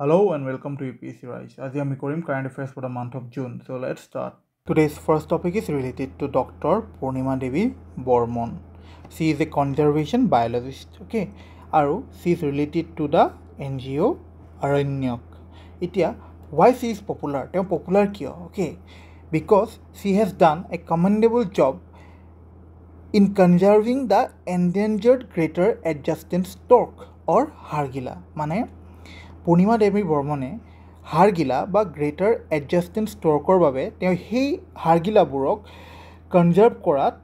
Hello and welcome to UPSC Rise. As I am recording current affairs for the month of June. So let's start. Today's first topic is related to Dr. Purnima Devi Bormon. She is a conservation biologist. Okay. Aru, she is related to the NGO Aranyak. Itia, why she is popular? They are popular here. Okay. Because she has done a commendable job in conserving the endangered greater adjacent stork or Hargila. Mane পূৰ্ণিমা দেৱী বৰ্মনে হাড়গিলা বা greater এডজাষ্টেণ্ট ষ্টৰ্কৰ বাবে তেওঁ সেই হাড়গিলাবোৰক conserve কৰাত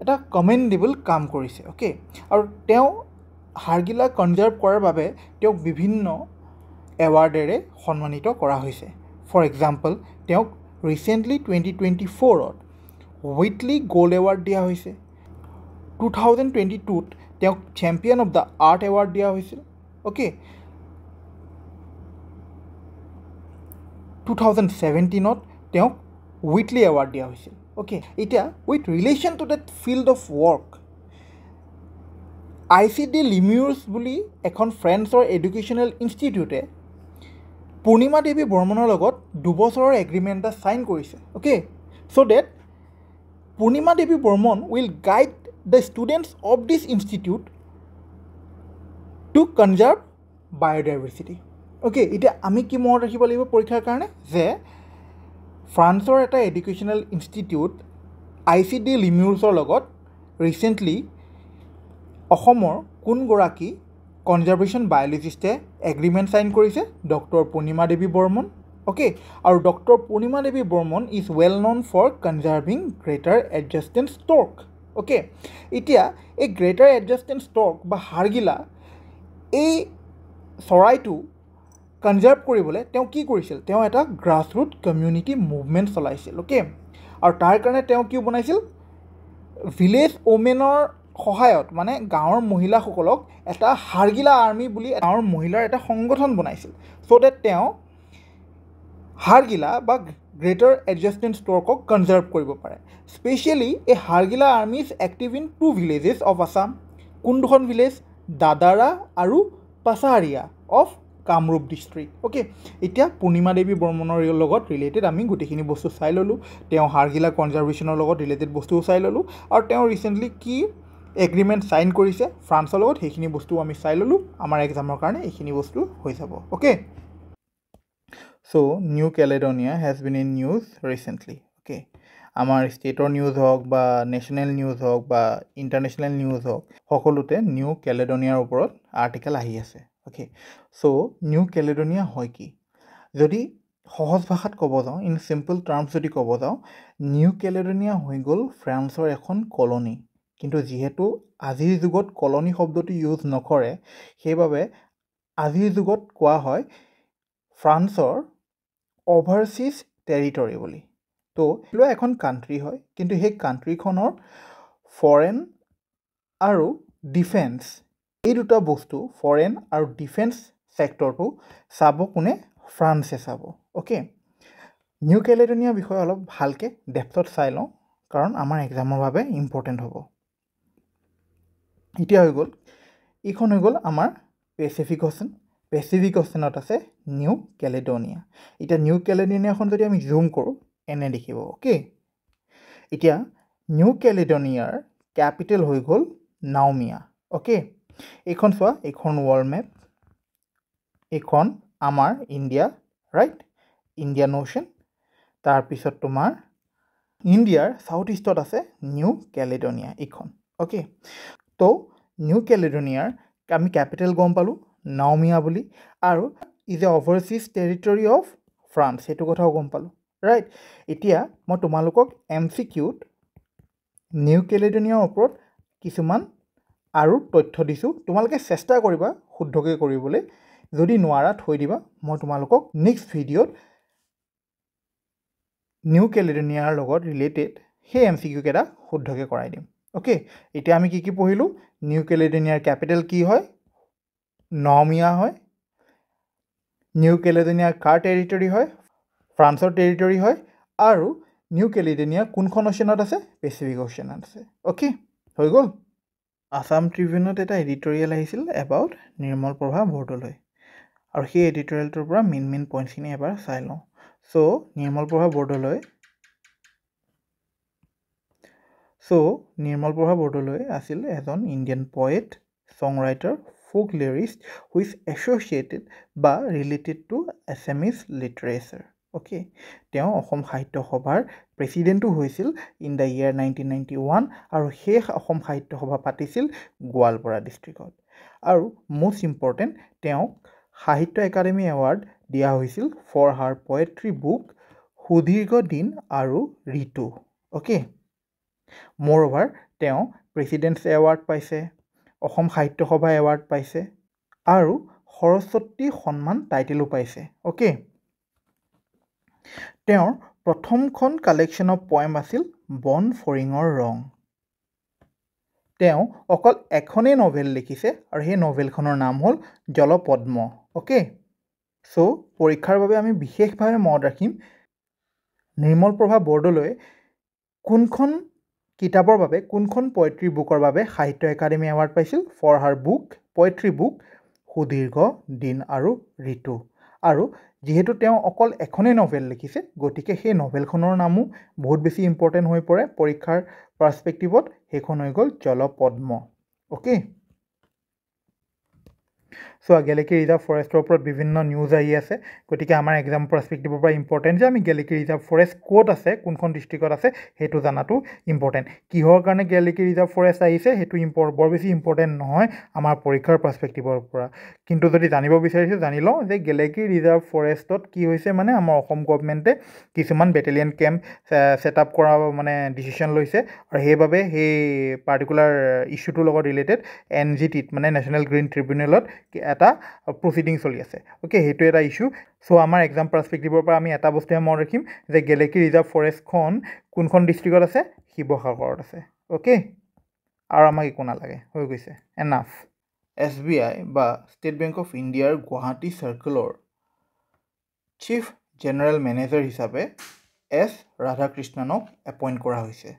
এটা কমেণ্ডেবল কাম কৰিছে okay আৰু তেওঁ হাড়গিলা কনজাৰ্ভ কৰাৰ বাবে তেওঁক বিভিন্ন এৱাৰ্ডেৰে সন্মানিত কৰা হৈছে ফৰ এক্সাম্পল তেওঁক ৰিচেণ্টলি 2024ত হুইটলি গ'ল্ড এৱাৰ্ড দিয়া হৈছে 2022ত তেওঁক champion of the art award দিয়া হৈছিল অ'কে 2017ত তেওঁক হুইটলি এৱাৰ্ড দিয়া হৈছিল অ'কে এতিয়া with relation to that field of work ICD লিমিউৰ্ছ বুলি এখন ফ্ৰেন্সৰ এডুকেশ্যনেল ইনষ্টিটিউটে পূৰ্ণিমা দেৱী বৰ্মনৰ লগত 2 বছৰৰ এগ্ৰিমেণ্ট এটা ছাইন কৰিছে okay so' that Purnima Devi Barman will guide the students of this institute to conserve biodiversity okay এতিয়া আমি কি মনত ৰাখিব লাগিব পৰীক্ষাৰ কাৰণে যে ফ্ৰান্সৰ এটা এডুকেশ্যনেল ইনষ্টিটিউট ICD লিমিউৰ্ছৰ লগত ৰিচেণ্টলি অসমৰ কোনগৰাকী কনজাৰ্ভেশ্যন বায়'লজিষ্টে এগ্ৰিমেণ্ট ছাইন কৰিছে ডক্টৰ পূৰ্ণিমা দেৱী বৰ্মন অ'কে আৰু doctor Purnima Devi Barman is well known for conserving greater adjutant stork okay এতিয়া এই গ্ৰেটাৰ এডজাষ্টেণ্ট ষ্টৰ্ক বা হাড়গিলা এই চৰাইটো কনজাৰ্ভ কৰিবলৈ তেওঁ কি কৰিছিল তেওঁ এটা গ্ৰাছৰুট কমিউনিটি মুভমেণ্ট চলাইছিল অ'কে আৰু তাৰ কাৰণে তেওঁ কি বনাইছিল ভিলেজ ওমেনৰ সহায়ত মানে গাঁৱৰ মহিলাসকলক এটা হাড়গিলা আৰ্মি বুলি গাঁৱৰ মহিলাৰ এটা সংগঠন বনাইছিল চ' ডেট তেওঁ হাড়গিলা বা গ্ৰেটাৰ এডজাষ্টেণ্ট ষ্টৰ্কক কনজাৰ্ভ কৰিব পাৰে স্পেচিয়েলি এই হাড়গিলা army is active in 2 villages of Assam কোন দুখন ভিলেজ দাদাৰা আৰু Pacharia of Kamrup district okay এতিয়া পূৰ্ণিমা দেৱী বৰ্মনৰ লগত ৰিলেটেড আমি গোটেইখিনি বস্তু চাই ল'লোঁ তেওঁ হাড়গিলা কনজাৰ্ভেশ্যনৰ লগত ৰিলেটেড বস্তুও চাই ল'লোঁ আৰু তেওঁ ৰিচেণ্টলি কি এগ্ৰিমেণ্ট ছাইন কৰিছে ফ্ৰান্সৰ লগত সেইখিনি বস্তু আমি চাই ল'লোঁ আমাৰ এক্সামৰ কাৰণে এইখিনি বস্তু হৈ যাব okay so' New Caledonia has been in news recently okay আমাৰ ষ্টেটৰ নিউজ হওক বা নেশ্যনেল নিউজ হওক বা ইণ্টাৰনেশ্যনেল নিউজ হওক সকলোতে নিউ কেলেডনিয়াৰ ওপৰত আৰ্টিকেল আহি আছে অ'কে চ' নিউ কেলেডনিয়া হয় কি যদি সহজ ভাষাত ক'ব যাওঁ ইন চিম্পল টাৰ্মছ যদি ক'ব যাওঁ নিউ কেলেডনিয়া হৈ গ'ল ফ্ৰান্সৰ এখন কলনী কিন্তু যিহেতু আজিৰ যুগত কলনী শব্দটো ইউজ নকৰে সেইবাবে আজিৰ যুগত কোৱা হয় ফ্ৰান্সৰ অভাৰচিজ টেৰিটৰী বুলি তো এইটো এখন কাণ্ট্ৰি হয় কিন্তু সেই কাণ্ট্ৰিখনৰ ফৰেন আৰু ডিফেন্স এই দুটা বস্তু ফৰেন আৰু ডিফেন্স ছেক্টৰটো চাব কোনে ফ্ৰান্সে চাব অ'কে নিউ কেলেডনিয়াৰ বিষয়ে অলপ ভালকৈ ডেপথত চাই লওঁ কাৰণ আমাৰ এক্সামৰ বাবে ইম্পৰ্টেণ্ট হ'ব এতিয়া হৈ গ'ল এইখন হৈ গ'ল আমাৰ পেচিফিক অ'চেনত আছে নিউ কেলেডনিয়া এতিয়া নিউ কেলেডনিয়াখন যদি আমি জুম কৰোঁ এনে দেখিব অ'কে এতিয়া নিউ কেলেডনিয়াৰ কেপিটেল হৈ গ'ল নাওমিয়া অ'কে এইখন চোৱা এইখন ৱৰ্ল্ড মেপ এইখন আমাৰ ইণ্ডিয়া ৰাইট ইণ্ডিয়ান অ'চেন তাৰপিছত তোমাৰ ইণ্ডিয়াৰ ছাউথ ইষ্টত আছে নিউ কেলেডনিয়া এইখন অ'কে তো নিউ কেলেডনিয়াৰ আমি কেপিটেল গম পালোঁ নাওমিয়া বুলি আৰু is a overseas territory of France সেইটো কথাও গম পালোঁ ৰাইট এতিয়া মই তোমালোকক MCQত নিউ কেলেডনিয়াৰ ওপৰত কিছুমান আৰু তথ্য দিছোঁ তোমালোকে চেষ্টা কৰিবা শুদ্ধকৈ কৰিবলৈ যদি নোৱাৰা থৈ দিবা মই তোমালোকক নেক্সট ভিডিঅ'ত নিউ কেলেডনিয়াৰ লগত ৰিলেটেড সেই MCQ কেইটা শুদ্ধকৈ কৰাই দিম অ'কে এতিয়া আমি কি পঢ়িলোঁ নিউ কেলেডনিয়াৰ কেপিটেল কি হয় নাওমিয়া হয় নিউ কেলেডনিয়াৰ কাৰ টেৰিটৰী হয় ফ্ৰান্সৰ টেৰিটৰী হয় আৰু নিউ কেলেডনিয়া কোনখন অ'চেনত আছে পেচিফিক অ'চেনত আছে অ'কে হৈ গ'ল আছাম ট্ৰিবিউনত এটা এডিটৰিয়েল আহিছিল এবাউট নিৰ্মল প্ৰভা বৰদলৈ আৰু সেই এডিটৰিয়েলটোৰ পৰা মেইন পইণ্টছখিনি এবাৰ চাই লওঁ চ' নিৰ্মল প্ৰভা বৰদলৈ আছিল এজন Indian poet song writer folk lyricist who is associated বা related to Assamese literature. Okay, তেওঁ অসম সাহিত্য সভাৰ প্ৰেচিডেণ্টো হৈছিল ইন দ্য ইয়াৰ 1991 আৰু সেই অসম সাহিত্য সভা পাতিছিল গোৱালপাৰা ডিষ্ট্ৰিক্টত। আৰু মষ্ট ইম্পৰ্টেণ্ট, তেওঁক সাহিত্য একাডেমী এৱাৰ্ড দিয়া হৈছিল ফৰ হাৰ পয়েট্ৰি বুক সুদীৰ্ঘ দিন আৰু ঋতু। অ'কে, মোৰঅভাৰ তেওঁ প্ৰেচিডেণ্টছ এৱাৰ্ড পাইছে, অসম সাহিত্য সভা এৱাৰ্ড পাইছে আৰু সৰস্বতী সন্মান টাইটেলো পাইছে। অ'কে, তেওঁৰ প্ৰথমখন কালেকশ্যন অফ পয়েম আছিল বন ফৰিঙৰ ৰং। তেওঁ অকল এখনেই নভেল লিখিছে আৰু সেই নভেলখনৰ নাম হ'ল জলপদ্ম। অ'কে, চ' পৰীক্ষাৰ বাবে আমি বিশেষভাৱে মনত ৰাখিম নিৰ্মল প্ৰভা বৰদলৈ কোনখন কিতাপৰ বাবে, কোনখন পয়েট্ৰি বুকৰ বাবে সাহিত্য একাডেমী এৱাৰ্ড পাইছিল ফৰ হাৰ পয়েট্ৰি বুক সুদীৰ্ঘ দিন আৰু ঋতু। আৰু যিহেতু তেওঁ অকল এখনেই নভেল লিখিছে, গতিকে সেই নভেলখনৰ নামো বহুত বেছি ইম্পৰ্টেণ্ট হৈ পৰে পৰীক্ষাৰ পাৰ্চপেক্টিভত, সেইখন হৈ গ'ল জলপদ্ম। অ'কে, চ' গেলেকী ৰিজাৰ্ভ ফৰেষ্টৰ ওপৰত বিভিন্ন নিউজ আহি আছে, গতিকে আমাৰ এক্সাম পাৰ্চপেক্টিভৰ পৰা ইম্পৰ্টেণ্ট যে আমি গেলেকী ৰিজাৰ্ভ ফৰেষ্ট ক'ত আছে, কোনখন ডিষ্ট্ৰিক্টত আছে সেইটো জনাটো ইম্পৰ্টেণ্ট। কিহৰ কাৰণে গেলেকী ৰিজাৰ্ভ ফৰেষ্ট আহিছে সেইটো বৰ বেছি ইম্পৰ্টেণ্ট নহয় আমাৰ পৰীক্ষাৰ পাৰ্চপেক্টিভৰ পৰা, কিন্তু যদি জানিব বিচাৰিছোঁ জানি লওঁ যে গেলেকী ৰিজাৰ্ভ ফৰেষ্টত কি হৈছে, মানে আমাৰ অসম গভমেণ্টে কিছুমান বেটেলিয়ান কেম্প ছেটআপ কৰা মানে ডিচিশ্যন লৈছে আৰু সেইবাবে সেই পাৰ্টিকুলাৰ ইছ্যুটোৰ লগত ৰিলেটেড NGT মানে নেশ্যনেল গ্ৰীণ ট্ৰিবিউনেলত এটা প্ৰচিডিং চলি আছে। অ'কে, সেইটো এটা ইছ্যু। চ' আমাৰ এক্সাম পাৰ্চপেক্টিভৰ পৰা আমি এটা বস্তুৱে মনত ৰাখিম যে গেলেকী ৰিজাৰ্ভ ফৰেষ্টখন কোনখন ডিষ্ট্ৰিক্টত আছে, শিৱসাগৰত আছে। অ'কে, আৰু আমাক একো নালাগে, হৈ গৈছে, এনাফ। SBI বা ষ্টেট বেংক অফ ইণ্ডিয়াৰ গুৱাহাটী চাৰ্কলৰ চিফ জেনেৰেল মেনেজাৰ হিচাপে S ৰাধাকৃষ্ণনক এপইণ্ট কৰা হৈছে।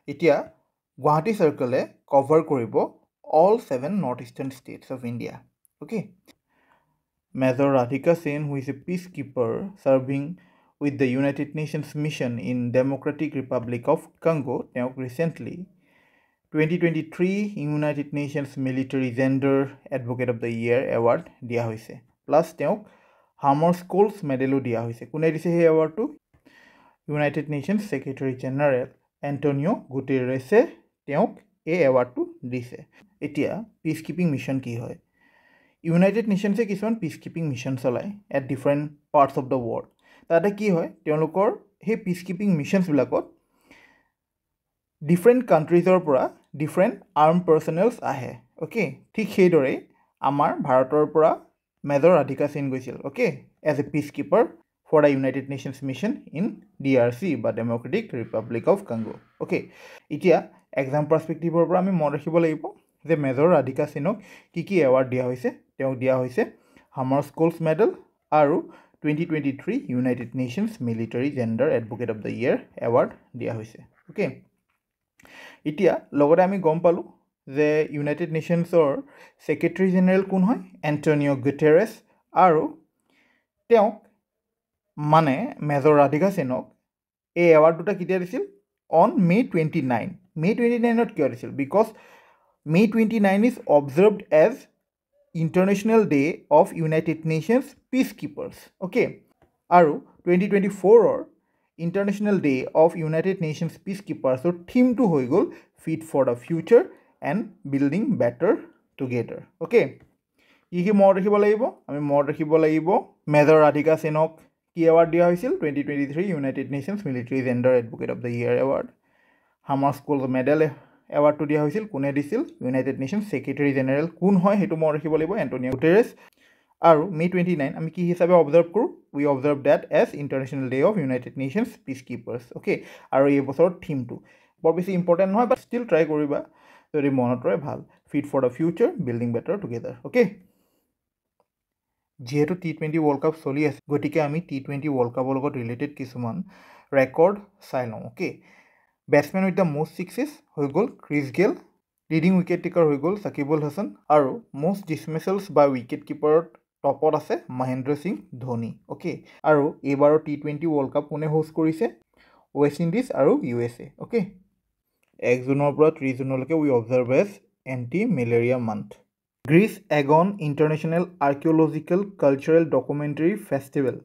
এতিয়া গুৱাহাটী চাৰ্কলে কভাৰ কৰিব all 7 northeastern states of India. Okay. Major Radhika Sen, who is a peacekeeper serving with the United Nations mission in Democratic Republic of Congo, recently 2023 United Nations Military Gender Advocate of the Year Award দিয়া হৈছে। Plus তেওঁক হামাৰস্কোল্ড মেডেলো দিয়া হৈছে। কোনে দিছে সেই এৱাৰ্ডটো? United Nations secretary general Antonio' গুটেৰেছে তেওঁক এই এৱাৰ্ডটো দিছে। এতিয়া পিচ কিপিং মিছন কি হয়? ইউনাইটেড নেশ্যনছে কিছুমান পিচ কিপিং মিছন চলায় at different parts of the world. তাতে কি হয়, তেওঁলোকৰ সেই পিচ কিপিং মিছনছবিলাকত ডিফাৰেণ্ট কাণ্ট্ৰিজৰ পৰা ডিফাৰেণ্ট আৰ্ম পাৰ্চনেলছ আহে। অ'কে, ঠিক সেইদৰেই আমাৰ ভাৰতৰ পৰা মেজৰ ৰাধিকা সিং গৈছিল। Okay, as a peacekeeper for the United Nations mission in DRC বা Democratic Republic of Congo. Okay, এতিয়া এক্সাম পাৰ্চপেক্টিভৰ পৰা আমি মনত ৰাখিব লাগিব যে মেজৰ ৰাধিকা সিঙক কি এৱাৰ্ড দিয়া হৈছে। তেওঁক দিয়া হৈছে হামাৰস্কোল্ড মেডেল আৰু 2023 United Nations military gender advocate of the year award দিয়া হৈছে। অ'কে, এতিয়া লগতে আমি গম পালোঁ যে ইউনাইটেড নেশ্যনছৰ ছেক্ৰেটাৰী জেনেৰেল কোন হয়? Antonio' Guterres. আৰু তেওঁক মানে মেজৰ ৰাধিকা সিঙক এই এৱাৰ্ড দুটা কেতিয়া দিছিল? On May 29। May 29ত কিয় দিছিল? Because May 29 is observed as International Day of United Nations Peacekeepers. Okay, আৰু 2024 International Day of United Nations Peacekeepers থিমটো হৈ গ'ল fit for the future and building better together. Okay, কি মনত ৰাখিব লাগিব? আমি মনত ৰাখিব লাগিব মেজৰ ৰাধিকা সিঙক কি এৱাৰ্ড দিয়া হৈছিল? 2023 United Nations military gender advocate of the year award. Hammarskjold medal এৱাৰ্ডটো দিয়া হৈছিল, কোনে দিছিল? ইউনাইটেড নেশ্যনছ ছেক্ৰেটাৰী জেনেৰেল কোন হয় সেইটো মনত ৰাখিব লাগিব, এণ্টনিঅ' গুটেৰেছ। আৰু May 29 আমি কি হিচাপে অবজাৰ্ভ কৰোঁ? We observe that as international day of United Nations peace keepers. Okay, আৰু এই বছৰৰ থিমটো বৰ বেছি ইম্পৰ্টেণ্ট নহয়, বাট ষ্টিল ট্ৰাই কৰিবা যদি মনত ৰয় ভাল। Fit for the future building better together. Okay, যিহেতু T20 ৱৰ্ল্ড কাপ চলি আছে, গতিকে আমি T20 ৱৰ্ল্ড কাপৰ লগত ৰিলেটেড কিছুমান ৰেকৰ্ড চাই লওঁ। Okay, batsmen with the most sixes হৈ গ'ল ক্ৰিছ গেল, লিডিং উইকেট টেকাৰ হৈ গ'ল ছাকিব আল হাছান, আৰু মষ্ট ডিছমিচেলছ বা উইকেট কিপাৰত টপত আছে মহেন্দ্ৰ সিং ধোনী অ'কে আৰু এইবাৰৰ T20 ৱৰ্ল্ড কাপ কোনে হোষ্ট কৰিছে ৱেষ্ট ইণ্ডিজ আৰু USA অ'কে 1 জুনৰ পৰা 30 জুনলৈকে we observe as anti malaria month Greece Agon international archaeological cultural documentary festival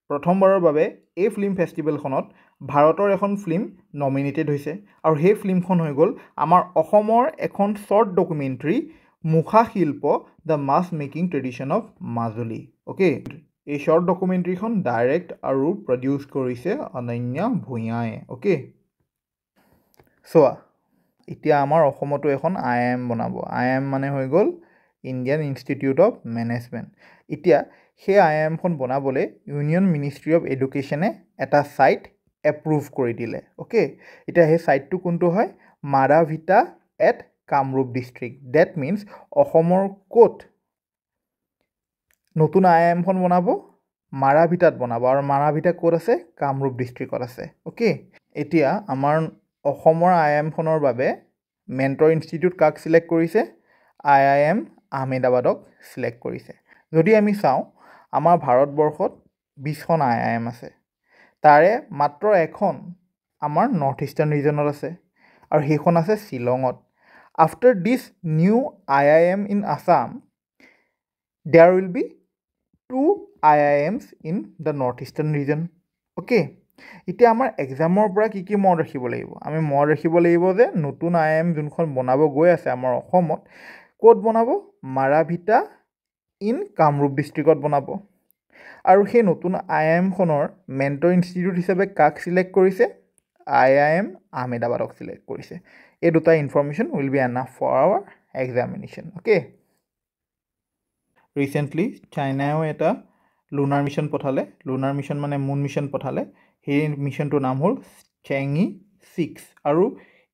প্ৰথমবাৰৰ বাবে এই ফিল্ম ফেষ্টিভেলখনত ভাৰতৰ এখন ফিল্ম নমিনেটেড হৈছে আৰু সেই ফিল্মখন হৈ গ'ল আমাৰ অসমৰ এখন short documentary Mukha Shilpa the mask making tradition of Majuli okay এই শ্বৰ্ট ডকুমেণ্টাৰীখন ডাইৰেক্ট আৰু প্ৰডিউচ কৰিছে অনন্যা ভূঞায়ে অ'কে চোৱা এতিয়া আমাৰ অসমতো এখন IIM বনাব IIM মানে হৈ গ'ল ইণ্ডিয়ান ইনষ্টিটিউট অফ মেনেজমেণ্ট এতিয়া সেই IIMখন বনাবলৈ ইউনিয়ন মিনিষ্ট্ৰী অফ এডুকেশ্যনে এটা ছাইট এপ্ৰুভ কৰি দিলে অ'কে এতিয়া সেই ছাইটটো কোনটো হয় Marabhita at Kamrup district that means অসমৰ ক'ত নতুন IIMখন বনাব মাৰাভিটাত বনাব আৰু মাৰাভিটা ক'ত আছে কামৰূপ ডিষ্ট্ৰিক্টত আছে অ'কে এতিয়া আমাৰ অসমৰ IIMখনৰ বাবে মেণ্টৰ ইনষ্টিটিউট কাক চিলেক্ট কৰিছে IIM আহমেদাবাদক চিলেক্ট কৰিছে যদি আমি চাওঁ আমাৰ ভাৰতবৰ্ষত 20খন IIM আছে তাৰে মাত্ৰ এখন আমাৰ নৰ্থ ইষ্টাৰ্ণ ৰিজনত আছে আৰু সেইখন আছে শ্বিলঙত after this new IIM in Assam there will be 2 IIMs in the north eastern region okay এতিয়া আমাৰ এক্সামৰ পৰা কি মনত ৰাখিব লাগিব আমি মনত ৰাখিব লাগিব যে নতুন IIM যোনখন বনাব গৈ আছে আমাৰ অসমত ক'ত বনাব মাৰাভিটা ইন কামৰূপ ডিষ্ট্ৰিক্টত বনাব আৰু সেই নতুন IIMখনৰ মেণ্টৰ ইনষ্টিটিউট হিচাপে কাক চিলেক্ট কৰিছে IIM আহমেদাবাদক চিলেক্ট কৰিছে এই দুটা information will be enough for our examination okay recently চাইনায়েও এটা লুনাৰ মিছন পঠালে লুনাৰ মিছন মানে মুন মিছন পঠালে সেই মিছনটোৰ নাম হ'ল চেঙি 6 আৰু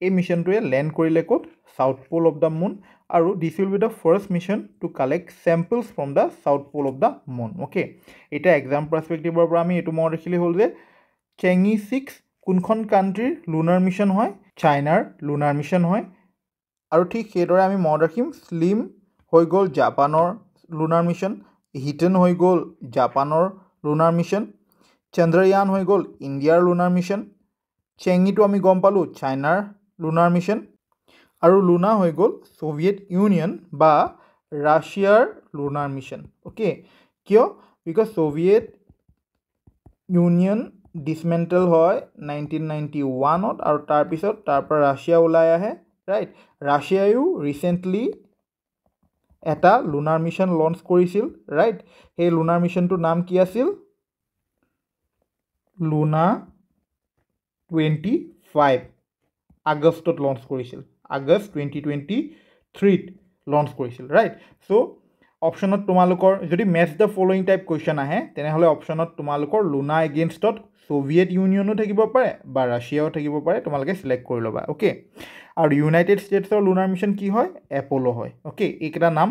এই মিছনটোৱে লেণ্ড কৰিলে ক'ত south pole of the moon আৰু this will be the first mission to collect samples from the south pole of the moon okay এতিয়া এক্সাম পাৰ্চপেক্টিভৰ পৰা আমি এইটো মনত ৰাখিলে হ'ল যে চেঙি 6 কোনখন কাণ্ট্ৰিৰ লুনাৰ মিছন হয় চাইনাৰ লুনাৰ মিছন হয় আৰু ঠিক সেইদৰে আমি মনত ৰাখিম স্লিম হৈ গ'ল জাপানৰ লুনাৰ মিছন হিটেন হৈ গ'ল জাপানৰ লুনাৰ মিছন চন্দ্ৰয়ান হৈ গ'ল ইণ্ডিয়াৰ লুনাৰ মিছন চেঙিটো আমি গম পালোঁ চাইনাৰ লুনাৰ মিছন আৰু লুনা হৈ গ'ল ছ'ভিয়েট ইউনিয়ন বা ৰাছিয়াৰ লুনাৰ মিছন অ'কে কিয় বিকজ ছ'ভিয়েট ইউনিয়ন ডিছমেণ্টেল হয় 1991ত আৰু তাৰপিছত তাৰ পৰা ৰাছিয়া ওলাই আহে ৰাইট ৰাছিয়ায়ো ৰিচেণ্টলি এটা লুনাৰ মিছন লঞ্চ কৰিছিল ৰাইট সেই লুনাৰ মিছনটোৰ নাম কি আছিল লুনা 25 আগষ্টত লঞ্চ কৰিছিল আগষ্ট 2023ত লঞ্চ কৰিছিল ৰাইট চ' অপশ্যনত তোমালোকৰ যদি match the following type question আহে তেনেহ'লে অপশ্যনত তোমালোকৰ লুনা এগেইনষ্টত ছ'ভিয়েট ইউনিয়নো থাকিব পাৰে বা ৰাছিয়াও থাকিব পাৰে তোমালোকে চিলেক্ট কৰি ল'বা অ'কে আৰু ইউনাইটেড ষ্টেটছৰ লুনাৰ মিছন কি হয় এপ'ল' হয় অ'কে এইকেইটা নাম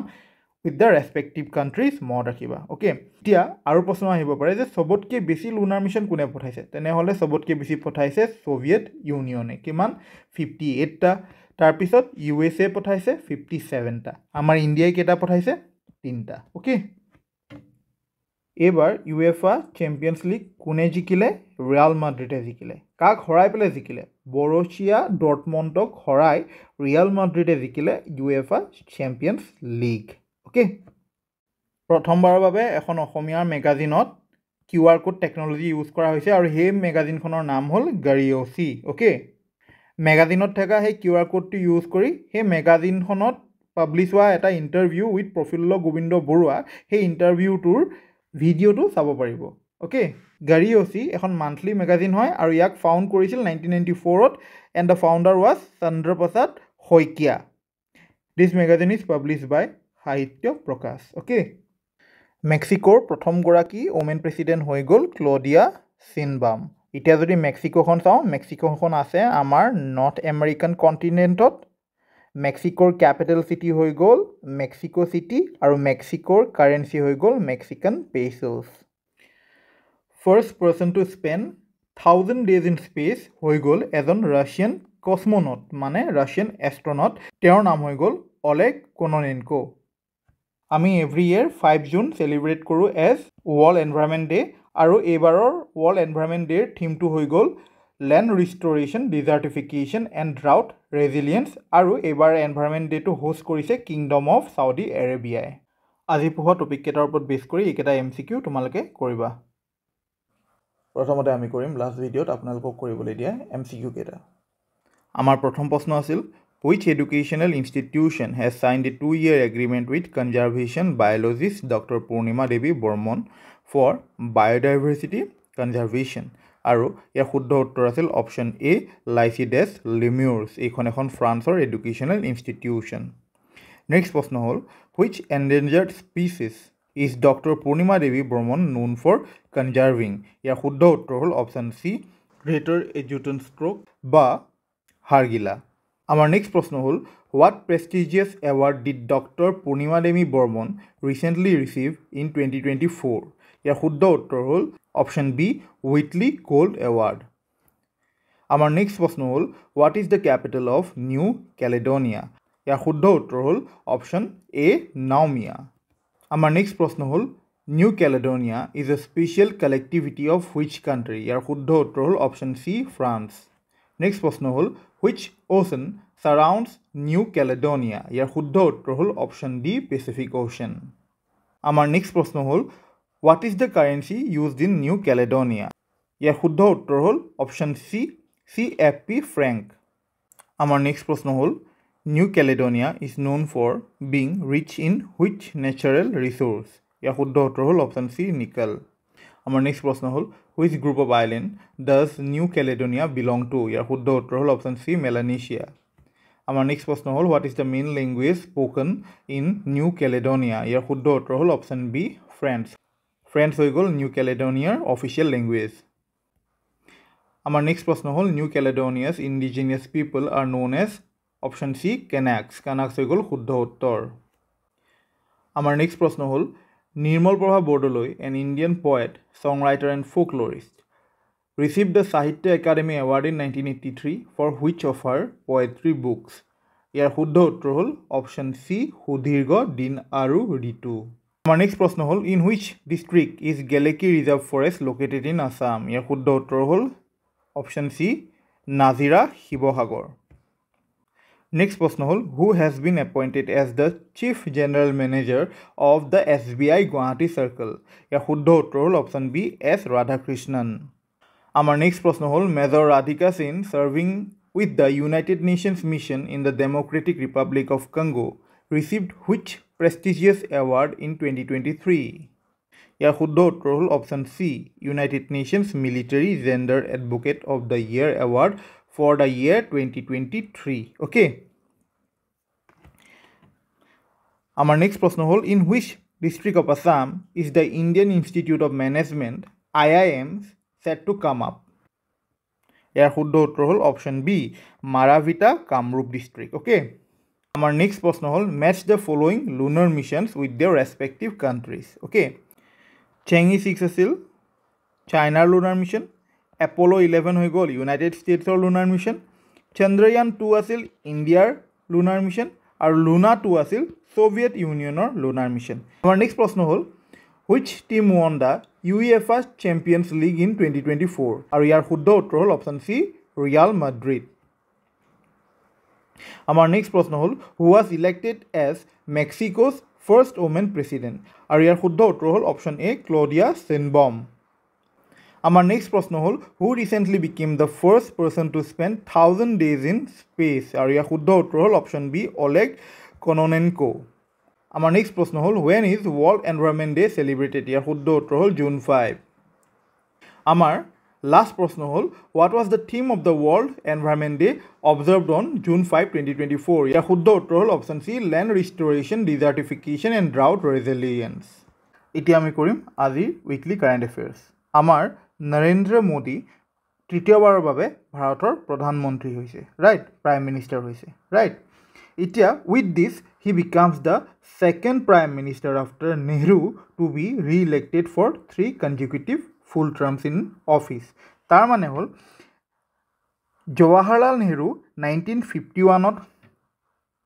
উইথ দ্য ৰেচপেক্টিভ কাণ্ট্ৰিজ মনত ৰাখিবা অ'কে এতিয়া আৰু প্ৰশ্ন আহিব পাৰে যে চবতকৈ বেছি লুনাৰ মিছন কোনে পঠাইছে তেনেহ'লে চবতকৈ বেছি পঠাইছে ছ'ভিয়েট ইউনিয়নে কিমান 58টা তাৰপিছত USA পঠাইছে 57টা আমাৰ ইণ্ডিয়াই কেইটা পঠাইছে 3টা অ'কে এইবাৰ UEFA চেম্পিয়নছ লীগ কোনে জিকিলে ৰিয়াল মাদ্ৰিদে জিকিলে কাক হৰাই পেলাই জিকিলে বৰচিয়া ডৰ্টমণ্ডক হৰাই ৰিয়াল মাদ্ৰিদে জিকিলে UEFA চেম্পিয়নছ লীগ অ'কে প্ৰথমবাৰৰ বাবে এখন অসমীয়াৰ মেগাজিনত QR কোড টেকন'লজি ইউজ কৰা হৈছে আৰু সেই মেগাজিনখনৰ নাম হ'ল গাৰিয়চি অ'কে মেগাজিনত থকা সেই QR কোডটো ইউজ কৰি সেই মেগাজিনখনত পাব্লিছ হোৱা এটা ইণ্টাৰভিউ উইথ প্ৰফুল্ল গোবিন্দ বৰুৱা সেই ইণ্টাৰভিউটোৰ ভিডিঅ'টো চাব পাৰিব অ'কে গাৰিয়চি এখন মান্থলি মেগাজিন হয় আৰু ইয়াক ফাউণ্ড কৰিছিল 1994ত and the founder was Chandraprasad Saikia this magazine is publish by Sahitya Prakash okay মেক্সিকোৰ প্ৰথমগৰাকী ওমেন প্ৰেছিডেণ্ট হৈ গ'ল ক্লডিয়া চিনবাম এতিয়া যদি মেক্সিকোখন চাওঁ মেক্সিকোখন আছে আমাৰ নৰ্থ আমেৰিকান কণ্টিনেণ্টত মেক্সিকোৰ কেপিটেল চিটি হৈ গ'ল মেক্সিকো চিটি আৰু মেক্সিকোৰ কাৰেঞ্চি হৈ গ'ল Mexican pesos first person to spend 1000 days in space হৈ গ'ল এজন ৰাছিয়ান কছমনট মানে ৰাছিয়ান এষ্ট্ৰনট তেওঁৰ নাম হৈ গ'ল অলেগ কোননেনকো আমি এভৰি ইয়েৰ 5 জুন চেলিব্ৰেট কৰোঁ এজ ৱৰ্ল্ড এনভাইৰনমেণ্ট ডে আৰু এইবাৰৰ ৱৰ্ল্ড এনভাইৰনমেণ্ট ডেৰ থিমটো হৈ গ'ল লেণ্ড ৰিষ্ট'ৰেশ্যন ডিজাৰ্টিফিকেশ্যন এণ্ড ড্ৰাউট ৰেজিলিয়েঞ্চ আৰু এইবাৰ এনভাইৰনমেণ্ট ডেটো হোষ্ট কৰিছে কিংডম অফ চাউদি এৰেবিয়াই আজি পঢ়োৱা টপিককেইটাৰ ওপৰত বেছ কৰি এইকেইটা MCQ তোমালোকে কৰিবা প্ৰথমতে আমি কৰিম লাষ্ট ভিডিঅ'ত আপোনালোকক কৰিবলৈ দিয়া MCQ কেইটা আমাৰ প্ৰথম প্ৰশ্ন আছিল Which educational institution has signed a 2-year agreement with conservation biologist Dr. Purnima Devi Burman for biodiversity conservation? আৰু ইয়াৰ শুদ্ধ উত্তৰ আছিল অপশ্যন A লাইচিডেছ লিমিউৰ্ছ এইখন এখন ফ্ৰান্সৰ এডুকেশ্যনেল ইনষ্টিটিউশ্যন নেক্সট প্ৰশ্ন হ'ল Which endangered species is Dr. Purnima Devi Burman known for conserving? ইয়াৰ শুদ্ধ উত্তৰ হ'ল অপশ্যন C গ্ৰেটাৰ এজুটন ষ্ট্ৰোক বা Hargila Our next question is, what prestigious award did Dr. Purnima Devi Burman recently receive in 2024? Your শুদ্ধ উত্তৰ হ'ল option B, Whitley Gold Award. Our next question is, what is the capital of New Caledonia? Your শুদ্ধ উত্তৰ হ'ল option A, Naumea. Our next question is, New Caledonia is a special collectivity of which country? Your শুদ্ধ উত্তৰ হ'ল option C, France. Next question is, which ocean surrounds New Caledonia? ইয়াৰ শুদ্ধ উত্তৰ হ'ল option D Pacific Ocean. আমাৰ next প্ৰশ্ন হ'ল what is the currency used in New Caledonia? ইয়াৰ শুদ্ধ উত্তৰ হ'ল অপশ্যন C CFP franc. আমাৰ নেক্সট প্ৰশ্ন হ'ল New Caledonia is known for being rich in which natural resource? ইয়াৰ শুদ্ধ উত্তৰ হ'ল অপশ্যন C nickel. আমাৰ নেক্সট প্ৰশ্ন হ'ল which group of island does New Caledonia belong to? ইয়াৰ শুদ্ধ উত্তৰ হ'ল অপশ্যন C Melanesia. আমাৰ নেক্সট প্ৰশ্ন হ'ল what is the main language spoken in New Caledonia? ইয়াৰ শুদ্ধ উত্তৰ হ'ল অপশ্যন B French. French হৈ গ'ল নিউ কেলেডনিয়াৰ অফিচিয়েল লেংগুৱেজ আমাৰ নেক্সট প্ৰশ্ন হ'ল New Caledonia's indigenous people are known as option C Kanaks Kanaks হৈ গ'ল শুদ্ধ উত্তৰ আমাৰ নেক্সট প্ৰশ্ন হ'ল Nirmal Prabha Bordoloi an Indian poet song writer and folklorist received the Sahitya Academy Award in 1983 for which of her poetry books? ইয়াৰ শুদ্ধ উত্তৰ হ'ল অপশ্যন C সুদীৰ্ঘ দিন আৰু ঋতু আমাৰ নেক্সট প্ৰশ্ন হ'ল in which district is Geleki Reserve Forest located in Assam? ইয়াৰ শুদ্ধ উত্তৰ হ'ল option C Nazira Sivasagar next প্ৰশ্ন হ'ল who has been appointed as the chief general manager of the SBI Guwahati Circle? ইয়াৰ শুদ্ধ উত্তৰ হ'ল option B S Radhakrishnan Our next question is Major Radhika Sen serving with the United Nations mission in the Democratic Republic of Congo received which prestigious award in 2023? Your শুদ্ধ উত্তৰ হ'ল option C United Nations Military Gender Advocate of the Year award for the year 2023 okay Our next question is in which district of Assam is the Indian Institute of Management IIMs set to come up? ইয়াৰ শুদ্ধ উত্তৰ হ'ল option B Marabhita Kamrup district okay আমাৰ next প্ৰশ্ন হ'ল match the following lunar missions with their respective countries okay Chang'e 6 আছিল চাইনাৰ lunar mission Apollo 11 হৈ গ'ল ইউনাইটেড ষ্টেটছৰ লুনাৰ মিছন চন্দ্ৰয়ান 2 আছিল ইণ্ডিয়াৰ লুনাৰ মিছন আৰু লুনা 2 আছিল ছ'ভিয়েট ইউনিয়নৰ লুনাৰ মিছন আমাৰ নেক্সট প্ৰশ্ন হ'ল which team won the UEFA Champions League in 2024 আৰু ইয়াৰ শুদ্ধ উত্তৰ হ'ল অপশ্যন C ৰিয়াল মাদ্ৰিড আমাৰ নেক্সট প্ৰশ্ন হ'ল who was elected as Mexico's first woman president আৰু ইয়াৰ শুদ্ধ উত্তৰ হ'ল অপশ্যন A ক্লডিয়া চেনবম আমাৰ নেক্সট প্ৰশ্ন হ'ল who recently became the first person to spend 1000 days in space আৰু ইয়াৰ শুদ্ধ উত্তৰ হ'ল অপশ্যন B অলেগ কননেনকো আমাৰ নেক্সট প্ৰশ্ন হ'ল when is World Environment Day celebrated? ইয়াৰ শুদ্ধ উত্তৰ হ'ল জুন 5 আমাৰ লাষ্ট প্ৰশ্ন হ'ল what was the theme of the World Environment Day observed on June 5, 2024? ইয়াৰ শুদ্ধ উত্তৰ হ'ল option C land restoration, desertification and drought resilience এতিয়া আমি কৰিম আজিৰ উইকলি কাৰেণ্ট এফেয়াৰ্ছ আমাৰ নৰেন্দ্ৰ মোদী তৃতীয়বাৰৰ বাবে ভাৰতৰ প্ৰধানমন্ত্ৰী হৈছে ৰাইট প্ৰাইম মিনিষ্টাৰ হৈছে ৰাইট এতিয়া with this he becomes the second prime minister after Nehru to be re-elected for 3 consecutive full terms in office তাৰ মানে হ'ল জৱাহৰলাল নেহৰু 1951ত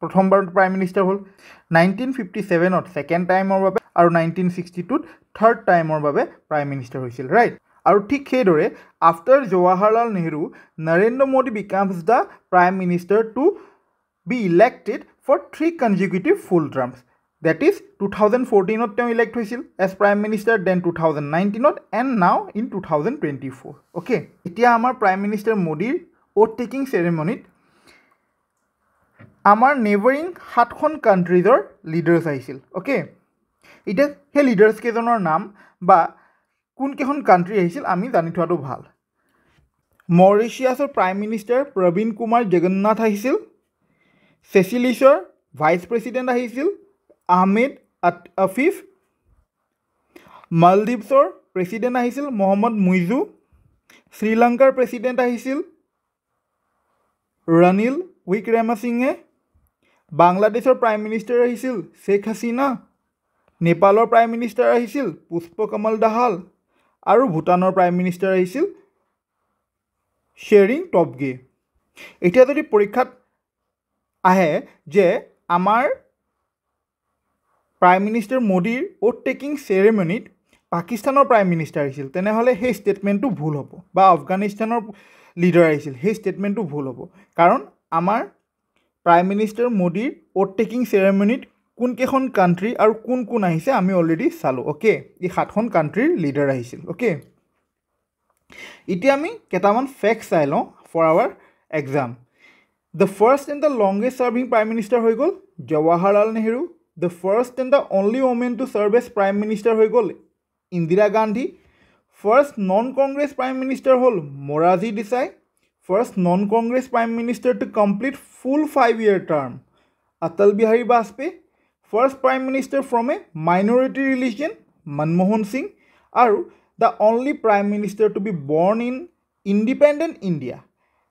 প্ৰথমবাৰ প্ৰাইম মিনিষ্টাৰ হ'ল 1957ত ছেকেণ্ড টাইমৰ বাবে আৰু 1962ত থাৰ্ড টাইমৰ বাবে প্ৰাইম মিনিষ্টাৰ হৈছিল ৰাইট আৰু ঠিক সেইদৰে after Jawaharlal Nehru Narendra Modi became the prime minister to be elected for 3 consecutive full terms that is 2014ত তেওঁ ইলেক্ট হৈছিল এজ প্ৰাইম মিনিষ্টাৰ দেন 2019ত এণ্ড নাও ইন 2024 অ'কে এতিয়া আমাৰ প্ৰাইম মিনিষ্টাৰ মোদীৰ অ'থ টেকিং চেৰেমনিত আমাৰ নেইবাৰিং 7খন কাণ্ট্ৰিজৰ লিডাৰ্ছ আহিছিল অ'কে এতিয়া সেই লিডাৰ্ছ কেইজনৰ নাম বা কোনকেইখন কাণ্ট্ৰি আহিছিল আমি জানি থোৱাটো ভাল মৰিচিয়াছৰ প্ৰাইম মিনিষ্টাৰ প্ৰবীণ কুমাৰ জগন্নাথ আহিছিল চেচিলিছৰ ভাইচ প্ৰেছিডেণ্ট আহিছিল আহমেদ আফিফ মালদ্বীপছৰ প্ৰেছিডেণ্ট আহিছিল মহম্মদ মুইজু শ্ৰীলংকাৰ প্ৰেছিডেণ্ট আহিছিল ৰানিল উইক্ৰেমাসিংহে বাংলাদেশৰ প্ৰাইম মিনিষ্টাৰ আহিছিল শ্বেখ হাছিনা নেপালৰ প্ৰাইম মিনিষ্টাৰ আহিছিল পুষ্পকমল দাহাল আৰু ভূটানৰ প্ৰাইম মিনিষ্টাৰ আহিছিল শ্বেৰিং টপগে এতিয়া যদি পৰীক্ষাত আহে যে আমাৰ প্ৰাইম মিনিষ্টাৰ মোদীৰ অ'থ টেকিং চেৰেমনিত পাকিস্তানৰ প্ৰাইম মিনিষ্টাৰ আহিছিল তেনেহ'লে সেই ষ্টেটমেণ্টটো ভুল হ'ব বা আফগানিস্তানৰ লিডাৰ আহিছিল সেই ষ্টেটমেণ্টটো ভুল হ'ব কাৰণ আমাৰ প্ৰাইম মিনিষ্টাৰ মোদীৰ অ'থ টেকিং চেৰেমনিত কোনকেইখন কাণ্ট্ৰি আৰু কোন কোন আহিছে আমি অলৰেডি চালোঁ অ'কে এই 7খন কাণ্ট্ৰিৰ লিডাৰ আহিছিল অ'কে এতিয়া আমি কেইটামান ফেক্ট চাই লওঁ for our exam the first and the longest serving prime minister হৈ গ'ল Jawaharlal Nehru the first and the only woman to serve as prime minister হৈ গ'ল Indira Gandhi first non Congress prime minister হ'ল Morarji Desai first non Congress prime minister to complete full 5-year term Atal Bihari Vajpayee first prime minister from a minority religion Manmohan Singh আৰু the only prime minister to B born in independent India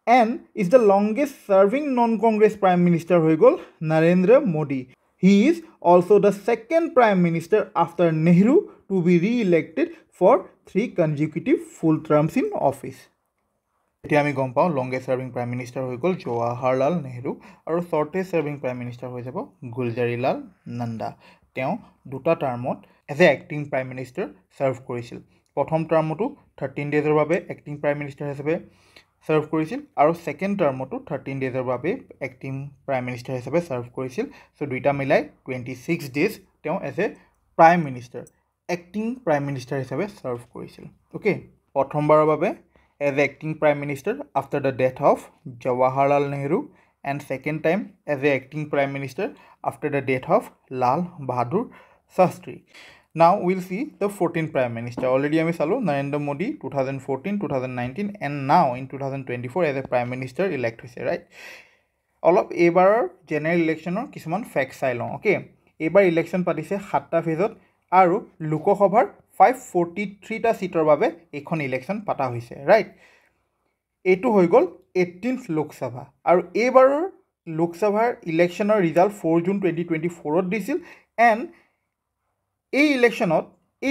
and is the longest serving non Congress prime minister হৈ গ'ল Narendra Modi he is also' the second prime minister after Nehru to be re-elected for 3 consecutive full terms in office এতিয়া আমি গম পাওঁ longest serving prime minister হৈ গ'ল জৱাহৰলাল নেহৰু আৰু shortest serving prime minister হৈ যাব গুলজাৰীলাল নন্দা তেওঁ 2টা টাৰ্মত as a acting prime minister serve কৰিছিল প্ৰথম টাৰ্মতো 13 ডেজৰ বাবে এক্টিং প্ৰাইম মিনিষ্টাৰ হিচাপে ছাৰ্ভ কৰিছিল আৰু ছেকেণ্ড টাৰ্মতো 13 ডেজৰ বাবে এক্টিং প্ৰাইম মিনিষ্টাৰ হিচাপে ছাৰ্ভ কৰিছিল চ' দুইটা মিলাই 26 ডেজ তেওঁ as a prime minister acting prime minister হিচাপে ছাৰ্ভ কৰিছিল অ'কে প্ৰথমবাৰৰ বাবে as acting prime minister after the death of Jawaharlal Nehru and second time as a acting prime minister after the death of Lal Bahadur Shastri. Now we'll see the 14th prime minister. Already I salu Narendra Modi 2014, 2019 and now in 2024 as a prime minister elect hoise right. All of ebarer general election or kisuman facts চাই লওঁ okay ebar election পাতিছে 7টা ফেজত আৰু লোকসভাৰ 543টা সিটৰ বাবে এখন election পাতা হৈছে right এইটো হৈ গ'ল 18th লোকসভা আৰু এইবাৰৰ লোকসভাৰ ইলেকশ্যনৰ ৰিজাল্ট 4 জুন 2024ত দিছিল এণ্ড এই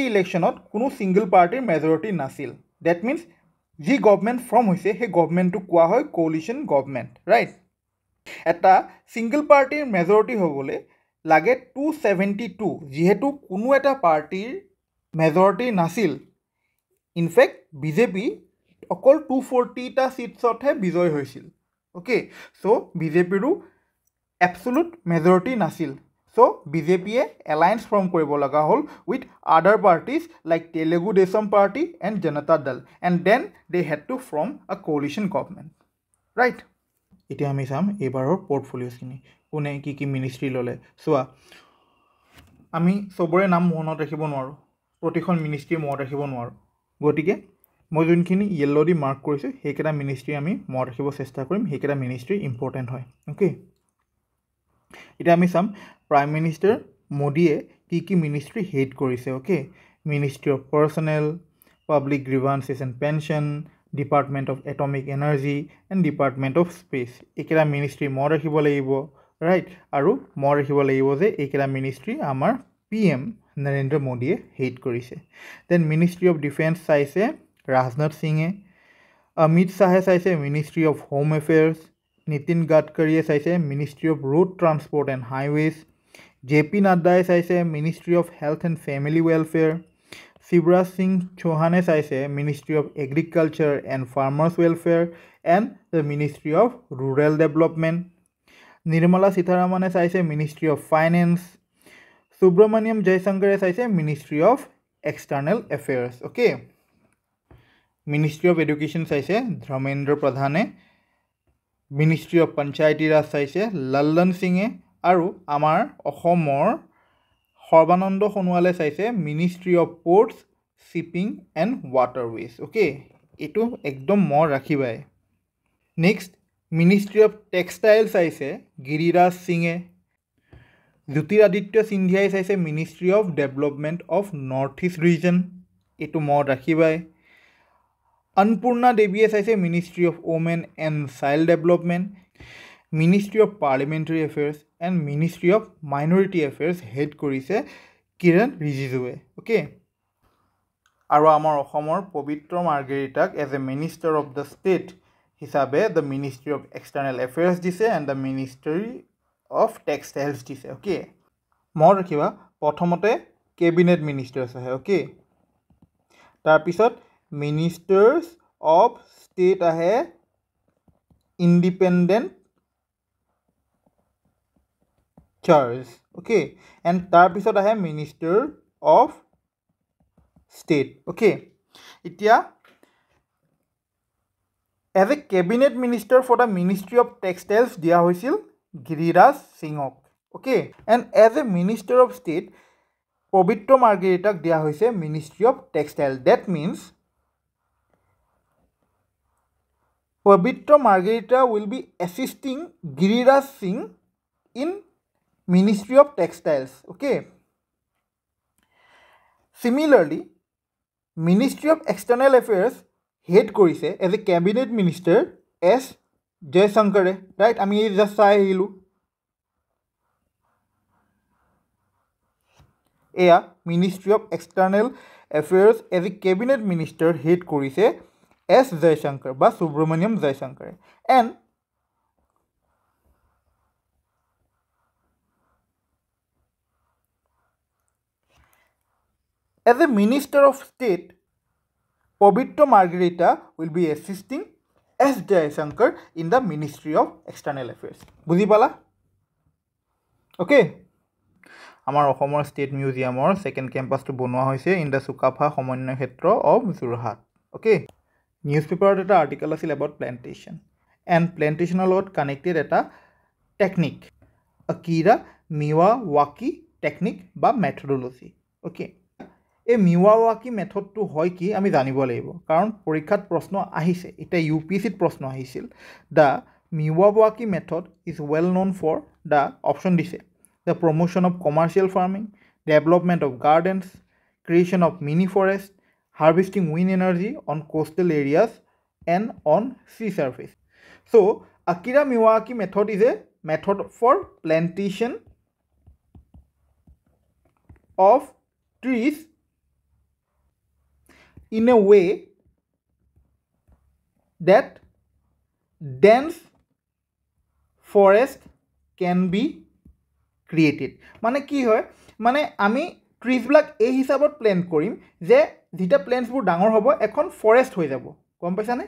ইলেকশ্যনত কোনো ছিংগল পাৰ্টিৰ মেজৰিটি নাছিল ডেট মিনছ যি গভৰ্ণমেণ্ট ফৰ্ম হৈছে সেই গভৰ্ণমেণ্টটো কোৱা হয় কোলিশ্যন গভৰ্ণমেণ্ট ৰাইট এটা ছিংগল পাৰ্টিৰ মেজৰিটি হ'বলৈ লাগে 272 যিহেতু কোনো এটা পাৰ্টিৰ মেজৰিটি নাছিল ইনফেক্ট বিজেপি অকল 240টা সিটছতহে বিজয় হৈছিল অ'কে চ' বিজেপিৰো এবছলুট মেজৰিটি নাছিল চ' বিজেপিয়ে এলায়েন্স ফৰ্ম কৰিব লগা হ'ল with other parties like Telugu Desam party and Janata Dal and then they had to form a coalition government right এতিয়া আমি চাম এইবাৰৰ পৰ্টফলিঅ'ছখিনি কোনে কি মিনিষ্ট্ৰী ল'লে চোৱা আমি চবৰে নাম মনত ৰাখিব নোৱাৰোঁ প্ৰতিখন মিনিষ্ট্ৰী মনত ৰাখিব নোৱাৰোঁ গতিকে মই যোনখিনি য়েল্ল' দি মাৰ্ক কৰিছোঁ সেইকেইটা মিনিষ্ট্ৰী আমি মনত ৰাখিব চেষ্টা কৰিম সেইকেইটা মিনিষ্ট্ৰী ইম্পৰ্টেণ্ট হয় অ'কে এতিয়া আমি চাম প্ৰাইম মিনিষ্টাৰ মোদীয়ে কি মিনিষ্ট্ৰী হেড কৰিছে okay ministry of personnel public grievances and pension department of atomic energy and department of space এইকেইটা মিনিষ্ট্ৰী মনত ৰাখিব লাগিব ৰাইট আৰু মনত ৰাখিব লাগিব যে এইকেইটা মিনিষ্ট্ৰী আমাৰ PM নৰেন্দ্ৰ মোদীয়ে হেড কৰিছে দেন মিনিষ্ট্ৰী অফ ডিফেন্স চাইছে ৰাজনাথ সিঙে অমিত শ্বাহে চাইছে ministry of home affairs Nitin Gadkariye চাইছে ministry of road transport and highways JP Naddaই চাইছে ministry of health and family welfare Shivraj Singh চৌহানে চাইছে ministry of agriculture and farmers welfare and the ministry of rural development Nirmala সীতাৰামনে চাইছে ministry of finance Subrahmanyam জয়শংকৰে চাইছে ministry of external affairs okay ministry of education চাইছে ধৰ্মেন্দ্ৰ প্ৰধানে মিনিষ্ট্ৰি অফ পঞ্চায়তী ৰাজ চাইছে লল্লন সিঙে আৰু আমাৰ অসমৰ সৰ্বানন্দ সোণোৱালে চাইছে ministry of ports shipping and waterways okay এইটো একদম মনত ৰাখিবাই নেক্সট মিনিষ্ট্ৰি অফ টেক্সটাইল চাইছে গিৰিৰাজ সিঙে জ্যোতিৰাদিত্য সিন্ধিয়াই চাইছে ministry of development of north east region এইটো মনত ৰাখিবাই অন্নপূৰ্ণা দেৱীয়ে চাইছে ministry of women and child development ministry of parliamentary affairs and ministry of minority affairs head কৰিছে কিৰণ ৰিজিজুৱে অ'কে আৰু আমাৰ অসমৰ পবিত্ৰ মাৰ্গেৰিটাক as a minister of the state হিচাপে the ministry of external affairs দিছে and the ministry of textiles দিছে okay মনত ৰাখিবা প্ৰথমতে কেবিনেট মিনিষ্টাৰ্ছ আহে অ'কে তাৰপিছত মিনিষ্টাৰ্ছ অফ ষ্টেট আহে ইণ্ডিপেণ্ডেণ্ট চাৰ্জ অ'কে এণ্ড তাৰপিছত আহে মিনিষ্টাৰ অফ ষ্টেট অ'কে এতিয়া as a cabinet minister for the ministry of textiles দিয়া হৈছিল গিৰিৰাজ সিঙক okay and as a minister of state Pabitra মাৰ্গেৰিটাক দিয়া হৈছে ministry of textile that means Pavitra Margarita will be assisting Giriraj Singh in Ministry of Textiles. Okay. Similarly, Ministry of External Affairs head korise as a cabinet minister S. Jaishankar. Right? I mean, just say hello. Ministry of External Affairs as a cabinet minister head korise S. Jaishankar বা Subramaniam Jaishankar and as a Minister of State Pavitra Margarita will be assisting S. Jaishankar in the Ministry of External Affairs বুজি পালা okay আমাৰ অসমৰ state মিউজিয়ামৰ second কেম্পাছটো বনোৱা হৈছে in the Sukapha সমন্বয় ক্ষেত্ৰ of Jorhat okay news পেপাৰত এটা আৰ্টিকেল আছিল এবাউট প্লেণ্টেশ্যন এণ্ড প্লেণ্টেশ্যনৰ লগত কানেক্টেড এটা টেকনিক আকিৰা মিৱাৱাকি টেকনিক বা মেথডলজি অ'কে এই মিৱাৱাকি মেথডটো হয় কি আমি জানিব লাগিব কাৰণ পৰীক্ষাত প্ৰশ্ন আহিছে এতিয়া UPSCত প্ৰশ্ন আহিছিল the Miyawaki method is well known for the option দিছে the promotion of commercial farming development of gardens creation of mini forest harvesting wind energy on coastal areas and on sea surface. So, Akira Miyawaki method is a method for plantation of trees in a way that dense forest can be created. মানে কি হয় মানে আমি ট্ৰিজবিলাক এই হিচাপত plan কৰিম যে যেটা প্লেন্টছবোৰ ডাঙৰ হ'ব এখন ফৰেষ্ট হৈ যাব গম পাইছানে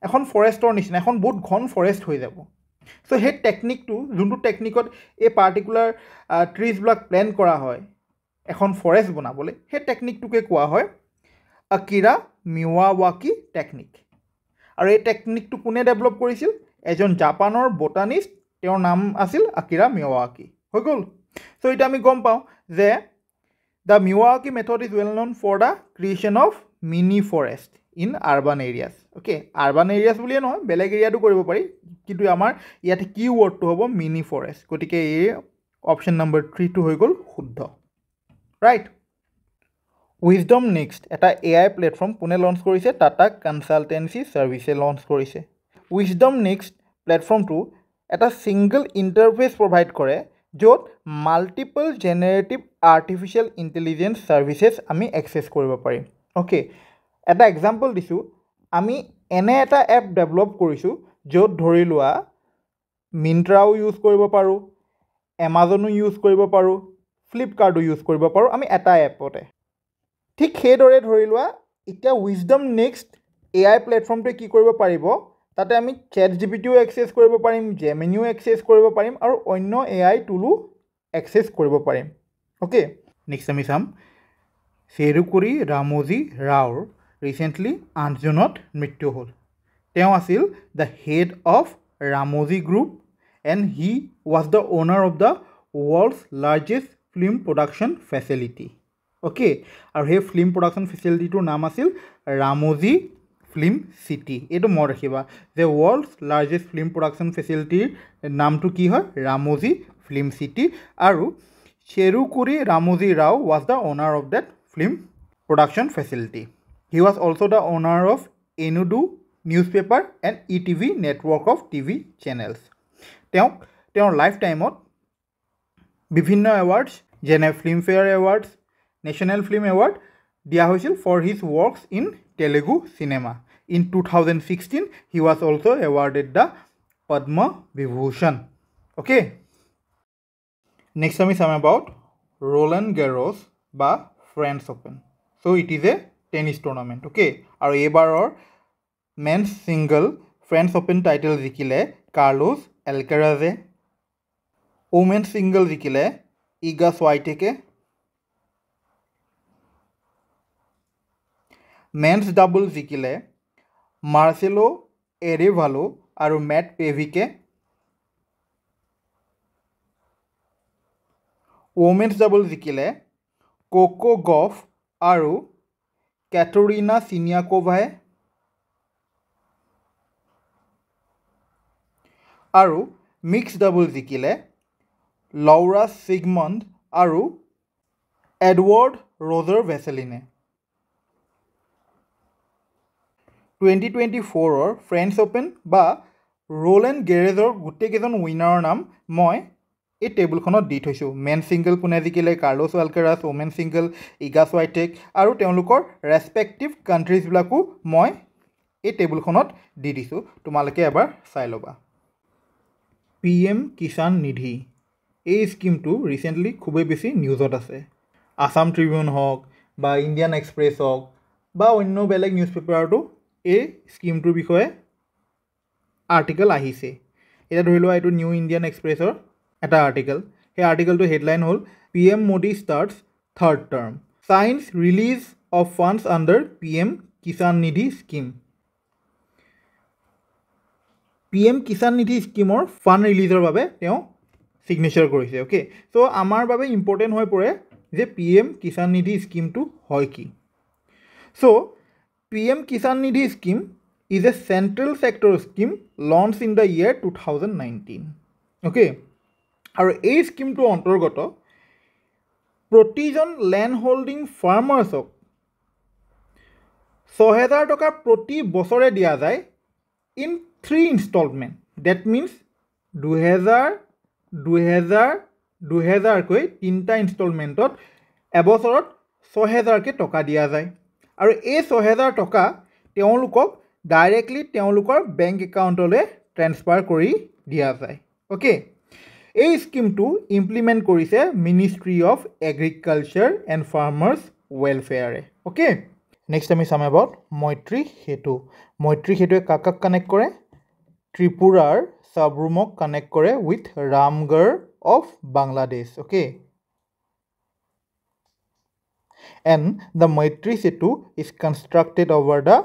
এখন ফৰেষ্টৰ নিচিনা এখন বহুত ঘন ফৰেষ্ট হৈ যাব সো সেই টেকনিকটো যোনটো টেকনিকত এই পাৰ্টিকুলাৰ ট্ৰিজবিলাক প্লেন কৰা হয় এখন ফৰেষ্ট বনাবলৈ সেই টেকনিকটোকে কোৱা হয় আকিৰা মিৱাৱাকি টেকনিক আৰু এই টেকনিকটো কোনে ডেভেলপ কৰিছিল এজন জাপানৰ বটানিষ্ট তেওঁৰ নাম আছিল আকিৰা মিৱাৱাকি হৈ গ'ল সো এটা আমি গম পাওঁ যে The Miyawaki method is well known for the creation of mini forest in urban areas. Okay, urban areas বুলিয়ে নহয় বেলেগ এৰিয়াটো কৰিব পাৰি কিন্তু আমাৰ ইয়াতে কি ৱৰ্ডটো হ'ব মিনি ফৰেষ্ট গতিকে এই অপশ্যন নম্বৰ 3 টো হৈ গ'ল শুদ্ধ ৰাইট উইজডম নেক্সট এটা AI প্লেটফৰ্ম কোনে লঞ্চ কৰিছে টাটা কনসালটেন্সি সাৰ্ভিসে লঞ্চ কৰিছে উইজডম নেক্সট প্লেটফৰ্মটো এটা সিংগল ইণ্টাৰফেচ প্ৰভাইড কৰে য'ত মাল্টিপল জেনেৰেটিভ আৰ্টিফিচিয়েল ইণ্টেলিজেন্স সাৰ্ভিসেছ আমি এক্সেছ কৰিব পাৰিম ওকে এটা এক্সাম্পল দিছোঁ আমি এনে এটা এপ ডেভেলপ কৰিছোঁ য'ত ধৰি লোৱা মিন্ট্ৰাও ইউজ কৰিব পাৰোঁ, এমাজনো ইউজ কৰিব পাৰোঁ, ফ্লিপকাৰ্টো ইউজ কৰিব পাৰোঁ আমি এটা এপতে। ঠিক সেইদৰে ধৰি লোৱা এতিয়া উইজডম নেক্সট AI প্লেটফৰ্মটোৱে কি কৰিব পাৰিব, তাতে আমি ChatGPTও এক্সেছ কৰিব পাৰিম, জেমিনিও এক্সেছ কৰিব পাৰিম আৰু অন্য AI টুলো এক্সেছ কৰিব পাৰিম। অ'কে, নেক্সট আমি চাম চেৰুকুৰি ৰামোজী ৰাওৰ ৰিচেণ্টলি 8 জুনত মৃত্যু হ'ল। তেওঁ আছিল the head of Ramoji Group and he was the owner of the world's largest film production facility. Okay, আৰু সেই ফিল্ম প্ৰডাকশ্যন ফেচিলিটিটোৰ নাম আছিল ৰামোজী ফিল্ম চিটি। এইটো মনত ৰাখিবা যে ৱৰ্ল্ডছ লাৰ্জেষ্ট ফিল্ম প্ৰডাকশ্যন ফেচিলিটিৰ নামটো কি হয়, ৰামোজী ফিল্ম চিটি, আৰু Cherukuri Ramoji Rao was the owner of that film production facility. He was also the owner of Enudu newspaper and ETV network of TV channels. তেওঁৰ লাইফ টাইমত বিভিন্ন এৱাৰ্ডছ যেনে Filmfare awards, national film award দিয়া হৈছিল for his works in Telugu cinema. In 2016 he was also' awarded the Padma Vibhushan. Okay, next আমি চাম about Roland Garros বা French Open. So' it is a tennis tournament. Okay, আৰু এইবাৰৰ men's single French Open title জিকিলে Carlos এলকাৰাজে, women's single জিকিলে Iga স্ৱাইটেকে, men's double জিকিলে মাৰ্চেলো এৰেভালো আৰু মেট পেভিকে, ওমেন্স ডাবল জিকিলে কোকো গফ আৰু কেটৰিনা চিনিয়াকোভাই, আৰু মিক্স ডাবল জিকিলে লৌৰা ছিগমণ্ড আৰু এডৱাৰ্ড ৰজাৰ ভেছেলিনে। 2024 ফ্ৰেঞ্চ অ'পেন বা ৰোলেণ্ড গেৰেজৰ গোটেইকেইজন উইনাৰৰ নাম মই এই টেবুলখনত দি থৈছোঁ। মেন ছিংগল কোনে জিকিলে, কাৰ্লোছ এলকাৰাজ, ওমেন ছিংগল ইগা স্ৱাইটেক, আৰু তেওঁলোকৰ ৰেচপেক্টিভ কাণ্ট্ৰিজবিলাকো মই এই টেবুলখনত দি দিছোঁ, তোমালোকে এবাৰ চাই ল'বা। PM কিষাণ নিধি এই স্কিমটো ৰিচেণ্টলি খুবেই বেছি নিউজত আছে। আছাম ট্ৰিবিউন হওক বা ইণ্ডিয়ান এক্সপ্ৰেছ হওক বা অন্য বেলেগ নিউজ পেপাৰতো এই স্কিমটোৰ বিষয়ে আৰ্টিকেল আহিছে। এতিয়া ধৰি লোৱা এইটো নিউ ইণ্ডিয়ান এক্সপ্ৰেছৰ এটা আৰ্টিকেল, সেই আৰ্টিকেলটোৰ হেডলাইন হ'ল PM Modi starts third term, signs release of funds under PM Kisan Nidhi scheme. PM Kisan Nidhi স্কিমৰ ফাণ্ড ৰিলিজৰ বাবে তেওঁ ছিগনেচাৰ কৰিছে। অ'কে, চ' আমাৰ বাবে ইম্পৰ্টেণ্ট হৈ পৰে যে PM কিষাণ নিধি স্কিমটো হয় কি। So' PM Kisan Nidhi scheme is a central sector scheme launch in the year 2019। Okay, আৰু এই স্কিমটোৰ অন্তৰ্গত প্ৰতিজন লেণ্ড হোল্ডিং ফাৰ্মাৰ্ছক 6,000 টকা প্ৰতি বছৰে দিয়া যায় ইন 3 ইনষ্টলমেণ্ট। ডেট মিনছ 2,000কৈ 3টা ইনষ্টলমেণ্টত এবছৰত 6,000কৈ টকা দিয়া যায়, আৰু এই 6,000 টকা তেওঁলোকক ডাইৰেক্টলি তেওঁলোকৰ বেংক একাউণ্টলৈ ট্ৰেন্সফাৰ কৰি দিয়া যায়। অ'কে, এই স্কিমটো ইমপ্লিমেণ্ট কৰিছে ministry of agriculture and farmers ৱেলফেয়াৰে। অ'কে, নেক্সট আমি চাম এবাউট মৈত্ৰী সেতু। মৈত্ৰী সেতুৱে কাক কাক কানেক্ট কৰে, ত্ৰিপুৰাৰ চাবৰুমক কানেক্ট কৰে with Ramgarh of Bangladesh. Okay, and the Maitri Setu is constructed over the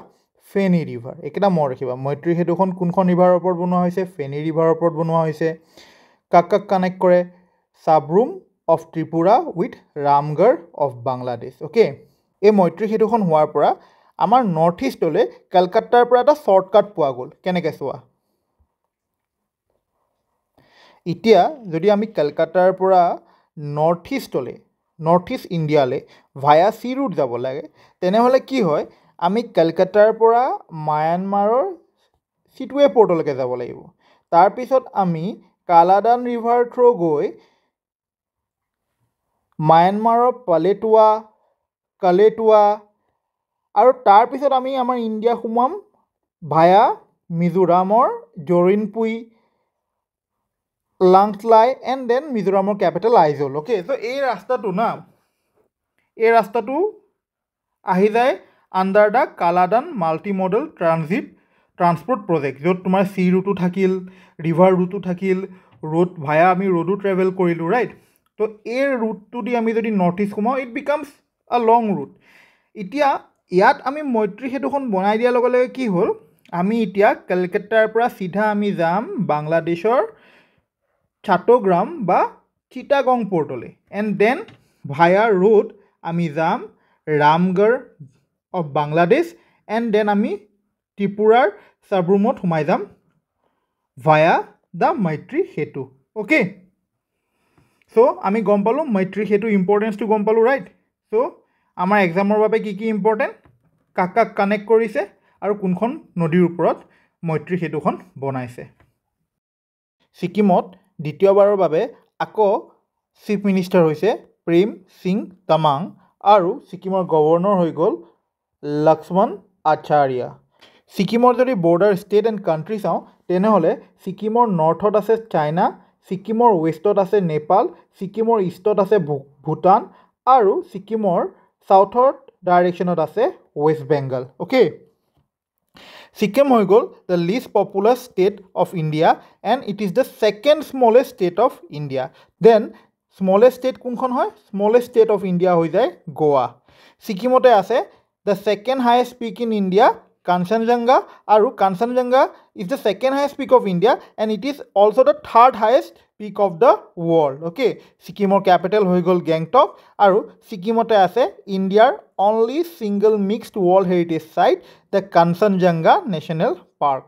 Feni river. একেটা মনত ৰাখিবা, মৈত্ৰী সেতুখন কোনখন ৰিভাৰৰ ওপৰত বনোৱা হৈছে, ফেনী ৰিভাৰৰ ওপৰত বনোৱা হৈছে। কাক কাক কানেক্ট কৰে, Sabroom of Tripura with Ramgarh of Bangladesh. Okay, এই মৈত্ৰী সেতুখন হোৱাৰ পৰা আমাৰ নৰ্থ ইষ্টলৈ কলকাতাৰ পৰা এটা শ্বৰ্টকাট পোৱা গ'ল। কেনেকৈ চোৱা, এতিয়া যদি আমি কলকাতাৰ পৰা নৰ্থ ইষ্ট ইণ্ডিয়ালৈ ভায়া চি ৰুট যাব লাগে, তেনেহ'লে কি হয়, আমি কলকাতাৰ পৰা মায়ানমাৰৰ চিটুৱে পৰ্টলৈকে যাব লাগিব। তাৰপিছত আমি কালাডান ৰিভাৰ থ্ৰু গৈ মায়ানমাৰৰ কালেটুৱা, আৰু তাৰপিছত আমি আমাৰ ইণ্ডিয়া সোমাম ভায়া মিজোৰামৰ জৰিনপুই, লাংথলাই এণ্ড দেন মিজোৰামৰ কেপিটেল আইজল অ'কে চ' এই ৰাস্তাটো না এই ৰাস্তাটো আহি যায় under the Kaladan multi model transport project য'ত তোমাৰ চি ৰুটো থাকিল ৰিভাৰ ৰুটো থাকিল ৰোড ভায়া আমি ৰোডো ট্ৰেভেল কৰিলোঁ ৰাইট তো এই ৰুটটো দি আমি যদি নৰ্থ ইষ্ট সোমাওঁ it becomes a long root এতিয়া ইয়াত আমি মৈত্ৰী সেতুখন বনাই দিয়াৰ লগে লগে কি হ'ল আমি এতিয়া কলকাতাৰ পৰা চিধা আমি যাম বাংলাদেশৰ চাটগ্ৰাম বা চিটাগং পৰ্টলৈ এণ্ড দেন ভায়া ৰোড আমি যাম Ramgarh of Bangladesh and then আমি ত্ৰিপুৰাৰ চাবৰুমত সোমাই যাম ভায়া দ্য মৈত্ৰী সেতু অ'কে চ' আমি গম পালোঁ মৈত্ৰী সেতু ইম্পৰ্টেঞ্চটো গম পালোঁ ৰাইট চ' আমাৰ এক্সামৰ বাবে কি কি ইম্পৰ্টেণ্ট কাক কাক কানেক্ট কৰিছে আৰু কোনখন নদীৰ ওপৰত মৈত্ৰী সেতুখন বনাইছে ছিকিমত দ্বিতীয়বাৰৰ বাবে আকৌ চিফ মিনিষ্টাৰ হৈছে প্ৰেম সিং তামাং আৰু ছিকিমৰ গভৰ্ণৰ হৈ গ'ল লক্ষ্মণ আচাৰ্য ছিকিমৰ যদি বৰ্ডাৰ ষ্টেট এণ্ড কাণ্ট্ৰি চাওঁ তেনেহ'লে ছিকিমৰ নৰ্থত আছে চাইনা ছিকিমৰ ৱেষ্টত আছে নেপাল ছিকিমৰ ইষ্টত আছে ভূটান আৰু ছিকিমৰ চাউথৰ ডাইৰেকশ্যনত আছে ৱেষ্ট বেংগল অ'কে ছিকিম হৈ গ'ল the least popular state of India and it is the second smallest state of India then smallest state কোনখন হয় স্মলেষ্ট ষ্টেট অফ ইণ্ডিয়া হৈ যায় গোৱা ছিকিমতে আছে the second highest peak in India Kangchenjunga আৰু Kangchenjunga is the second highest peak of India and it is also' the third highest peak of the world okay ছিকিমৰ capital হৈ গ'ল গেংটক আৰু ছিকিমতে আছে ইণ্ডিয়াৰ only single mixed world heritage site the Kangchenjunga national park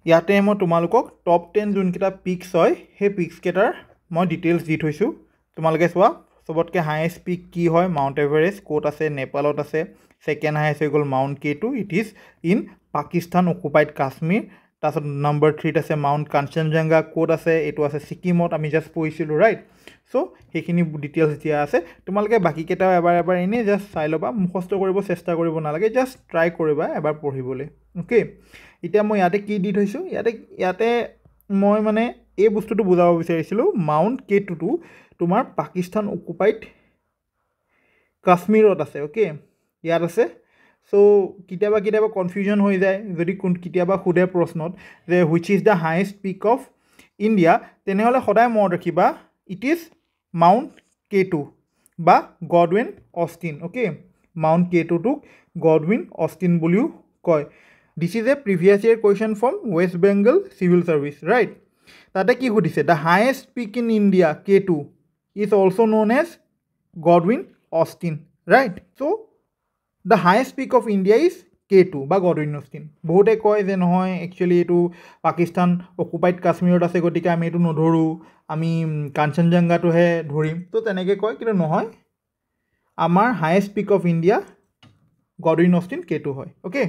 ইয়াতে মই তোমালোকক টপ 10 যোনকেইটা পিক্স হয় সেই পিক্সকেইটাৰ মই ডিটেইলছ দি থৈছোঁ তোমালোকে চোৱা চবতকৈ হায়েষ্ট পিক কি হয় মাউণ্ট এভাৰেষ্ট ক'ত আছে নেপালত আছে ছেকেণ্ড হায়েষ্ট হৈ গ'ল mount K2 it is in Pakistan occupied Kashmir তাৰপিছত নম্বৰ 3ত আছে মাউণ্ট কাঞ্চনজংঘা ক'ত আছে এইটো আছে ছিকিমত আমি জাষ্ট পঢ়িছিলোঁ ৰাইট চ' সেইখিনি ডিটেইলছ দিয়া আছে তোমালোকে বাকীকেইটাও এবাৰ এনেই জাষ্ট চাই ল'বা মুখস্থ কৰিব চেষ্টা কৰিব নালাগে জাষ্ট ট্ৰাই কৰিবা এবাৰ পঢ়িবলৈ অ'কে এতিয়া মই ইয়াতে কি দি থৈছোঁ ইয়াতে মই মানে এই বস্তুটো বুজাব বিচাৰিছিলোঁ মাউণ্ট K2টো তোমাৰ পাকিস্তান অকুপাইড কাশ্মীৰত আছে অ'কে ইয়াত আছে চ' কেতিয়াবা কনফিউজন হৈ যায় যদি কেতিয়াবা সোধে প্ৰশ্নত যে which is the highest peak of India তেনেহ'লে সদায় মনত ৰাখিবা ইট ইজ মাউণ্ট K2 বা গডৱিন অষ্টিন অ'কে মাউণ্ট K2টোক গডৱিন অষ্টিন বুলিও কয় this is a previous year question from west Bengal civil service right তাতে কি সুধিছে the highest peak in India K2 is also' known as Godwin Austen right so' the highest peak of India is K2 বা Godwin Austen বহুতে কয় যে নহয় actually এইটো Pakistan occupied কাশ্মীৰত আছে গতিকে আমি এইটো নধৰোঁ আমি কাঞ্চনজংঘাটোহে ধৰিম তো তেনেকৈ কয় কিন্তু নহয় আমাৰ highest peak of India Godwin Austen K2 হয় অ'কে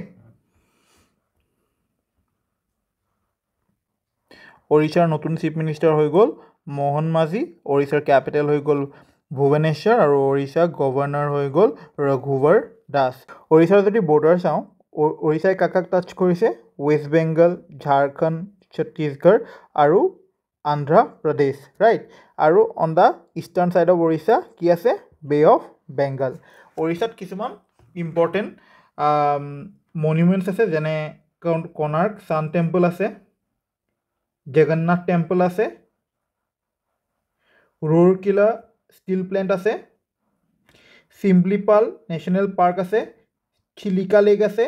ওড়িশাৰ নতুন চিফ মিনিষ্টাৰ হৈ গ'ল মোহন মাঝি ওড়িশাৰ কেপিটেল হৈ গ'ল ভুৱনেশ্বৰ আৰু ওড়িশা গভৰ্ণৰ হৈ গ'ল ৰঘুবৰ দাস ওড়িশাৰ যদি বৰ্ডাৰ চাওঁ ওড়িশাই কাক টাচ কৰিছে ৱেষ্ট বেংগল ঝাৰখণ্ড ছত্তীশগড় আৰু আন্ধ্ৰ প্ৰদেশ ৰাইট আৰু on the eastern side of Odisha কি আছে বে অফ বেংগল ওড়িশাত কিছুমান ইম্পৰ্টেণ্ট মনুমেণ্টছ আছে যেনে কোনাৰ্ক ছান টেম্পল আছে জগন্নাথ টেম্পল আছে ৰুৰকিলা ষ্টিল প্লেণ্ট আছে চিমলিপাল নেশ্যনেল পাৰ্ক আছে চিলিকা লেক আছে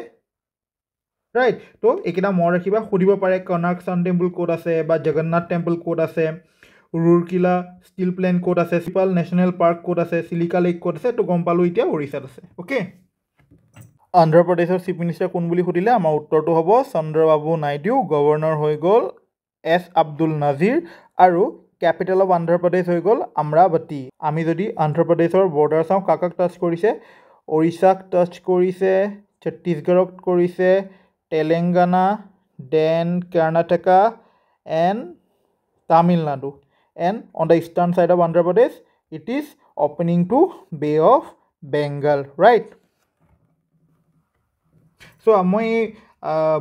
ৰাইট তো এইকেইটা মনত ৰাখিবা সুধিব পাৰে কোনাৰ্ক ছান টেম্পল ক'ত আছে বা জগন্নাথ টেম্পল ক'ত আছে ৰুৰকিলা ষ্টিল প্লেণ্ট ক'ত আছে চিপাল নেশ্যনেল পাৰ্ক ক'ত আছে চিলিকা লেক ক'ত আছে তো গম পালোঁ এতিয়া ওড়িশাত আছে অ'কে অন্ধ্ৰপ্ৰদেশৰ চিফ মিনিষ্টাৰ কোন বুলি সুধিলে আমাৰ উত্তৰটো হ'ব চন্দ্ৰবাবু নাইডু গভৰ্ণৰ হৈ গ'ল এছ আব্দুল নাজিৰ আৰু কেপিটেল অফ অন্ধ্ৰপ্ৰদেশ হৈ গ'ল আমৰাৱতী আমি যদি অন্ধ্ৰপ্ৰদেশৰ বৰ্ডাৰ চাওঁ কাক টাচ কৰিছে ওড়িশাক টাচ কৰিছে ছত্তীশগড়ক কৰিছে Telangana then Karnataka and Tamil Nadu and on the eastern side of Andhra Pradesh it is opening to Bay of Bengal right so' মই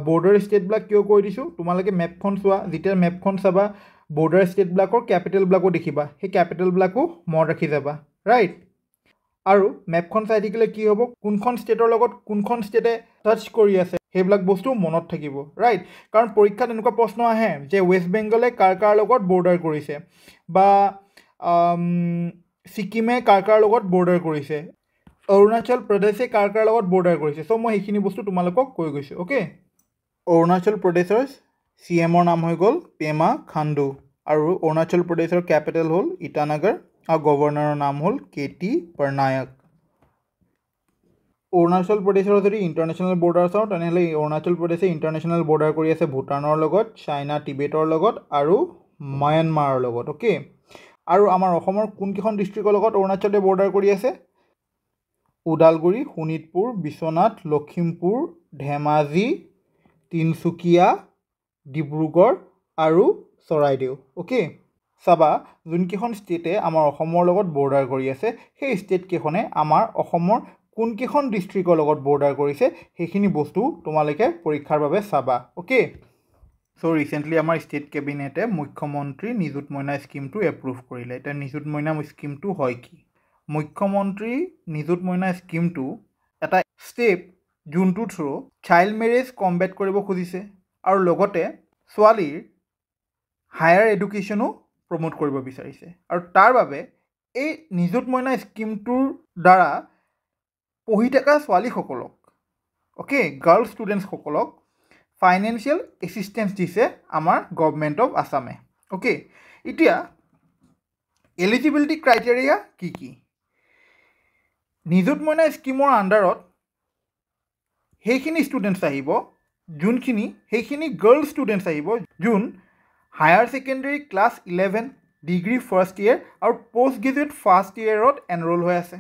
বৰ্ডাৰ ষ্টেটবিলাক কিয় কৈ দিছোঁ তোমালোকে মেপখন চোৱা যেতিয়া মেপখন চাবা বৰ্ডাৰ ষ্টেটবিলাকৰ কেপিটেলবিলাকো দেখিবা সেই কেপিটেলবিলাকো মনত ৰাখি যাবা ৰাইট আৰু মেপখন চাই থাকিলে কি হ'ব কোনখন ষ্টেটৰ লগত কোনখন ষ্টেটে টাচ কৰি আছে সেইবিলাক বস্তু মনত থাকিব ৰাইট কাৰণ পৰীক্ষাত এনেকুৱা প্ৰশ্ন আহে যে ৱেষ্ট বেংগলে কাৰ লগত বৰ্ডাৰ কৰিছে বা ছিকিমে কাৰ লগত বৰ্ডাৰ কৰিছে অৰুণাচল প্ৰদেশে কাৰ লগত বৰ্ডাৰ কৰিছে চ' মই সেইখিনি বস্তু তোমালোকক কৈ গৈছোঁ অ'কে অৰুণাচল প্ৰদেশৰ CMৰ নাম হৈ গ'ল পেমা খাণ্ডু আৰু অৰুণাচল প্ৰদেশৰ কেপিটেল হ'ল ইটানগৰ আৰু গভৰ্ণৰৰ নাম হ'ল KT পটনায়ক অৰুণাচল প্ৰদেশৰ যদি ইণ্টাৰনেশ্যনেল বৰ্ডাৰ চাওঁ তেনেহ'লে অৰুণাচল প্ৰদেশে ইণ্টাৰনেশ্যনেল বৰ্ডাৰ কৰি আছে ভূটানৰ লগত চাইনা টিবেটৰ লগত আৰু ম্যানমাৰৰ লগত অ'কে আৰু আমাৰ অসমৰ কোনকেইখন ডিষ্ট্ৰিক্টৰ লগত অৰুণাচলে বৰ্ডাৰ কৰি আছে ওদালগুৰি শোণিতপুৰ বিশ্বনাথ লখিমপুৰ ধেমাজি তিনিচুকীয়া ডিব্ৰুগড় আৰু চৰাইদেউ অ'কে চাবা যোনকেইখন ষ্টেটে আমাৰ অসমৰ লগত বৰ্ডাৰ কৰি আছে সেই ষ্টেটকেইখনে আমাৰ অসমৰ কোনকেইখন ডিষ্ট্ৰিক্টৰ লগত বৰ্ডাৰ কৰিছে সেইখিনি বস্তু তোমালোকে পৰীক্ষাৰ বাবে চাবা অ'কে চ' ৰিচেণ্টলি আমাৰ ষ্টেট কেবিনেটে মুখ্যমন্ত্ৰী নিযুত মইনা স্কিমটো এপ্ৰুভ কৰিলে এতিয়া নিযুত মইনা স্কিমটো হয় কি মুখ্যমন্ত্ৰী নিযুত মইনা স্কিমটো এটা ষ্টেপ যোনটো থ্ৰু চাইল্ড মেৰেজ কম্বেট কৰিব খুজিছে আৰু লগতে ছোৱালীৰ হায়াৰ এডুকেশ্যনো প্ৰমোট কৰিব বিচাৰিছে আৰু তাৰ বাবে এই নিযুত মইনা স্কিমটোৰ দ্বাৰা পঢ়ি থকা ছোৱালীসকলক অ'কে গাৰ্ল ষ্টুডেণ্টসকলক ফাইনেন্সিয়েল এছিষ্টেঞ্চ দিছে আমাৰ গভৰ্ণমেণ্ট অফ আছামে অ'কে এতিয়া এলিজিবিলিটি ক্ৰাইটেৰিয়া কি নিযুত মইনা স্কিমৰ আণ্ডাৰত সেইখিনি ষ্টুডেণ্টছ আহিব যোনখিনি সেইখিনি গাৰ্ল ষ্টুডেণ্টছ আহিব যোন higher secondary class 11 degree first year আৰু পষ্ট গ্ৰেজুৱেট ফাৰ্ষ্ট ইয়েৰত এনৰোল হৈ আছে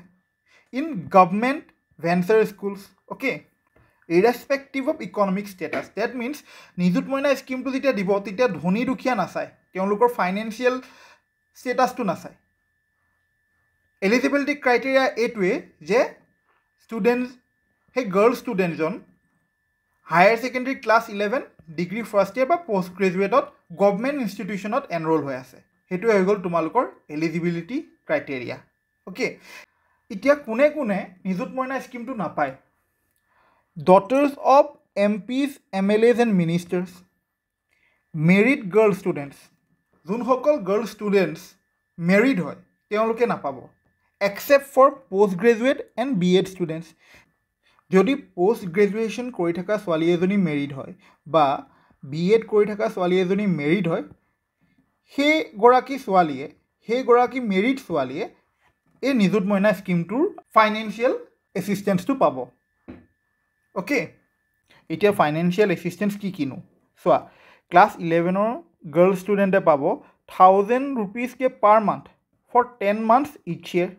in government venture schools okay irrespective of economic status that means Nijut Moina স্কিমটো যেতিয়া দিব তেতিয়া ধনী দুখীয়া নাচায় তেওঁলোকৰ ফাইনেন্সিয়েল ষ্টেটাছটো নাচায় এলিজিবিলিটি ক্ৰাইটেৰিয়া এইটোৱে যে ষ্টুডেণ্ট সেই গাৰ্ল ষ্টুডেণ্টজন higher secondary class 11 degree first year বা পষ্ট গ্ৰেজুৱেটত গভৰ্ণমেণ্ট ইনষ্টিটিউশ্যনত এনৰোল হৈ আছে সেইটোৱে হৈ গ'ল তোমালোকৰ এলিজিবিলিটি ক্ৰাইটেৰিয়া অ'কে এতিয়া কোনে কোনে নিযুত মইনা স্কিমটো নাপায় daughters of MPs MLAs and ministers married girl students যোনসকল গাৰ্ল ষ্টুডেণ্টছ মেৰিড হয় তেওঁলোকে নাপাব except for post graduate and BEd students যদি পষ্ট গ্ৰেজুৱেশ্যন কৰি থকা ছোৱালী এজনী মেৰিড হয় বা BEd কৰি থকা ছোৱালী এজনী মেৰিড হয় সেইগৰাকী মেৰিড ছোৱালীয়ে এই নিযুত মইনা স্কিমটোৰ ফাইনেন্সিয়েল এছিষ্টেঞ্চটো পাব অ'কে এতিয়া ফাইনেন্সিয়েল এছিষ্টেঞ্চ কিনো চোৱা ক্লাছ 11ৰ গাৰ্ল ষ্টুডেণ্টে পাব 1000 rupeesকৈ per month for 10 months each year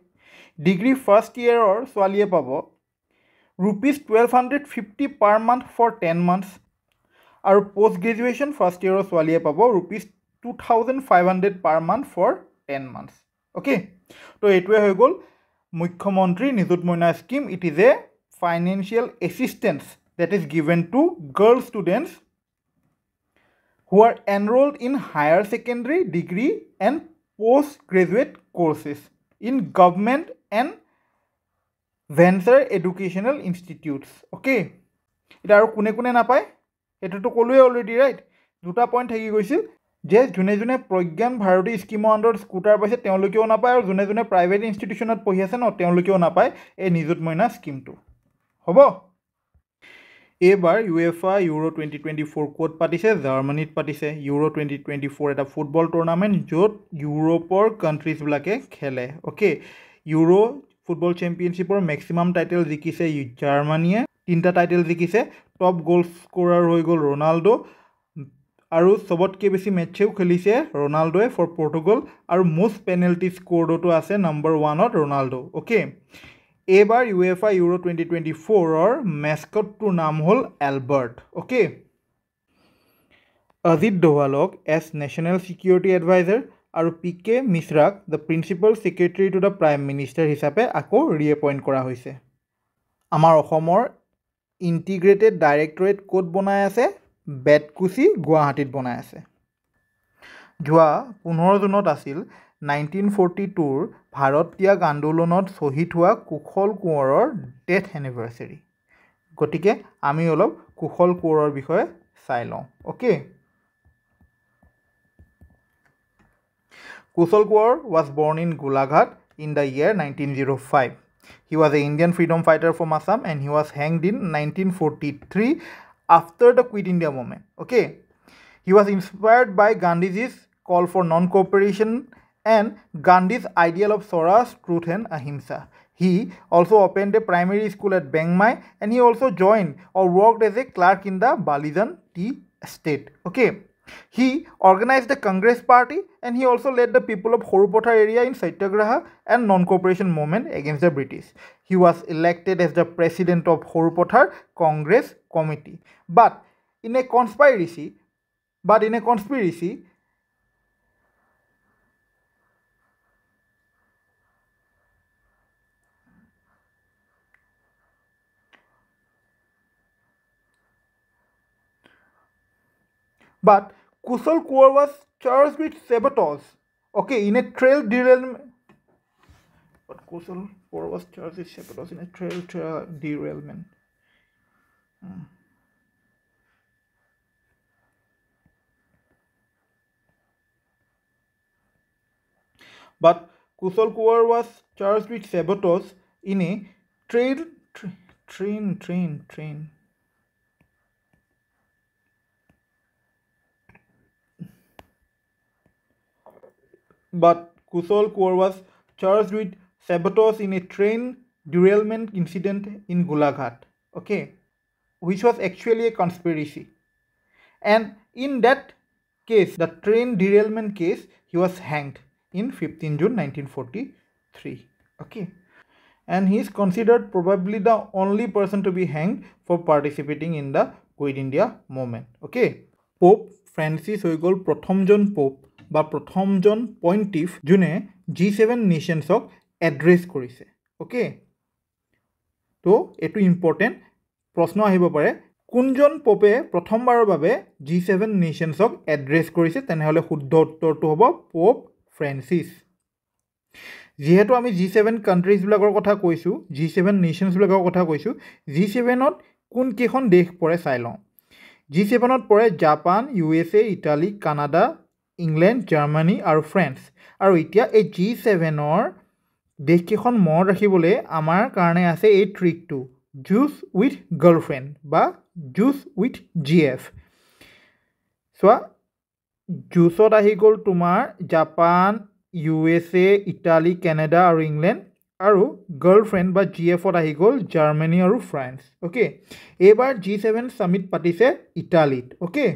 degree first ইয়েৰৰ ছোৱালীয়ে পাব ₹1250 পাৰ মান্থ ফৰ 10 months আৰু পষ্ট গ্ৰেজুৱেশ্যন ফাৰ্ষ্ট ইয়েৰৰ ছোৱালীয়ে পাব ₹2500 per month for 10 months okay তো এইটোৱে হৈ গ'ল মুখ্যমন্ত্ৰী Nijut Moina scheme it is a financial assistance that is given to girl students who are enrolled in higher secondary degree and postgraduate courses in government and venture educational institutes okay এটা আৰু কোনে নাপায় এটোটো কলোৱে already right দুটা point থাকি গৈছিল যে যোনে প্ৰজ্ঞান ভাৰতী স্কিমৰ আণ্ডাৰত স্কুটাৰ পাইছে তেওঁলোকেও নাপায় আৰু যোনে প্ৰাইভেট ইনষ্টিটিউশ্যনত পঢ়ি আছে ন তেওঁলোকেও নাপায় এই নিযুত মইনা স্কিমটো হ'ব এইবাৰ UEFA ইউৰো 2024 ক'ত পাতিছে জাৰ্মানীত পাতিছে ইউৰো 2024 এটা ফুটবল টুৰ্ণামেণ্ট য'ত ইউৰোপৰ কাণ্ট্ৰিজবিলাকে খেলে অ'কে ইউৰো ফুটবল চেম্পিয়নশ্বিপৰ মেক্সিমাম টাইটেল জিকিছে জাৰ্মানীয়ে 3টা টাইটেল জিকিছে টপ গ'ল স্ক'ৰাৰ হৈ গ'ল ৰনাল্ডো আৰু চবতকৈ বেছি মেটছেও খেলিছে ৰনাল্ডোৱে ফৰ পৰ্তুগাল আৰু মষ্ট পেনাল্টি স্ক'ৰডতো আছে নম্বৰ 1ত ৰনাল্ডো অ'কে এইবাৰ UEFA ইউৰো 2024ৰ মেস্কটটোৰ নাম হ'ল এলবাৰ্ট অ'কে অজিত ডোভালক এজ নেশ্যনেল ছিকিউৰিটি এডভাইজাৰ আৰু PK মিশ্ৰাক the principal secretary to the prime minister হিচাপে আকৌ ৰিএপইণ্ট কৰা হৈছে আমাৰ অসমৰ ইণ্টিগ্ৰেটেড ডাইৰেক্টৰেট ক'ত বনাই আছে বেতকুচি গুৱাহাটীত বনাই আছে যোৱা 15 জুনত আছিল 1942ৰ ভাৰত ত্যাগ আন্দোলনত শ্বহীদ হোৱা কুশল কোঁৱৰৰ ডেথ এনিভাৰ্চাৰী গতিকে আমি অলপ কুশল কোঁৱৰৰ বিষয়ে চাই লওঁ okay Kushal Konwar was born in Golaghat in the year 1905. He was an Indian freedom fighter from Assam and he was hanged in 1943 after the Quit India movement. Okay, he was inspired by Gandhiji's call for non-cooperation and Gandhi's ideal of Swaraj, truth and ahimsa. He also opened a primary school at Bengmai and he also joined or worked as a clerk in the Balijan tea estate. Okay. He organized the Congress party and he also led the people of Horupothar area in Satyagraha and non-cooperation movement against the British. He was elected as the president of Horupothar Congress Committee. But in a conspiracy, But Kushal Kaur was charged with sabotage. Okay, in a trail derailment. But Kushal Kaur was charged with sabotage in a trail derailment. But Kushal Kaur was charged with sabotage in a train. But Kushal Kaur was charged with sabotage in a train derailment incident in Golaghat, okay, which was actually a conspiracy. And in that case, the train derailment case, he was hanged in 15 June 1943, okay. And he is considered probably the only person to be hanged for participating in the Quit India movement, okay. Pope Francis হৈ গ'ল প্ৰথমজন pope বা প্ৰথমজন পইণ্টিফ যোনে G7 নেশ্যনছক address কৰিছে okay তো এইটো important প্ৰশ্ন আহিব পাৰে কোনজন পোপে প্ৰথমবাৰৰ বাবে G7 নেশ্যনছক এড্ৰেছ কৰিছে তেনেহ'লে শুদ্ধ উত্তৰটো হ'ব পোপ ফ্ৰেন্সিছ যিহেতু আমি G7 কাণ্ট্ৰিজবিলাকৰ কথা কৈছোঁ G7 নেশ্যনছবিলাকৰ কথা কৈছোঁ G7ত কোনকেইখন দেশ পৰে চাই লওঁ G7ত পৰে Japan USA Italy Canada England Germany আৰু ফ্ৰান্স আৰু এতিয়া এই G7ৰ দেশকেইখন মনত ৰাখিবলৈ আমাৰ কাৰণে আছে এই ট্ৰিকটো জুচ উইথ গাৰ্লফ্ৰেণ্ড বা জুচ উইথ GF চোৱা জুচত আহি গ'ল তোমাৰ জাপান USA ইটালী কানাডা আৰু ইংলেণ্ড আৰু গাৰ্লফ্ৰেণ্ড বা GFত আহি গ'ল জাৰ্মানী আৰু ফ্ৰান্স অ'কে এইবাৰ G7 সামিট পাতিছে ইটালীত অ'কে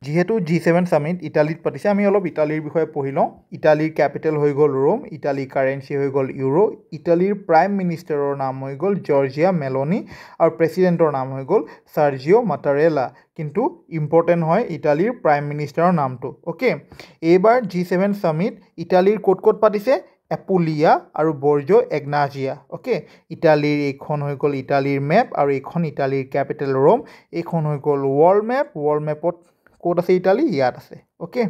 যিহেতু G7 সামিট ইটালীত পাতিছে আমি অলপ ইটালীৰ বিষয়ে পঢ়ি লওঁ ইটালীৰ কেপিটেল হৈ গ'ল ৰোম ইটালীৰ কাৰেঞ্চি হৈ গ'ল ইউৰো ইটালীৰ প্ৰাইম মিনিষ্টাৰৰ নাম হৈ গ'ল জৰ্জিয়া মেলোনি আৰু প্ৰেছিডেণ্টৰ নাম হৈ গ'ল চাৰ্জিঅ' মাটাৰেলা কিন্তু ইম্পৰ্টেণ্ট হয় ইটালীৰ প্ৰাইম মিনিষ্টাৰৰ নামটো অ'কে এইবাৰ G7 সামিট ইটালীৰ ক'ত পাতিছে এপুলিয়া আৰু বৰ্জো এগনাজিয়া অ'কে ইটালীৰ এইখন হৈ গ'ল ইটালীৰ মেপ আৰু এইখন ইটালীৰ কেপিটেল ৰোম এইখন হৈ গ'ল ৱৰ্ল্ড মেপত ক'ত আছে ইটালী ইয়াত আছে অ'কে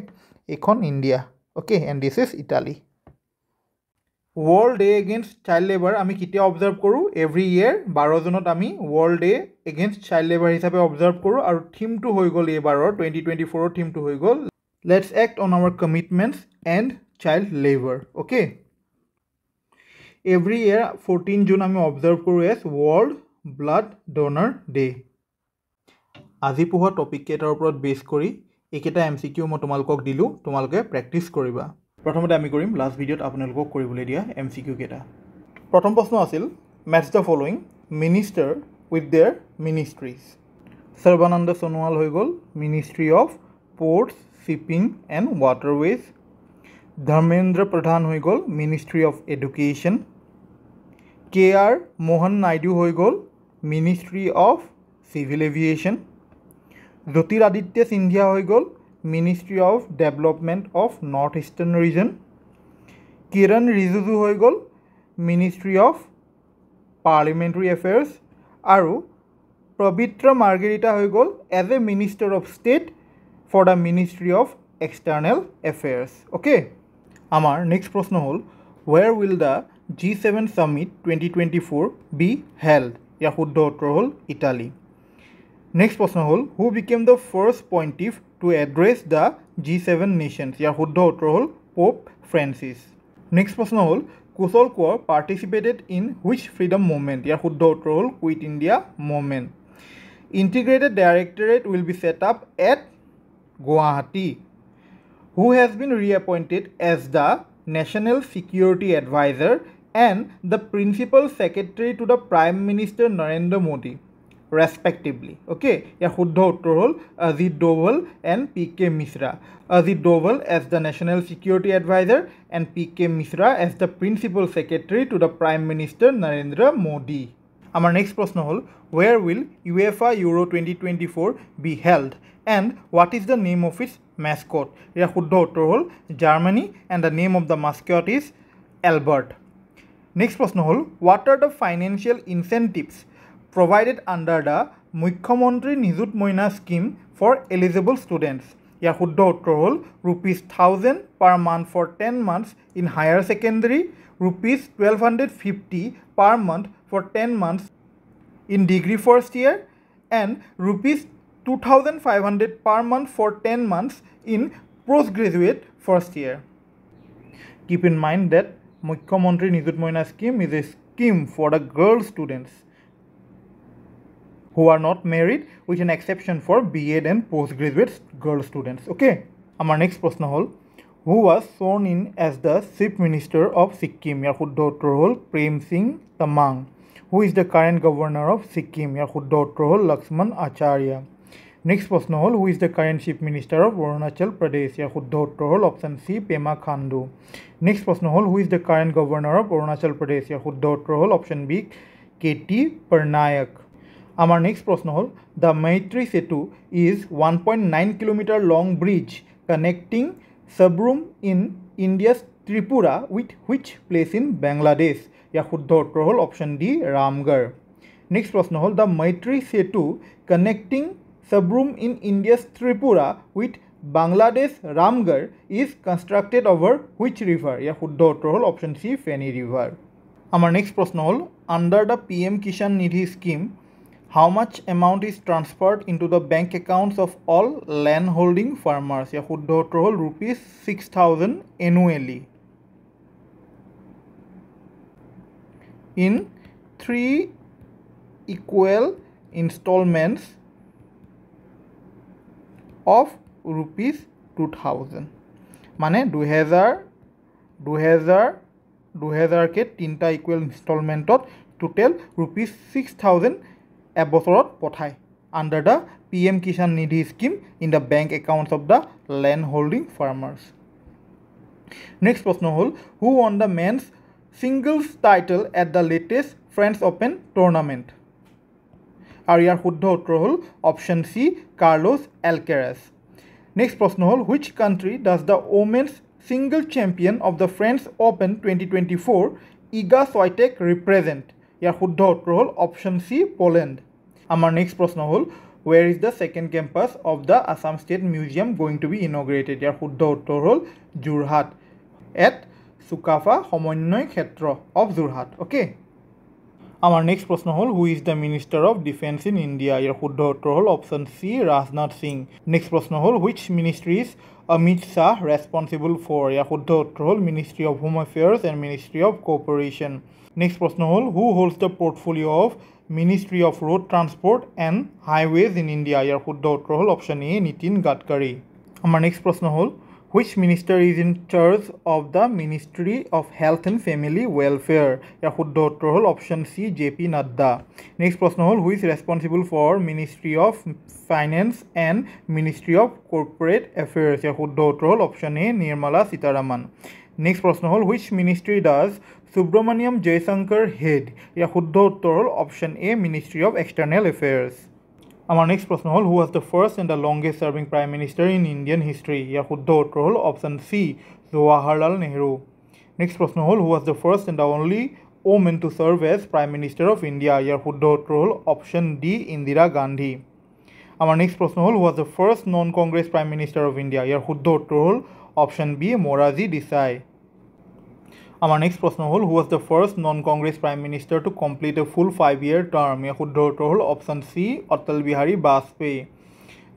এইখন India okay and this is Italy world day against child labour আমি কেতিয়া অবজাৰ্ভ কৰোঁ এভৰি ইয়েৰ 12 জুনত আমি world day against child labour হিচাপে অবজাৰ্ভ কৰোঁ আৰু থিমটো হৈ গ'ল এইবাৰৰ 2024ৰ থিমটো হৈ গ'ল let's act on our commitments and child labour okay every year 14 June আমি অবজাৰ্ভ কৰোঁ as world blood donor day আজি পঢ়োৱা টপিক কেইটাৰ ওপৰত বেছ কৰি এইকেইটা MCQ মই তোমালোকক দিলোঁ তোমালোকে প্ৰেক্টিছ কৰিবা প্ৰথমতে আমি কৰিম লাষ্ট ভিডিঅ'ত আপোনালোকক কৰিবলৈ দিয়া MCQ কেইটা প্ৰথম প্ৰশ্ন আছিল match the following minister with their ministries Sarbananda Sonowal হৈ গ'ল ministry of ports shipping and waterways Dharmendra Pradhan হৈ গ'ল ministry of education KR Mohan Naidu হৈ গ'ল ministry of civil aviation Jyotiraditya Scindia হৈ গ'ল ministry of development of north eastern region Kiren Rijiju হৈ গ'ল মিনিষ্ট্ৰি অফ পাৰ্লিমেণ্টাৰী এফেয়াৰ্ছ আৰু পবিত্ৰ মাৰ্গেৰিটা হৈ গ'ল as a minister of state for the ministry of external affairs okay আমাৰ নেক্সট প্ৰশ্ন হ'ল where will the G7 Summit 2024 be held ইয়াৰ শুদ্ধ উত্তৰ হ'ল ইটালী নেক্সট প্ৰশ্ন হ'ল who became the first pontiff to address the G7 nations ইয়াৰ শুদ্ধ উত্তৰ হ'ল পোপ ফ্ৰেন্সিছ নেক্সট প্ৰশ্ন হ'ল Kushal Konwar participated in which freedom movement ইয়াৰ শুদ্ধ উত্তৰ হ'ল quit India movement integrated directorate will be set up at Guwahati who has been reappointed as the National Security Advisor and the Principal Secretary to the Prime Minister Narendra Modi, respectively. Okay, yeah, Shuddha Uttor hol Ajit Doval and P.K. Mishra. Ajit Doval as the National Security Advisor and P.K. Mishra as the Principal Secretary to the Prime Minister Narendra Modi. Our next question hol where will UEFA Euro 2024 be held and what is the name of its mascot? Here Shuddha Uttor hol Germany and the name of the mascot is Albert. Next question hol what are the financial incentives provided under the Mukhyamantri Nijut Moina scheme for eligible students? Here Shuddha Uttor hol ₹1000 per month for 10 months in higher secondary, ₹1250 per month for 10 months in degree first year and ₹2500 per month for 10 months in postgraduate first year. Keep in mind that Mukhyamantri Nijut Moina scheme is a scheme for the girl students who are not married with an exception for B.Ed and postgraduate girl students. Okay. Our next question hol who was sworn in as the Chief Minister of Sikkim? Here Shuddha Uttor hol Prem Singh Tamang. Who is the current governor of Sikkim? Here Shuddha Uttor hol Lakshman Acharya. Next question hol who is the current Chief Minister of Arunachal Pradesh? Here Shuddha Uttor hol option C Pema Khandu. Next question hol who is the current governor of Arunachal Pradesh? Here Shuddha Uttor hol option B K.T. Parnayak. Our next question hol the Maitri Setu is 1.9 km long bridge connecting Sabrum in India's Tripura with which place in Bangladesh? Here Shuddha Uttor hol option D Ramgarh. Next question hol the Maitri Setu connecting Sabrum in India's Tripura with Bangladesh Ramgarh is constructed over which river? Here Shuddha Uttor hol option C Feni river. Our next question hol under the PM Kishan Nidhi scheme how much amount is transferred into the bank accounts of all land holding farmers? Here Shuddha Uttor hol ₹6,000 annually in 3 equal installments of ₹2,000 মানে 2000 কে 3টা equal ইনষ্টলমেণ্টত total ₹6,000 এবছৰত পঠায় under the PM Kishan Nidhi scheme in the bank accounts of the land holding farmers. Next প্ৰশ্ন হ'ল who won the men's singles title at the latest French Open tournament? আৰু ইয়াৰ শুদ্ধ উত্তৰ হ'ল অপশ্যন চি কাৰ্লোছ এলকেৰাছ নেক্সট প্ৰশ্ন হ'ল which country does the women's single champion of the French Open 2024 Iga Swiatek represent? ইয়াৰ শুদ্ধ উত্তৰ হ'ল অপশ্যন চি পোলেণ্ড আমাৰ নেক্সট প্ৰশ্ন হ'ল where is the second campus of the Assam State Museum going to be inaugurated? ইয়াৰ শুদ্ধ উত্তৰ হ'ল Jorhat at Sukafa সমন্বয় ক্ষেত্ৰ of Jorhat okay Our next প্ৰশ্ন হল who is the Minister of Defense in India? ইয়াৰ শুদ্ধ উত্তৰ হল option C Rajnath Singh next প্ৰশ্ন হল which ministry is Amit Shah responsible for? ইয়াৰ শুদ্ধ উত্তৰ হল Ministry of Home Affairs and Ministry of Cooperation next প্ৰশ্ন হল who holds the portfolio of Ministry of Road Transport and Highways in India? ইয়াৰ শুদ্ধ উত্তৰ হল অপশ্যন এ নীতিন গাডকাৰী আমাৰ next প্ৰশ্ন হল Which minister is in charge of the Ministry of Health and Family Welfare? ইয়াৰ শুদ্ধ উত্তৰ হ'ল option C JP Nadda next প্ৰশ্ন হ'ল who is responsible for Ministry of Finance and Ministry of Corporate Affairs? ইয়াৰ শুদ্ধ উত্তৰ হ'ল অপশ্যন এ Nirmala Sitharaman next প্ৰশ্ন হ'ল which ministry does Subramaniam Jaishankar head? ইয়াৰ শুদ্ধ উত্তৰ হ'ল option A Ministry of External Affairs Our next প্রশ্ন হল who was the first and the longest serving prime minister in Indian history? ইয়াৰ শুদ্ধ উত্তৰ হল option C Jawaharlal Nehru next প্ৰশ্ন হল who was the first and the only woman to serve as Prime Minister of India? ইয়াৰ শুদ্ধ উত্তৰ হ'ল অপশ্যন ডি ইন্দিৰা গান্ধী। আমাৰ নেক্সট প্ৰশ্ন হ'ল, who was the first non Congress prime minister of India? ইয়াৰ শুদ্ধ উত্তৰ হ'ল অপশ্যন বি মোৰাৰজী দেশাই। আমাৰ নেক্সট প্ৰশ্ন হ'ল, who was the first non Congress prime minister to complete a full 5-year term? ইয়াৰ শুদ্ধ উত্তৰ হ'ল option C Atal Bihari Vajpayee.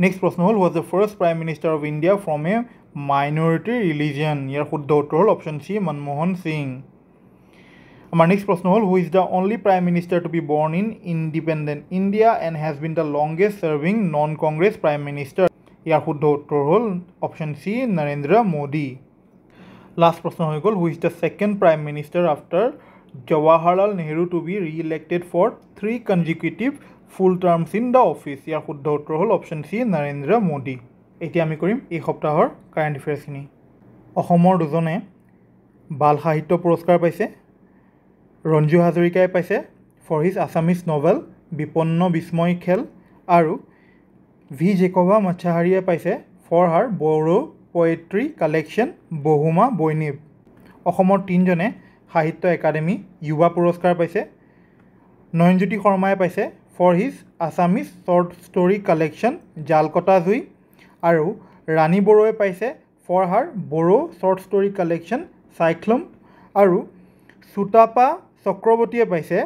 Next প্ৰশ্ন হ'ল, who was the first prime minister of India from a minority religion? ইয়াৰ শুদ্ধ উত্তৰ হ'ল অপশ্যন চি মনমোহন সিং। আমাৰ নেক্সট প্ৰশ্ন হ'ল, who is the only prime minister to be born in independent India and has been the longest serving non Congress prime minister? ইয়াৰ শুদ্ধ উত্তৰ হ'ল option C Narendra Modi. Last প্ৰশ্ন হৈ গ'ল, who is the second prime minister after Jawaharlal Nehru to be re-elected for 3 consecutive full terms in the office? ইয়াৰ শুদ্ধ উত্তৰ হ'ল অপশ্যন চি নৰেন্দ্ৰ মোদী। এতিয়া আমি কৰিম এই সপ্তাহৰ কাৰেণ্ট এফেয়াৰ্ছখিনি। অসমৰ দুজনে বাল সাহিত্য পুৰস্কাৰ পাইছে। ৰঞ্জু হাজৰিকাই পাইছে ফৰ হিজ আছামিজ নভেল বিপন্ন বিস্ময় খেল, আৰু ভি জেকভা মচ্ছাহাৰীয়ে পাইছে for her Bodo poetry collection বহুমা বৈনিব। অসমৰ 3জনে সাহিত্য একাডেমী যুৱা পুৰস্কাৰ পাইছে। নয়নজ্যোতি শৰ্মাই পাইছে for his Assamese short story collection জালকটা জুই, আৰু ৰাণী বড়োৱে পাইছে for her Bodo short story collection চাইক্লম, আৰু চুটাপা চক্ৰৱৰ্তীয়ে পাইছে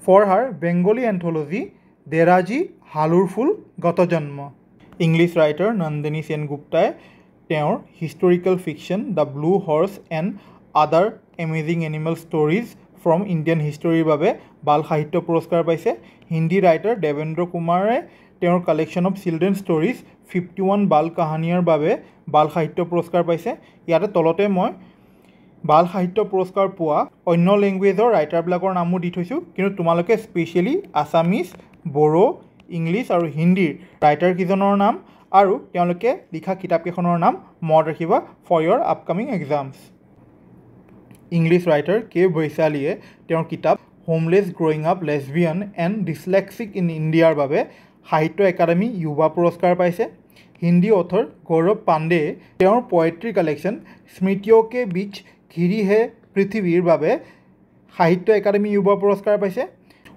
ফৰ হাৰ বেংগলী এন্থলজি দেৰাজী হালুৰ ফুল গতজন্ম। ইংলিছ ৰাইটাৰ নন্দিনী সেনগুপ্তাই তেওঁৰ historical fiction the blue horse and other amazing animal stories from Indian হিষ্টৰীৰ বাবে বাল সাহিত্য পুৰস্কাৰ পাইছে। হিন্দী ৰাইটাৰ দেৱেন্দ্ৰ কুমাৰে তেওঁৰ কালেকশ্যন অফ চিলড্ৰেন ষ্টৰিজ 51 বাল কাহানীৰ বাবে বাল সাহিত্য পুৰস্কাৰ পাইছে। ইয়াতে তলতে মই বাল সাহিত্য পুৰস্কাৰ পোৱা অন্য লেংগুৱেজৰ ৰাইটাৰবিলাকৰ নামো দি থৈছোঁ, কিন্তু তোমালোকে স্পেচিয়েলি আছামিজ, বড়ো, ইংলিছ আৰু হিন্দীৰ ৰাইটাৰকেইজনৰ নাম আৰু তেওঁলোকে লিখা কিতাপকেইখনৰ নাম মনত ৰাখিবা for your upcoming exams. English writer K বৈশালীয়ে তেওঁৰ কিতাপ homeless growing up lesbian and dyslexic in ইণ্ডিয়াৰ বাবে সাহিত্য একাডেমী যুৱা পুৰস্কাৰ পাইছে। হিন্দী অথৰ গৌৰৱ পাণ্ডেয়ে তেওঁৰ পয়েট্ৰি কালেকশ্যন স্মৃতিও কে বীচ ঘিৰি হে পৃথিৱীৰ বাবে সাহিত্য একাডেমী যুৱা পুৰস্কাৰ পাইছে।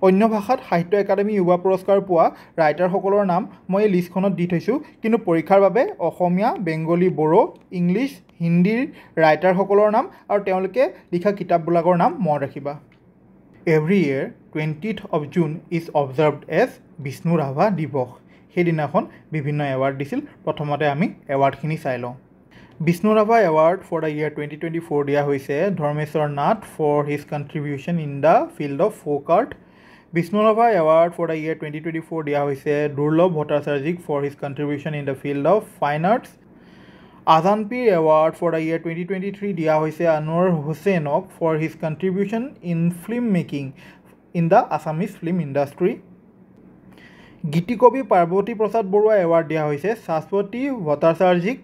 অন্য ভাষাত সাহিত্য একাডেমী যুৱা পুৰস্কাৰ পোৱা ৰাইটাৰসকলৰ নাম মই এই লিষ্টখনত দি থৈছোঁ, কিন্তু পৰীক্ষাৰ বাবে অসমীয়া, বেংগলী, বড়ো, ইংলিছ, হিন্দীৰ ৰাইটাৰসকলৰ নাম আৰু তেওঁলোকে লিখা কিতাপবিলাকৰ নাম মনত ৰাখিবা। Every year 20th of June is observed as Bishnu Rabha Divas. সেইদিনাখন বিভিন্ন এৱাৰ্ড দিছিল। প্ৰথমতে আমি এৱাৰ্ডখিনি চাই লওঁ। Bishnu Rabha award for the year 2024 দিয়া হৈছে Dharmeswar Nath for his contribution in the field of folk art. Bishnu Rabha award for the year 2024 দিয়া হৈছে দুৰ্লভ ভট্টাচাৰ্যীক for his contribution in the field of fine arts. Azan Pir award for the year 2023 দিয়া হৈছে আনোৱাৰ হুছেইনক for his contribution in film making in the Assamese film industry. গীতিকবি Parbati Prasad Baruah award দিয়া হৈছে Shashwati ভট্টাচাৰ্যীক।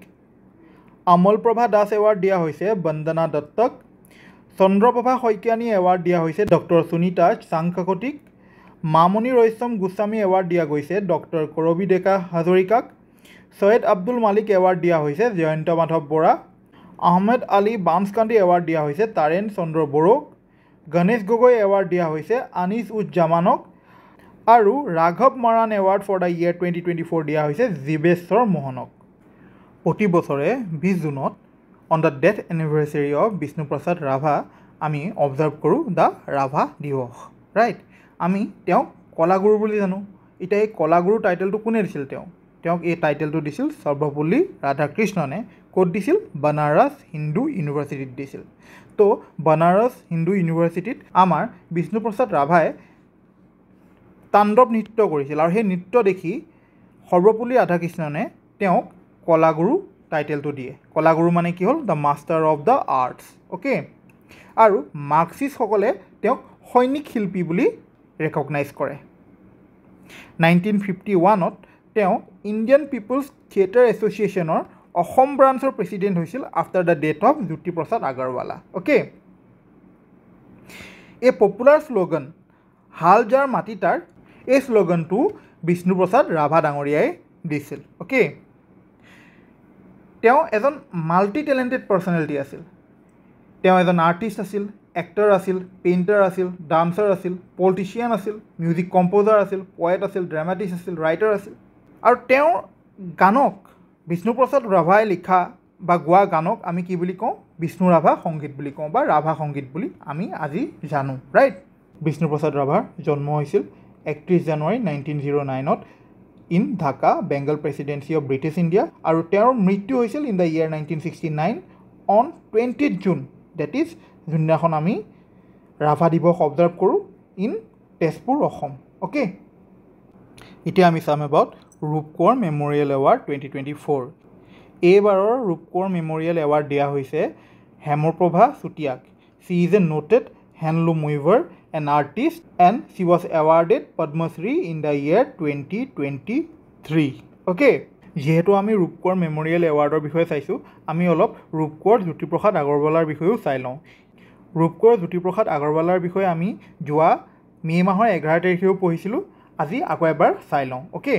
আমলপ্ৰভা Das award দিয়া হৈছে বন্দনা দত্তক। চন্দ্ৰপ্ৰভা শইকীয়ানী এৱাৰ্ড দিয়া হৈছে ডক্টৰ সুনীতা চাংকাকতিক। মামণি ৰয়ছম গোস্বামী এৱাৰ্ড দিয়া গৈছে ডক্টৰ কৰবী ডেকা হাজৰিকাক। সৈয়দ আব্দুল মালিক এৱাৰ্ড দিয়া হৈছে জয়ন্ত মাধৱ বৰা। আহমেদ আলী বামছকাণ্ডি এৱাৰ্ড দিয়া হৈছে তাৰেণ চন্দ্ৰ বড়োক। গণেশ গগৈ এৱাৰ্ড দিয়া হৈছে আনিছ উজ্জামানক, আৰু ৰাঘৱ Moran award for the year 2024 দিয়া হৈছে জীৱেশ্বৰ মোহনক। প্ৰতি বছৰে 20 জুনত on the death anniversary of Bishnuprasad Rabha আমি অবজাৰ্ভ কৰোঁ দ্য ৰাভা দিৱস, ৰাইট। আমি তেওঁক কলাগুৰু বুলি জানো। এতিয়া এই কলাগুৰু টাইটেলটো কোনে দিছিল? তেওঁক এই টাইটেলটো দিছিল সৰ্বপল্লী ৰাধাকৃষ্ণনে। ক'ত দিছিল? বানাৰস হিন্দু ইউনিভাৰ্চিটিত দিছিল। তো বানাৰস হিন্দু ইউনিভাৰ্চিটিত আমাৰ বিষ্ণুপ্ৰসাদ ৰাভাই তাণ্ডৱ নৃত্য কৰিছিল, আৰু সেই নৃত্য দেখি সৰ্বপল্লী ৰাধাকৃষ্ণনে তেওঁক কলাগুৰু টাইটেলটো দিয়ে। কলাগুৰু মানে কি হ'ল? The master of the arts, okay. আৰু মাৰ্কচিষ্টসকলে তেওঁক সৈনিক শিল্পী বুলি ৰেকগনাইজ কৰে। 1951ত তেওঁ ইণ্ডিয়ান পিপুলছ থিয়েটাৰ এছ'চিয়েশ্যনৰ অসম ব্ৰাঞ্চৰ প্ৰেছিডেণ্ট হৈছিল after the death of Jyotiprasad Agarwala, okay. এই পপুলাৰ শ্লোগান হাল যাৰ মাটি তাৰ, এই শ্লোগানটো বিষ্ণুপ্ৰসাদ ৰাভা ডাঙৰীয়াই দিছিল, অ'কে। তেওঁ এজন মাল্টি টেলেণ্টেড পাৰ্চনেলিটি আছিল। তেওঁ এজন আৰ্টিষ্ট আছিল, এক্টৰ আছিল, পেইণ্টাৰ আছিল, ডান্সাৰ আছিল, পলিটিচিয়ান আছিল, মিউজিক কম্প'জাৰ আছিল, পয়েট আছিল, ড্ৰামাটিষ্ট আছিল, ৰাইটাৰ আছিল। আৰু তেওঁৰ গানক বিষ্ণুপ্ৰসাদ ৰাভাই লিখা বা গোৱা গানক আমি কি বুলি কওঁ? বিষ্ণু ৰাভা সংগীত বুলি কওঁ বা ৰাভা সংগীত বুলি আমি আজি জানো, ৰাইট? বিষ্ণুপ্ৰসাদ ৰাভাৰ জন্ম হৈছিল 31 January 1909 in Dhaka, Bengal presidency of British India. আৰু তেওঁৰ মৃত্যু হৈছিল in the year 1969 on 20 June, that is যোনদিনাখন আমি ৰাভা দিৱস অবজাৰ্ভ কৰোঁ ইন তেজপুৰ, অসম। অ'কে, এতিয়া আমি চাম এবাউট ৰূপ কোঁৱৰ মেম'ৰিয়েল এৱাৰ্ড 2024। এইবাৰৰ ৰূপ কোঁৱৰ মেম'ৰিয়েল এৱাৰ্ড দিয়া হৈছে হেমপ্ৰভা চুতীয়াক। She is a noted handloom weaver, an artist, and she was awarded Padma Shri in the year 2023. Okay, যেহেতু আমি ৰূপ কোঁৱৰ মেম'ৰিয়েল এৱাৰ্ডৰ বিষয়ে চাইছোঁ, আমি অলপ ৰূপ কোঁৱৰ জ্যোতিপ্ৰসাদ আগৰৱালাৰ বিষয়েও চাই লওঁ। ৰূপ কোঁৱৰ জ্যোতিপ্ৰসাদ আগৰৱালাৰ বিষয়ে আমি যোৱা মে' মাহৰ 11 তাৰিখেও পঢ়িছিলোঁ, আজি আকৌ এবাৰ চাই লওঁ। অ'কে,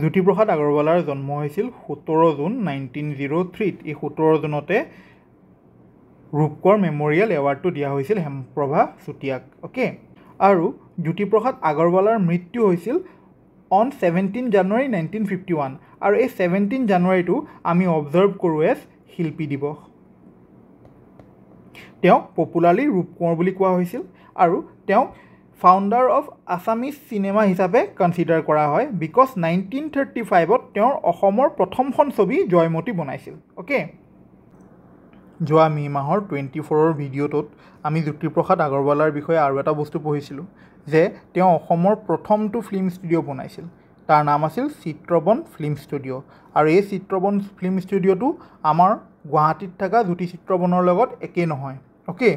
জ্যোতিপ্ৰসাদ আগৰৱালাৰ জন্ম হৈছিল 17 জুন 1903। এই 17 জুনতে ৰূপ কোঁৱৰ মেম'ৰিয়েল এৱাৰ্ডটো দিয়া হৈছিল হেমপ্ৰভা চুতীয়াক। অ'কে, আৰু জ্যোতিপ্ৰসাদ আগৰৱালাৰ মৃত্যু হৈছিল অন 17 জানুৱাৰী 1951। আৰু এই 17 জানুৱাৰীটো আমি অবজাৰ্ভ কৰোঁ এজ শিল্পী দিৱস। তেওঁক পপুলাৰলি ৰূপ কোঁৱৰ বুলি কোৱা হৈছিল আৰু তেওঁক ফাউণ্ডাৰ অফ আছামিজ চিনেমা হিচাপে কনচিডাৰ কৰা হয়, বিকজ 1935ত তেওঁৰ অসমৰ প্ৰথমখন ছবি জয়মতী বনাইছিল। অ'কে, যোৱা মে' মাহৰ 24ৰ ভিডিঅ'টোত আমি জ্যোতিপ্ৰসাদ আগৰৱালাৰ বিষয়ে আৰু এটা বস্তু পঢ়িছিলোঁ যে তেওঁ অসমৰ প্ৰথমটো ফিল্ম ষ্টুডিঅ' বনাইছিল। তাৰ নাম আছিল চিত্ৰবন ফিল্ম ষ্টুডিঅ'। আৰু এই চিত্ৰবন ফিল্ম ষ্টুডিঅ'টো আমাৰ গুৱাহাটীত থকা জ্যোতি চিত্ৰবনৰ লগত একেই নহয়। অ'কে,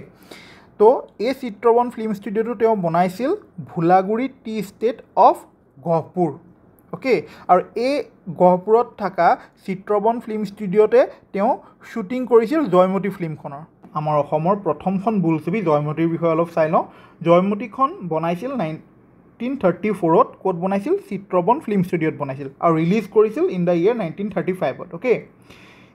তো এই চিত্ৰবন ফিল্ম ষ্টুডিঅ'টো তেওঁ বনাইছিল Bholaguri T state of Gohpur. Okay, আৰু এই গহপুৰত থকা চিত্ৰবন ফিল্ম ষ্টুডিঅ'তে তেওঁ শ্বুটিং কৰিছিল জয়মতী ফিল্মখনৰ। আমাৰ অসমৰ প্ৰথমখন বোলছবি জয়মতীৰ বিষয়ে অলপ চাই লওঁ। জয়মতীখন বনাইছিল 1934ত। ক'ত বনাইছিল? চিত্ৰবন ফিল্ম ষ্টুডিঅ'ত বনাইছিল আৰু ৰিলিজ কৰিছিল ইন দ্য ইয়েৰ 1935ত। অ'কে,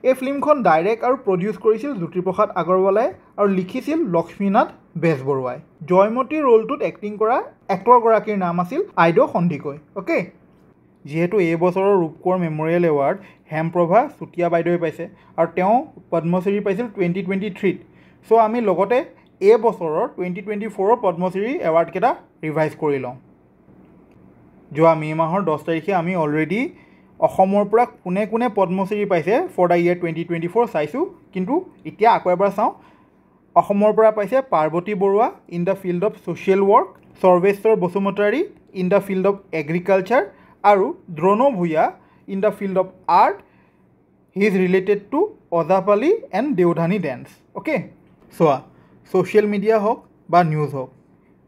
এই ফিল্মখন ডাইৰেক্ট আৰু প্ৰডিউচ কৰিছিল জ্যোতিপ্ৰসাদ আগৰৱালাই আৰু লিখিছিল লক্ষ্মীনাথ বেজবৰুৱাই। জয়মতীৰ ৰোলটোত এক্টিং কৰা এক্টৰগৰাকীৰ নাম আছিল আইদেউ সন্দিকৈ। অ'কে, যিহেতু এই বছৰৰ ৰূপ কোঁৱৰ মেম'ৰিয়েল এৱাৰ্ড হেমপ্ৰভা চুতীয়া বাইদেৱে পাইছে আৰু তেওঁ পদ্মশ্ৰী পাইছিল 2023ত। চ' আমি লগতে এই বছৰৰ 2024ৰ পদ্মশ্ৰী এৱাৰ্ডকেইটা ৰিভাইজ কৰি লওঁ। যোৱা মে' মাহৰ 10 তাৰিখে আমি অলৰেডি অসমৰ পৰা কোনে কোনে পদ্মশ্ৰী পাইছে ফৰ দ্য ইয়েৰ 2024 চাইছোঁ, কিন্তু এতিয়া আকৌ এবাৰ চাওঁ। অসমৰ পৰা পাইছে Parbati Baruah in the field of social work, Sarbeswar Basumatary in the field of agriculture আৰু Dron Bhuyan in the field of art. He is related to Ojapali and Deodhani dance. Okay, চোৱা, ছ'চিয়েল মিডিয়া হওক বা নিউজ হওক,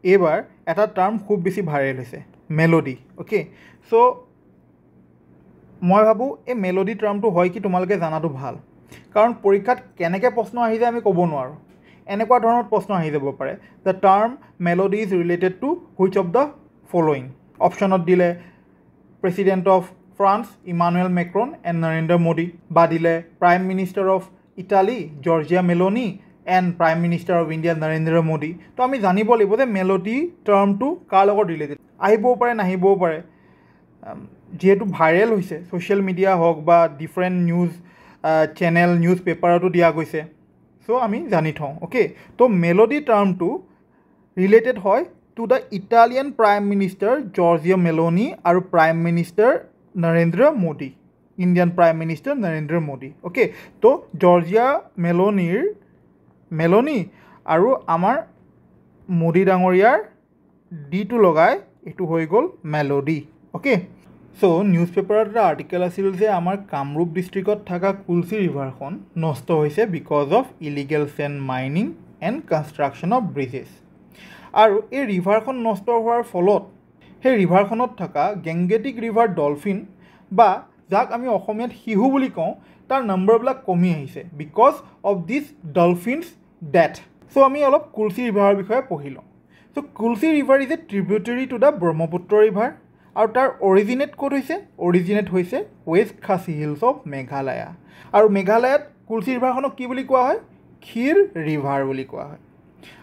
এইবাৰ এটা টাৰ্ম খুব বেছি ভাইৰেল হৈছে, মেলোডি। অ'কে, চ' মই ভাবোঁ এই মেলোডি টাৰ্মটো হয় কি তোমালোকে জনাটো ভাল, কাৰণ পৰীক্ষাত কেনেকৈ প্ৰশ্ন আহি যায় আমি ক'ব নোৱাৰোঁ। এনেকুৱা ধৰণৰ প্ৰশ্ন আহি যাব পাৰে, the term melody is related two which of the following. অপশ্যনত দিলে president of France Emmanuel Macron and Narendra Modi, বা দিলে prime minister of Italy Georgia Meloni and prime minister of India Narendra Modi. তো আমি জানিব লাগিব যে মেলোডি টাৰ্মটো কাৰ লগত ৰিলেটেড। আহিবও পাৰে, নাহিবও পাৰে। যিহেতু ভাইৰেল হৈছে, ছ'চিয়েল মিডিয়া হওক বা ডিফাৰেণ্ট নিউজ চেনেল, নিউজ পেপাৰতো দিয়া গৈছে, চ' আমি জানি থওঁ। অ'কে, তো মেলোডি টাৰ্মটো ৰিলেটেড হয় to the Italian prime minister Giorgia Meloni আৰু prime minister Narendra Modi, Indian prime minister Narendra Modi. Okay, তো জৰ্জিয়া মেলোনি আৰু আমাৰ মোদী ডাঙৰীয়াৰ ডিটো লগাই এইটো হৈ গ'ল মেলোডি। অ'কে, চ' নিউজ পেপাৰত এটা আৰ্টিকেল আছিল যে আমাৰ কামৰূপ ডিষ্ট্ৰিক্টত থকা কুলচি ৰিভাৰখন নষ্ট হৈছে because of illegal sand mining and construction of bridges. আৰু এই ৰিভাৰখন নষ্ট হোৱাৰ ফলত সেই ৰিভাৰখনত থকা গেংগেটিক ৰিভাৰ ডলফিন বা যাক আমি অসমীয়াত শিহু বুলি কওঁ, তাৰ নম্বৰবিলাক কমি আহিছে because of this dolphins death. So' আমি অলপ কুলচি ৰিভাৰৰ বিষয়ে পঢ়ি লওঁ। So' Kulsi river is a tributary to the Brahmaputra river আৰু তাৰ অৰিজিনেট ক'ত হৈছে? অৰিজিনেট হৈছে west Khasi hills of Meghalaya. আৰু মেঘালয়ত কুলচি ৰিভাৰখনক কি বুলি কোৱা হয়? ক্ষীৰ ৰিভাৰ বুলি কোৱা হয়।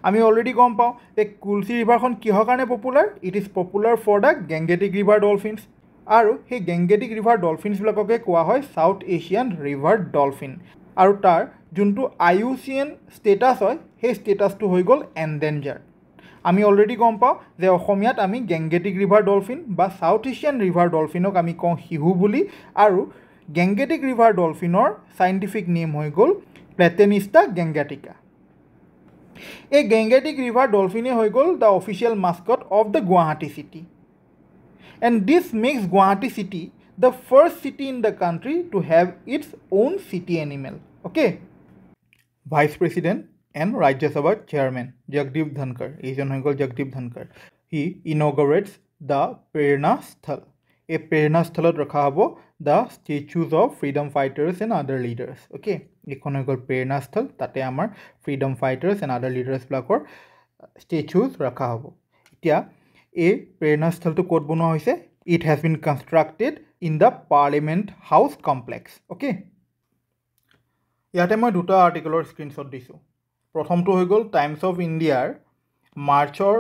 আমি অলৰেডি গম পাওঁ যে কুলচি ৰিভাৰখন কিহৰ কাৰণে popular? It is popular for the gangetic river dolphins. আৰু সেই গেংগেটিক ৰিভাৰ ডলফিনছবিলাককে কোৱা হয় চাউথ এছিয়ান ৰিভাৰ ডলফিন। আৰু তাৰ যোনটো IUCN ষ্টেটাছ হয় সেই ষ্টেটাছটো হৈ গ'ল এনডেঞ্জাৰ্ড। আমি অলৰেডি গম পাওঁ যে অসমীয়াত আমি গেংগেটিক ৰিভাৰ ডলফিন বা চাউথ এছিয়ান ৰিভাৰ ডলফিনক আমি কওঁ শিহু বুলি, আৰু গেংগেটিক ৰিভাৰ ডলফিনৰ চাইণ্টিফিক নেম হৈ গ'ল প্লেটেনিষ্টা গেংগেটিকা। এই গেংগেটিক ৰিভাৰ ডলফিনে হৈ গ'ল the official mascot of the Guwahati city. And this makes Guwahati city the first city in the country to have its own city animal. Okay, vice president and ৰাজ্যসভাৰ chairman Jagdeep Dhankhar, এইজন হৈ গ'ল Jagdeep Dhankhar. He inaugurates the Prerna Sthal. এই প্ৰেৰণাস্থলত ৰখা হ'ব the statues of freedom fighters and other leaders. Okay, এইখন হৈ গ'ল প্ৰেৰণাস্থল, তাতে আমাৰ ফ্ৰীডম ফাইটাৰ্ছ এণ্ড আদাৰ লিডাৰ্ছবিলাকৰ ষ্টেচুজ ৰখা হ'ব। এতিয়া এই প্ৰেৰণাস্থলটো ক'ত বনোৱা হৈছে? It has been constructed in the parliament house complex. Okay, ইয়াতে মই দুটা আৰ্টিকলৰ স্ক্ৰীনশ্বট দিছোঁ। প্ৰথমটো হৈ গ'ল টাইমছ অফ ইণ্ডিয়াৰ মাৰ্চৰ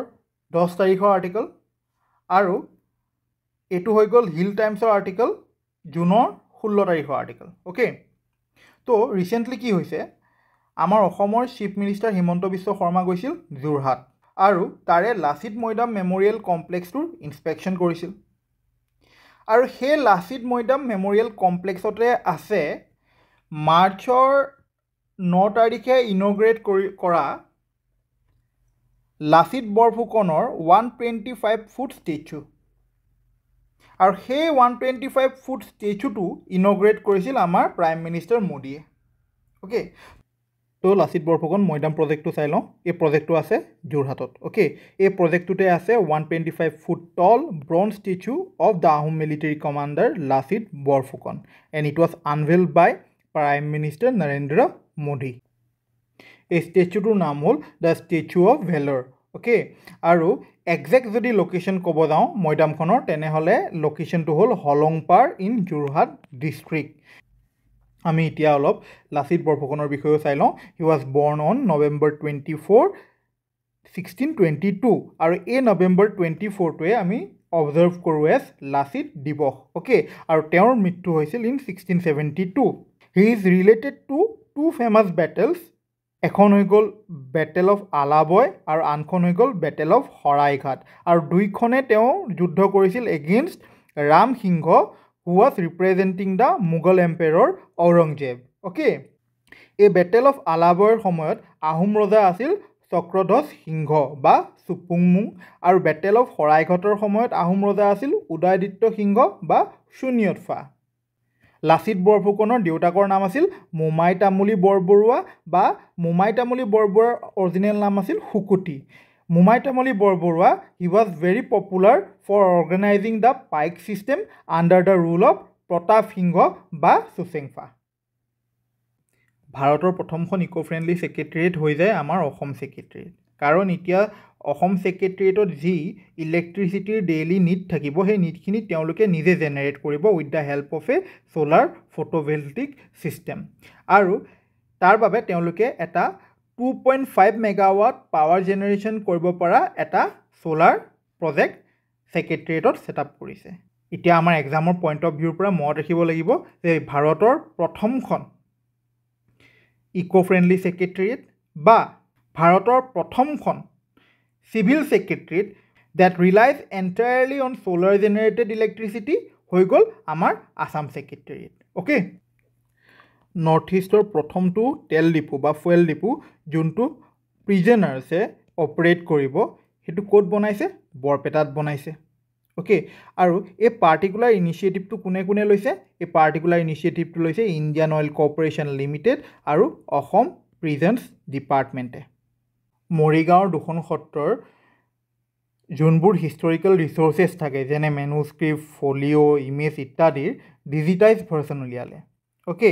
10 তাৰিখৰ আৰ্টিকল, আৰু এইটো হৈ গ'ল হিল টাইমছৰ আৰ্টিকল জুনৰ 16 তাৰিখৰ আৰ্টিকল। অ'কে, তো ৰিচেণ্টলি কি হৈছে, আমাৰ অসমৰ চিফ মিনিষ্টাৰ হিমন্ত বিশ্ব শৰ্মা গৈছিল যোৰহাট, আৰু তাৰে লাচিত মৈদাম মেমৰিয়েল কমপ্লেক্সটোৰ ইনস্পেকশ্যন কৰিছিল। আৰু সেই লাচিত মৈদাম মেমৰিয়েল কমপ্লেক্সতে আছে মাৰ্চৰ 9 তাৰিখে ইনগ্ৰেট কৰা লাচিত বৰফুকনৰ 125 ফুট ষ্টেচু। আৰু সেই 125 ফুট ষ্টেচুটো ইনগ্ৰেট কৰিছিল আমাৰ প্ৰাইম মিনিষ্টাৰ মোদীয়ে। অ'কে, তো লাচিত বৰফুকন মৈদাম প্ৰজেক্টটো চাই লওঁ। এই প্ৰজেক্টটো আছে যোৰহাটত। অ'কে, এই প্ৰজেক্টটোতে আছে 125 foot tall bronze statue of the Ahom military commander Lachit Borphukan, and it was unveiled by prime minister Narendra Modi. এই ষ্টেচুটোৰ নাম হ'ল the statue of valour. Okay, আৰু একজেক্ট যদি লোকেশ্যন ক'ব যাওঁ মৈদামখনৰ, তেনেহ'লে লোকেশ্যনটো হ'ল হলংপাৰ ইন যোৰহাট ডিষ্ট্ৰিক্ট। আমি এতিয়া অলপ লাচিত বৰফুকনৰ বিষয়েও চাই লওঁ। হি ৱাজ বৰ্ণ অন নৱেম্বৰ 24, 1622, আৰু এই নৱেম্বৰ 24টোৱে আমি অবজাৰ্ভ কৰোঁ এজ লাচিত দিৱস। অ'কে, আৰু তেওঁৰ মৃত্যু হৈছিল in 1672। He is related to two famous battles. এখন হৈ গ'ল বেটেল অফ আলাবয় আৰু আনখন হৈ গ'ল বেটেল অফ শৰাইঘাট, আৰু দুইখনে তেওঁ যুদ্ধ কৰিছিল against Ram Singh, who was representing the Mughal emperor Aurangzeb. Okay, এই বেটেল অফ আলাবয়ৰ সময়ত আহোম ৰজা আছিল চক্ৰধ্বজ সিংহ বা চুপুংমুং, আৰু বেটেল অফ শৰাইঘাটৰ সময়ত আহোম ৰজা আছিল উদয়াদিত্য সিংহ বা চুনিয়ৎফা। লাচিত বৰফুকনৰ দেউতাকৰ নাম আছিল মোমাই তামুলী বৰবৰুৱা, বা মোমাই তামুলী বৰবৰুৱাৰ অৰিজিনেল নাম আছিল Shukuti. Momai Tamuli Borbarua, he was very popular for organising the Paik system under the rule of Pratap Singh বা চুচেংফা। ভাৰতৰ প্ৰথমখন ইক' ফ্ৰেণ্ডলি ছেক্ৰেটেৰিয়েট হৈ যায় আমাৰ অসম ছেক্ৰেটেৰিয়েট, কাৰণ এতিয়া অসম ছেক্ৰেটেৰিয়েটত যি ইলেক্ট্ৰিচিটিৰ ডেইলি নিড থাকিব, সেই নিডখিনি তেওঁলোকে নিজে জেনেৰেট কৰিব with the help of A solar photovoltaic system. আৰু তাৰ বাবে তেওঁলোকে এটা 2.5 মেগাৱাট পাৱাৰ জেনেৰেশ্যন কৰিব পৰা এটা ছ'লাৰ প্ৰজেক্ট ছেক্ৰেটেৰিয়েটত ছেটআপ কৰিছে। এতিয়া আমাৰ এক্সামৰ পইণ্ট অফ ভিউৰ পৰা মনত ৰাখিব লাগিব যে ভাৰতৰ প্ৰথমখন ইক' ফ্ৰেণ্ডলি ছেক্ৰেটেৰিয়েট বা ভাৰতৰ প্ৰথমখন civil secretariat that relies entirely on solar generated electricity হৈ গ'ল আমাৰ আছাম ছেক্ৰেটেৰিয়েট। অ'কে, নৰ্থ ইষ্টৰ প্ৰথমটো তেল ডিপু বা ফুৱেল ডিপু যোনটো প্ৰিজনাৰ্ছে অপাৰেট কৰিব, সেইটো ক'ত বনাইছে? বৰপেটাত বনাইছে। অ'কে, আৰু এই পাৰ্টিকুলাৰ ইনিচিয়েটিভটো কোনে কোনে লৈছে? এই পাৰ্টিকুলাৰ ইনিচিয়েটিভটো লৈছে ইণ্ডিয়ান অইল কৰ্পৰেশ্যন লিমিটেড আৰু অসম প্ৰিজেন্স ডিপাৰ্টমেণ্টে। মৰিগাঁৱৰ দুখন সত্ৰৰ যোনবোৰ হিষ্টৰিকেল ৰিচৰ্চেছ থাকে, যেনে মেনুস্ক্ৰিপ্ট, ফলিঅ', ইমেজ ইত্যাদিৰ ডিজিটাইজ ভাৰ্চন উলিয়ালে। অ'কে,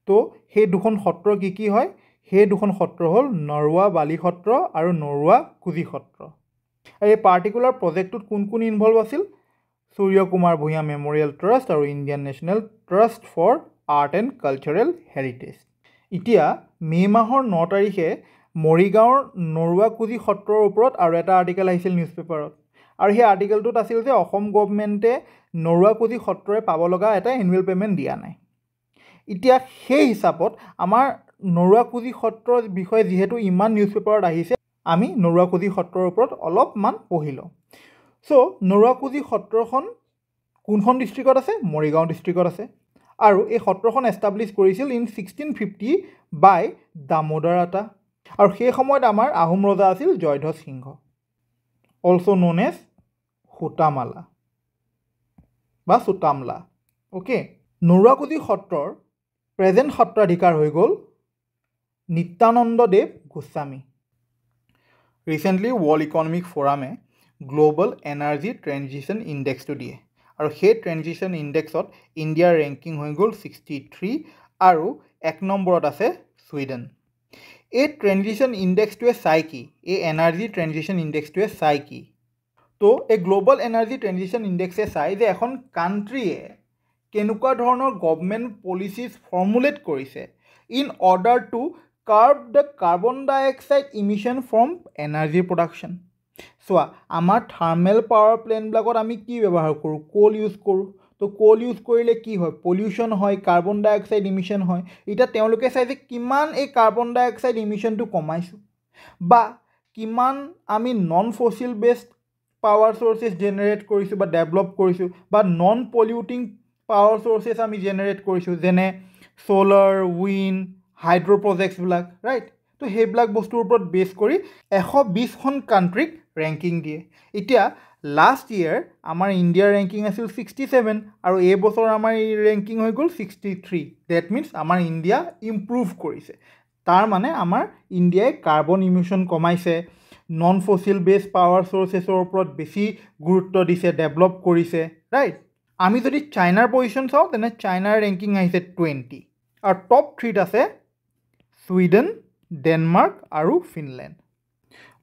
তো সেই দুখন সত্ৰ কি কি হয়? সেই দুখন সত্ৰ হ'ল নৰুৱা বালি সত্ৰ আৰু নৰুৱা কুজি সত্ৰ। আৰু এই পাৰ্টিকুলাৰ প্ৰজেক্টটোত কোন কোন ইনভলভ আছিল? সূৰ্য কুমাৰ ভূঞা মেমৰিয়েল ট্ৰাষ্ট আৰু Indian national trust for art and cultural heritage. এতিয়া মে' মাহৰ 9 তাৰিখে মৰিগাঁৱৰ নৰুৱাকুজি সত্ৰৰ ওপৰত আৰু এটা আৰ্টিকেল আহিছিল নিউজ পেপাৰত আৰু সেই আৰ্টিকেলটোত আছিল যে অসম গভৰ্ণমেণ্টে নৰুৱাকুজি সত্ৰই পাব লগা এটা এনুৱেল পে'মেণ্ট দিয়া নাই এতিয়া সেই হিচাপত আমাৰ নৰুৱাকুজি সত্ৰৰ বিষয়ে যিহেতু ইমান নিউজ পেপাৰত আহিছে আমি নৰুৱাকুজি সত্ৰৰ ওপৰত অলপমান পঢ়ি লওঁ চ' নৰুৱাকুজি সত্ৰখন কোনখন ডিষ্ট্ৰিক্টত আছে মৰিগাঁও ডিষ্ট্ৰিক্টত আছে আৰু এই সত্ৰখন এষ্টাব্লিছ কৰিছিল ইন 1650 বাই দামোদৰ আতা আৰু সেই সময়ত আমাৰ আহোম ৰজা আছিল Jaydhwaj Singh also' known as Sutamala বা চুতামলা অ'কে নৰুৱাকুজি সত্ৰৰ প্ৰেজেণ্ট সত্ৰাধিকাৰ হৈ গ'ল Nityanandadev Goswami recently world economic ফ'ৰামে গ্ল'বেল এনাৰ্জি ট্ৰেনজিশ্যন ইণ্ডেক্সটো দিয়ে আৰু সেই ট্ৰেনজিশ্যন ইণ্ডেক্সত ইণ্ডিয়াৰ ৰেংকিং হৈ গ'ল 63 আৰু 1 নম্বৰত আছে ছুইডেন এই ট্ৰেনজিশ্যন ইণ্ডেক্সটোৱে চাই কি এই এনাৰ্জি ট্ৰেনজিশ্যন ইণ্ডেক্সটোৱে চাই কি তো এই গ্ল'বেল এনাৰ্জি ট্ৰেনজিশ্যন ইণ্ডেক্সে চাই যে এখন কাণ্ট্ৰিয়ে কেনেকুৱা ধৰণৰ গভৰ্ণমেণ্ট পলিচিজ ফৰ্মুলেট কৰিছে in order to curb the carbon dioxide emission from energy production চোৱা আমাৰ থাৰ্মেল পাৱাৰ প্লেণ্টবিলাকত আমি কি ব্যৱহাৰ কৰোঁ কোল ইউজ কৰোঁ তো কোল ইউজ কৰিলে কি হয় পলিউশ্যন হয় কাৰ্বন ডাই অক্সাইড ইমিশ্যন হয় এতিয়া তেওঁলোকে চাই যে কিমান এই কাৰ্বন ডাই অক্সাইড ইমিশ্যনটো কমাইছোঁ বা কিমান আমি non fossil based power sources generate কৰিছোঁ বা ডেভেলপ কৰিছোঁ বা নন পলিউটিং পাৱাৰ চ'ৰ্চেছ আমি জেনেৰেট কৰিছোঁ যেনে ছ'লাৰ উইণ্ড হাইড্ৰ' প্ৰজেক্টছবিলাক ৰাইট তো সেইবিলাক বস্তুৰ ওপৰত বেছ কৰি 120খন কাণ্ট্ৰিক ৰেংকিং দিয়ে এতিয়া লাষ্ট ইয়েৰ আমাৰ ইণ্ডিয়াৰ ৰেংকিং আছিল 67 আৰু এই বছৰ আমাৰ এই ৰেংকিং হৈ গ'ল 63 ডেট মিনছ আমাৰ ইণ্ডিয়া ইম্প্ৰুভ কৰিছে তাৰ মানে আমাৰ ইণ্ডিয়াই কাৰ্বন ইমিশ্যন কমাইছে নন ফচিল বেছ পাৱাৰ চ'ৰ্চেছৰ ওপৰত বেছি গুৰুত্ব দিছে ডেভেলপ কৰিছে ৰাইট আমি যদি চাইনাৰ পজিশ্যন চাওঁ তেনে চাইনাৰ ৰেংকিং আহিছে 20 আৰু টপ 3ত আছে ছুইডেন ডেনমাৰ্ক আৰু ফিনলেণ্ড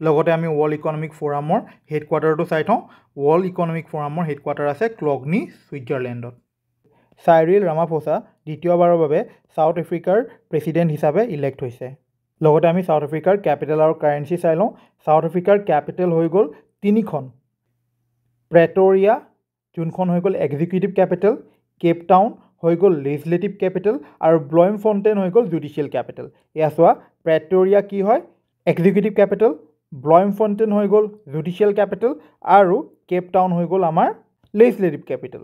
লগতে আমি ৱৰ্ল্ড ইকনমিক ফ'ৰামৰ হেডকোৱাৰ্টাৰটো চাই থওঁ ৱৰ্ল্ড ইকনমিক ফ'ৰামৰ হেডকোৱাৰ্টাৰ আছে ক্লগনি ছুইজাৰলেণ্ডত চাইৰিল ৰামাফোছা দ্বিতীয়বাৰৰ বাবে ছাউথ আফ্ৰিকাৰ প্ৰেছিডেণ্ট হিচাপে ইলেক্ট হৈছে লগতে আমি ছাউথ আফ্ৰিকাৰ কেপিটেল আৰু কাৰেঞ্চি চাই লওঁ ছাউথ আফ্ৰিকাৰ কেপিটেল হৈ গ'ল 3খন প্ৰেটৰিয়া যোনখন হৈ গ'ল এক্সিকিউটিভ কেপিটেল কেপ টাউন হৈ গ'ল লেজিছলেটিভ কেপিটেল আৰু ব্লইম ফণ্টেইন হৈ গ'ল জুডিচিয়েল কেপিটেল এয়া চোৱা প্ৰেটৰিয়া কি হয় এক্সিকিউটিভ কেপিটেল ব্লইম ফণ্টেইন হৈ গ'ল জুডিচিয়েল কেপিটেল আৰু কেপ টাউন হৈ গ'ল আমাৰ লেজিছলেটিভ কেপিটেল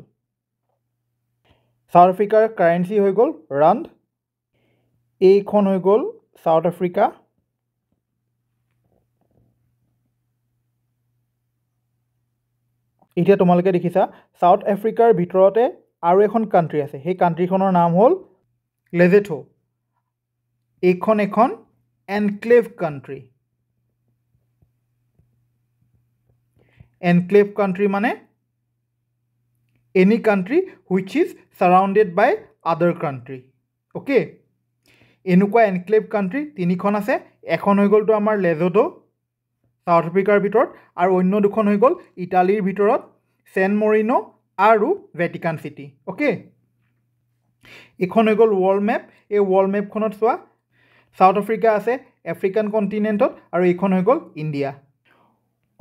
ছাউথ আফ্ৰিকাৰ কাৰেঞ্চি হৈ গ'ল ৰাণ্ড এইখন হৈ গ'ল ছাউথ আফ্ৰিকা এতিয়া তোমালোকে দেখিছা ছাউথ আফ্ৰিকাৰ ভিতৰতে আৰু এখন কাণ্ট্ৰি আছে সেই কাণ্ট্ৰিখনৰ নাম হ'ল লেজেথো এইখন এখন এনক্লেভ কাণ্ট্ৰি এনক্লেভ কাণ্ট্ৰি মানে এনি কাণ্ট্ৰি হুইচ ইজ ছাৰাউণ্ডেড বাই আদাৰ কাণ্ট্ৰি অ'কে এনেকুৱা এনক্লেভ কাণ্ট্ৰি 3খন আছে এখন হৈ গ'লতো আমাৰ লেজোথো ছাউথ আফ্ৰিকাৰ ভিতৰত আৰু অন্য 2খন হৈ গ'ল ইটালীৰ ভিতৰত চেন মৰিনো আৰু ভেটিকান চিটি অ'কে এইখন হৈ গ'ল ৱৰ্ল্ড মেপ এই ৱৰ্ল্ড মেপখনত চোৱা ছাউথ আফ্ৰিকা আছে আফ্ৰিকান কণ্টিনেণ্টত আৰু এইখন হৈ গ'ল ইণ্ডিয়া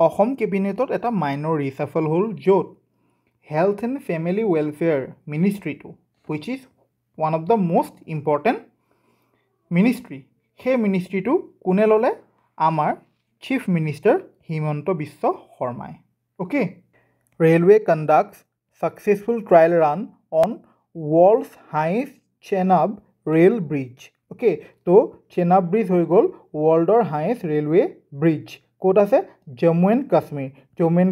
অসম কেবিনেটত এটা মাইনৰ ৰিচাফল হ'ল য'ত হেল্থ এণ্ড ফেমিলি ৱেলফেয়াৰ মিনিষ্ট্ৰিটো which is one of the most important ministry সেই মিনিষ্ট্ৰিটো কোনে ল'লে আমাৰ চিফ মিনিষ্টাৰ হিমন্ত বিশ্ব শৰ্মাই okay railway conducts successful trial run on world's highest Chenab rail bridge okay তো চেনাব ব্ৰিজ হৈ গ'ল ৱৰ্ল্ডৰ হাইষ্ট ৰেলৱে ব্ৰিজ ক'ত আছে জম্মু এণ্ড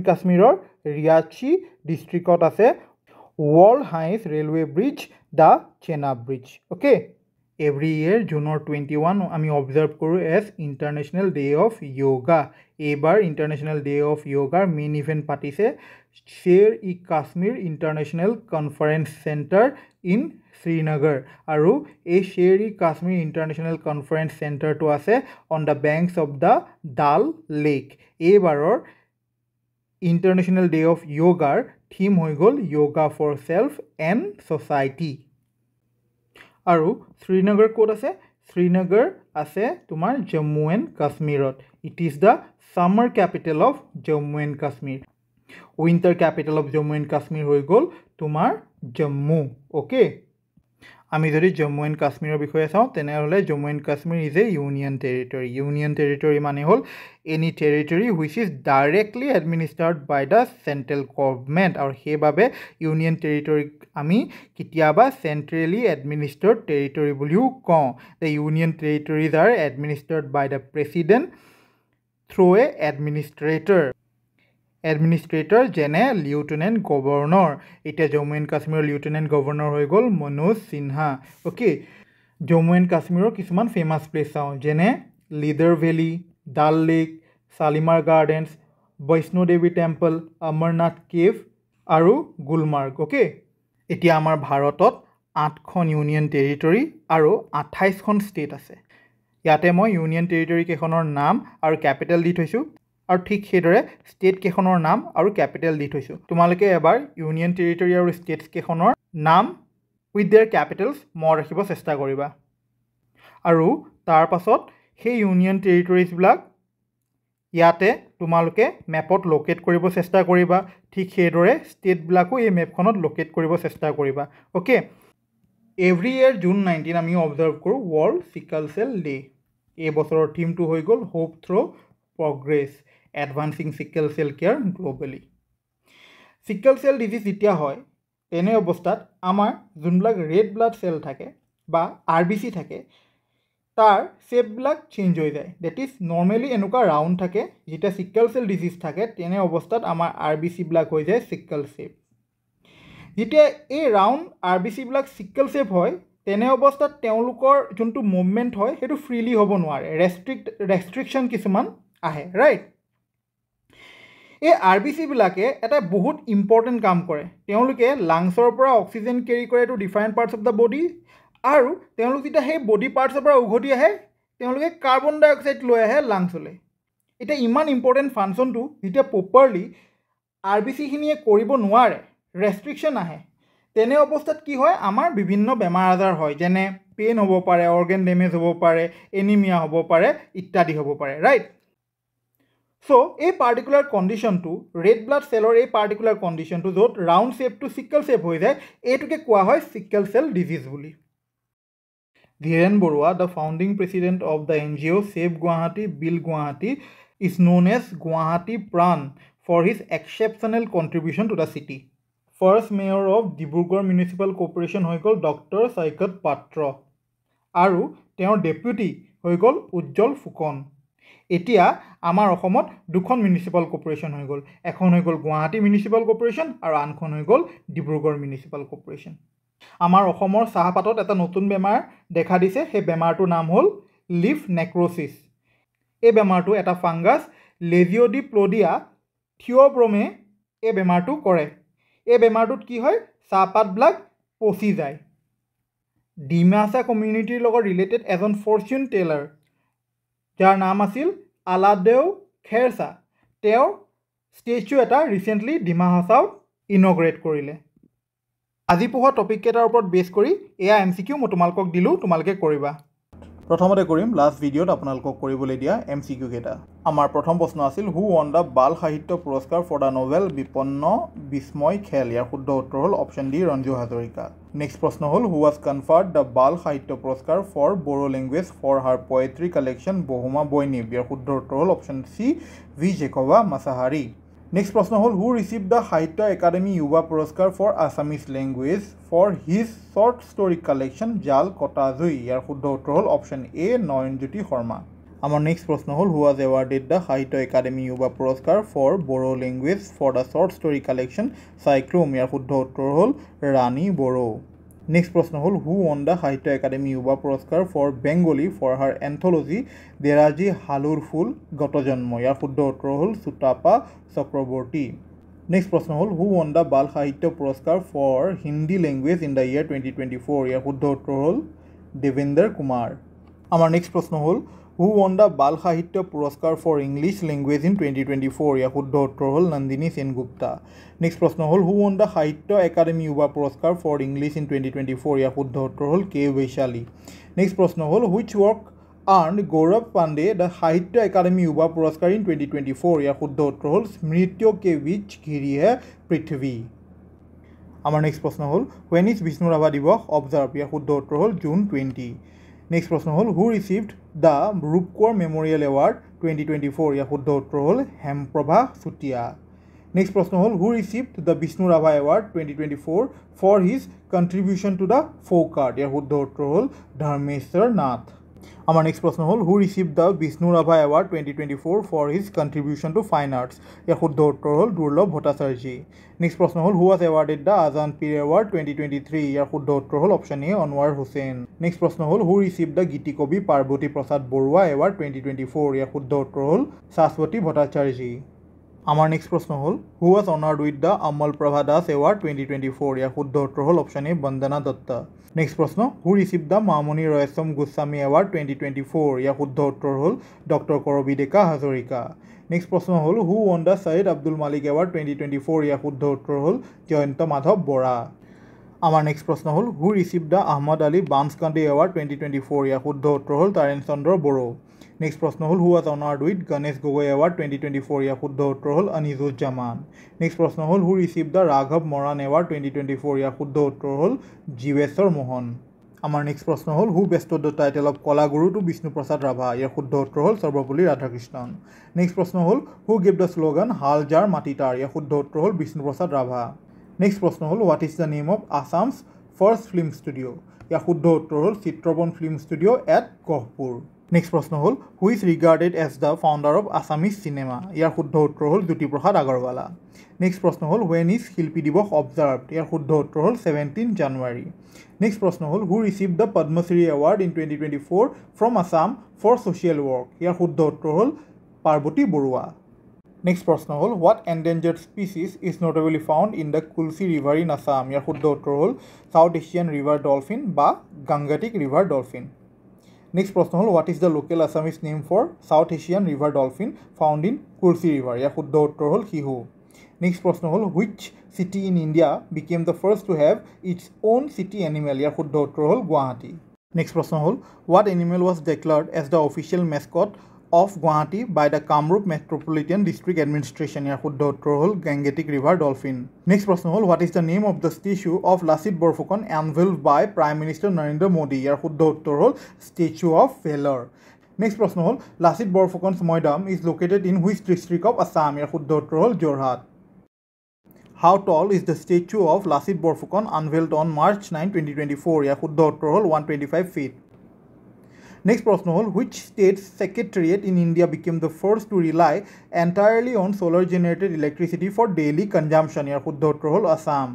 কাশ্মীৰৰ ৰিয়াচি ডিষ্ট্ৰিক্টত আছে world highest railway bridge the Chenab bridge okay every year জুনৰ 21 আমি অবজাৰ্ভ কৰোঁ as international day of yoga এইবাৰ ইণ্টাৰনেশ্যনেল ডে অফ য়োগাৰ মেইন ইভেণ্ট পাতিছে Sher-i-Kashmir international conference centre in Srinagar আৰু এই শ্বেৰ-ই-কাশ্মীৰ ইণ্টাৰনেশ্যনেল কনফাৰেঞ্চ চেণ্টাৰটো আছে on the banks of the Dal lake এইবাৰৰ ইণ্টাৰনেশ্যনেল ডে অফ য়োগাৰ থিম হৈ গ'ল yoga for self and society আৰু শ্ৰীনগৰ ক'ত আছে শ্ৰীনগৰ আছে তোমাৰ জম্মু এণ্ড কাশ্মীৰত it is the summer capital of Jammu and Kashmir winter capital of Jammu and Kashmir হৈ গ'ল তোমাৰ জম্মু অ'কে আমি যদি জম্মু এণ্ড কাশ্মীৰৰ বিষয়ে চাওঁ তেনেহ'লে Jammu and Kashmir is a union territory মানে হ'ল any territory which is directly administered by the central government আৰু সেইবাবে ইউনিয়ন টেৰিটৰীক আমি কেতিয়াবা চেণ্ট্ৰেলি এডমিনিষ্ট্ৰাৰ্ড টেৰিটৰী বুলিও কওঁ the union territories are administered by the president through a administrator যেনে লিউটেনেণ্ট গভৰ্ণৰ এতিয়া জম্মু এণ্ড কাশ্মীৰৰ লিউটেনেণ্ট গভৰ্ণৰ হৈ গ'ল মনোজ সিনহা অ'কে জম্মু এণ্ড কাশ্মীৰৰ কিছুমান ফেমাছ প্লেচ চাওঁ যেনে Lidder valley Dal lake Shalimar gardens Vaishno Devi temple Amarnath cave আৰু গুলমাৰ্গ অ'কে এতিয়া আমাৰ ভাৰতত 8খন ইউনিয়ন টেৰিটৰী আৰু 28খন ষ্টেট আছে ইয়াতে মই ইউনিয়ন টেৰিটৰী কেইখনৰ নাম আৰু কেপিটেল দি থৈছোঁ আৰু ঠিক সেইদৰে ষ্টেট কেইখনৰ নাম আৰু কেপিটেল দি থৈছোঁ তোমালোকে এবাৰ ইউনিয়ন টেৰিটৰী আৰু ষ্টেটছ কেইখনৰ নাম উইথ দেয়াৰ কেপিটেলছ মনত ৰাখিব চেষ্টা কৰিবা আৰু তাৰ পাছত সেই ইউনিয়ন টেৰিটৰীজবিলাক ইয়াতে তোমালোকে মেপত লোকেট কৰিব চেষ্টা কৰিবা ঠিক সেইদৰে ষ্টেটবিলাকো এই মেপখনত লোকেট কৰিব চেষ্টা কৰিবা অ'কে এভৰি ইয়েৰ জুন 19 আমি অবজাৰ্ভ কৰোঁ ৱৰ্ল্ড চিকল চেল ডে এই বছৰৰ থিমটো হৈ গ'ল hope through progress advancing sickle cell care globally sickle cell disease যেতিয়া হয় তেনে অৱস্থাত আমাৰ যোনবিলাক ৰেড ব্লাড চেল থাকে বা RBC থাকে তাৰ শ্বেপবিলাক চেঞ্জ হৈ যায় ডেট ইজ নৰ্মেলি এনেকুৱা ৰাউণ্ড থাকে যেতিয়া চিকেল চেল ডিজিজ থাকে তেনে অৱস্থাত আমাৰ RBCবিলাক হৈ যায় চিকেল শ্বেপ যেতিয়া এই ৰাউণ্ড RBCবিলাক চিকেল শ্বেপ হয় তেনে অৱস্থাত তেওঁলোকৰ যোনটো মুভমেণ্ট হয় সেইটো ফ্ৰীলি হ'ব নোৱাৰে ৰেষ্ট্ৰিকশ্যন কিছুমান আহে ৰাইট এই RBCবিলাকে এটা বহুত ইম্পৰ্টেণ্ট কাম কৰে তেওঁলোকে লাংছৰ পৰা অক্সিজেন কেৰি কৰে to different parts of the body আৰু তেওঁলোক যেতিয়া সেই বডি পাৰ্টছৰ পৰা উভতি আহে তেওঁলোকে কাৰ্বন ডাই অক্সাইড লৈ আহে লাংছলৈ এতিয়া ইমান ইম্পৰ্টেণ্ট ফাংচনটো যেতিয়া প্ৰপাৰলি RBCখিনিয়ে কৰিব নোৱাৰে ৰেষ্ট্ৰিকশ্যন আহে তেনে অৱস্থাত কি হয় আমাৰ বিভিন্ন বেমাৰ আজাৰ হয় যেনে পেইন হ'ব পাৰে অৰ্গেন ডেমেজ হ'ব পাৰে এনিমিয়া হ'ব পাৰে ইত্যাদি হ'ব পাৰে ৰাইট চ' এই পাৰ্টিকুলাৰ কণ্ডিশ্যনটো ৰেড ব্লাড চেলৰ এই পাৰ্টিকুলাৰ কণ্ডিশ্যনটো য'ত ৰাউণ্ড শ্বেপটো চিকেল শ্বেপ হৈ যায় এইটোকে কোৱা হয় চিকেল চেল ডিজিজ বুলি Dhiren Baruah the founding president of the NGO save Guwahati build Guwahati is known as Guwahati Pran for his exceptional contribution to the city first mayor of Dibrugarh municipal corporation হৈ গ'ল ডক্টৰ সৈকত পাত্ৰ আৰু তেওঁৰ ডেপুটি হৈ গ'ল উজ্জ্বল ফুকন এতিয়া আমাৰ অসমত দুখন মিউনিচিপেল কৰ্পৰেশ্যন হৈ গ'ল এখন হৈ গ'ল গুৱাহাটী মিউনিচিপেল কৰ্পৰেশ্যন আৰু আনখন হৈ গ'ল ডিব্ৰুগড় মিউনিচিপেল কৰ্পৰেশ্যন আমাৰ অসমৰ চাহপাতত এটা নতুন বেমাৰ দেখা দিছে সেই বেমাৰটোৰ নাম হ'ল লিফ নেক্ৰ'চিছ এই বেমাৰটো এটা ফাংগাছ লেজিঅ'ডিপ্ল'ডিয়া থিঅ'ব্ৰমে এই বেমাৰটো কৰে এই বেমাৰটোত কি হয় চাহপাতবিলাক পচি যায় ডিমাছা কমিউনিটিৰ লগত ৰিলেটেড এজন ফৰ্চুন টেলাৰ যাৰ নাম আছিল আলাদেও খেৰছা তেওঁৰ ষ্টেচু এটা ৰিচেণ্টলি ডিমা হাছাওত ইনগ্ৰেট কৰিলে আজি পঢ়োৱা টপিক কেইটাৰ ওপৰত বেছ কৰি এয়া MCQ মই তোমালোকক দিলোঁ তোমালোকে কৰিবা প্ৰথমতে কৰিম লাষ্ট ভিডিঅ'ত আপোনালোকক কৰিবলৈ দিয়া MCQ কেইটা আমাৰ প্ৰথম প্ৰশ্ন আছিল হু won the Bal Sahitya Puraskar for the novel বিপন্ন বিস্ময় খেল ইয়াৰ শুদ্ধ উত্তৰ হ'ল option D Ranju Hazarika next প্ৰশ্ন হ'ল who was conferred the Bal Sahitya Puraskar for Bodo language for her poetry collection বহুমা বৈনিব ইয়াৰ শুদ্ধ উত্তৰ হ'ল option C V Jekoba Mochahary next প্ৰশ্ন হ'ল who receive the Sahitya Akademi Yuva Puraskar for Assamese language for his short story collection জাল কটা জুই ইয়াৰ শুদ্ধ উত্তৰ হ'ল অপশ্যন এ নয়নজ্যোতি শৰ্মা আমাৰ নেক্সট প্ৰশ্ন হ'ল who was awarded the Sahitya Akademi Yuva Puraskar for Bodo language for the short story collection চাইক্লুম ইয়াৰ শুদ্ধ উত্তৰ হ'ল ৰাণী বড়ো নেক্সট প্ৰশ্ন হ'ল who won the Sahitya Akademi Yuva Puraskar for Bengali for her anthology দেৰাজী হালুৰ ফুল গত জন্ম ইয়াৰ শুদ্ধ উত্তৰ হ'ল চুটাপা চক্ৰৱৰ্তী নেক্সট প্ৰশ্ন হ'ল who won the Bal Sahitya Puraskar for Hindi language in the year 2024 ইয়াৰ শুদ্ধ উত্তৰ হ'ল দেৱেন্দ্ৰ কুমাৰ আমাৰ নেক্সট প্ৰশ্ন হ'ল Who won the Bal Sahitya Puraskar for English language in 2024? ইয়াৰ শুদ্ধ উত্তৰ হ'ল নন্দিনী সেনগুপ্তা। নেক্সট প্ৰশ্ন হ'ল who won the সাহিত্য একাডেমী যুৱা পুৰস্কাৰ for English in 2024? ইয়াৰ শুদ্ধ উত্তৰ হ'ল কে বৈশালী। নেক্সট প্ৰশ্ন হ'ল which work earned Gaurav Pandey the সাহিত্য একাডেমী যুৱা পুৰস্কাৰ in 2024? ইয়াৰ শুদ্ধ উত্তৰ হ'ল স্মৃত্য কে বিচ ঘিৰি হে পৃথিৱী। আমাৰ নেক্সট প্ৰশ্ন হ'ল when is বিষ্ণু ৰাভা দিৱস observed? ইয়াৰ শুদ্ধ উত্তৰ হ'ল June 20। নেক্সট প্ৰশ্ন হ'ল who received the Rupkor Memorial Award 2024? ইয়াৰ শুদ্ধ উত্তৰ হ'ল হেমপ্ৰভা চুতীয়া। নেক্সট প্ৰশ্ন হ'ল who received the Bishnu Rabha Award 2024 for his contribution to the folk art? ইয়াৰ শুদ্ধ উত্তৰ হ'ল ধৰ্মেশ্বৰ নাথ। আমাৰ নেক্সট প্ৰশ্ন হ'ল who received the Bishnu Rabha Award 2024 for his contribution to fine arts? ইয়াৰ শুদ্ধ উত্তৰ হ'ল দুৰ্লভ ভট্টাচাৰ্যী। নেক্সট প্ৰশ্ন হ'ল who was awarded the Azan Pir Award 2023? ইয়াৰ শুদ্ধ উত্তৰ হ'ল অপশ্যন এ অনৱাৰ হুছেইন। নেক্সট প্ৰশ্ন হ'ল who received the গীতি কবি পাৰ্বতী প্ৰসাদ বৰুৱা Award 2024? ইয়াৰ শুদ্ধ উত্তৰ হ'ল শাশ্বতী ভট্টাচাৰ্যী। আমাৰ নেক্সট প্ৰশ্ন হ'ল who was honored with the Amal Prabha Das Award 2024? ইয়াৰ শুদ্ধ উত্তৰ হ'ল option A Bandana Dutta. Next প্ৰশ্ন who received the Mamoni Raisom Goswami Award 2024? ইয়াৰ শুদ্ধ উত্তৰ হ'ল ডক্টৰ কৰবী ডেকা হাজৰিকা। নেক্সট প্ৰশ্ন হ'ল who won the Syed Abdul Malik Award 2024? ইয়াৰ শুদ্ধ উত্তৰ হ'ল জয়ন্ত মাধৱ বৰা। আমাৰ নেক্সট প্ৰশ্ন হ'ল who received the Ahmad Ali বানস্কান্ডে Award 2024? ইয়াৰ শুদ্ধ উত্তৰ হ'ল তাৰেণ চন্দ্ৰ বড়ো। নেক্সট প্ৰশ্ন হ'ল who was honored with Ganesh Gogoi Award 2024? ইয়াৰ শুদ্ধ উত্তৰ হ'ল অনিজুজ্জামান। নেক্সট প্ৰশ্ন হ'ল who received the ৰাঘৱ মৰাণ Award 2024? ইয়াৰ শুদ্ধ উত্তৰ হ'ল জীৱেশ্বৰ মোহন। আমাৰ নেক্সট প্ৰশ্ন হ'ল who bestowed the title of Kalaguru to Bishnu Prasad Rabha? ইয়াৰ শুদ্ধ উত্তৰ হ'ল সৰ্বপল্লী ৰাধাকৃষ্ণন। নেক্সট প্ৰশ্ন হ'ল who gave the slogan হাল যাৰ মাটি তাৰ? ইয়াৰ শুদ্ধ উত্তৰ হ'ল বিষ্ণু প্ৰসাদ ৰাভা। নেক্সট প্ৰশ্ন হ'ল what is the name of Assam's first film studio? ইয়াৰ শুদ্ধ উত্তৰ হ'ল Chitraban film studio' at Gohpur. Next প্ৰশ্ন হ'ল who is regarded as the founder of Assamese cinema? ইয়াৰ শুদ্ধ উত্তৰ হ'ল জ্যোতিপ্ৰসাদ আগৰৱালা। নেক্সট প্ৰশ্ন হ'ল when is শিল্পী দিৱস observed? ইয়াৰ শুদ্ধ উত্তৰ হ'ল 17 জানুৱাৰী। নেক্সট প্ৰশ্ন হ'ল who received the Padmasree Award in 2024 from Assam for social work? ইয়াৰ শুদ্ধ উত্তৰ হ'ল পাৰ্বতী বৰুৱা। নেক্সট প্ৰশ্ন হ'ল what endangered species is notably found in the Kulsi River in Assam? ইয়াৰ শুদ্ধ উত্তৰ হ'ল South Asian river dolphin বা Gangetic river dolphin। নেক্সট প্ৰশ্ন হ'ল what is the local Assamese name for South Asian river dolphin found in Kulsi River? ইয়াৰ শুদ্ধ উত্তৰ হ'ল শিহু। Next প্ৰশ্ন হ'ল which city in India became the first to have its own city animal? ইয়াৰ শুদ্ধ উত্তৰ হ'ল গুৱাহাটী। নেক্সট প্ৰশ্ন হ'ল what animal was declared as the official mascot of Guwahati by the Kamrup Metropolitan District Administration? ইয়াৰ শুদ্ধ উত্তৰ হ'ল Gangetic river dolphin। নেক্সট প্ৰশ্ন হ'ল what is the name of the statue of Lasit Borphukan unveiled by Prime Minister Narendra Modi? ইয়াৰ শুদ্ধ উত্তৰ হ'ল Statue of Valor। Next প্ৰশ্ন হ'ল Lasit Borphukan's Moidam is located in which district of Assam? ইয়াৰ শুদ্ধ উত্তৰ হ'ল Jorhat. How tall is the statue of Lasit Borphukan unveiled on March 9, 2024? ইয়াৰ শুদ্ধ উত্তৰ হ'ল 125 feet। নেক্সট প্ৰশ্ন হ'ল which state secretariat in India became the first to rely entirely on solar generated electricity for daily consumption? ইয়াৰ শুদ্ধ উত্তৰ হ'ল Assam.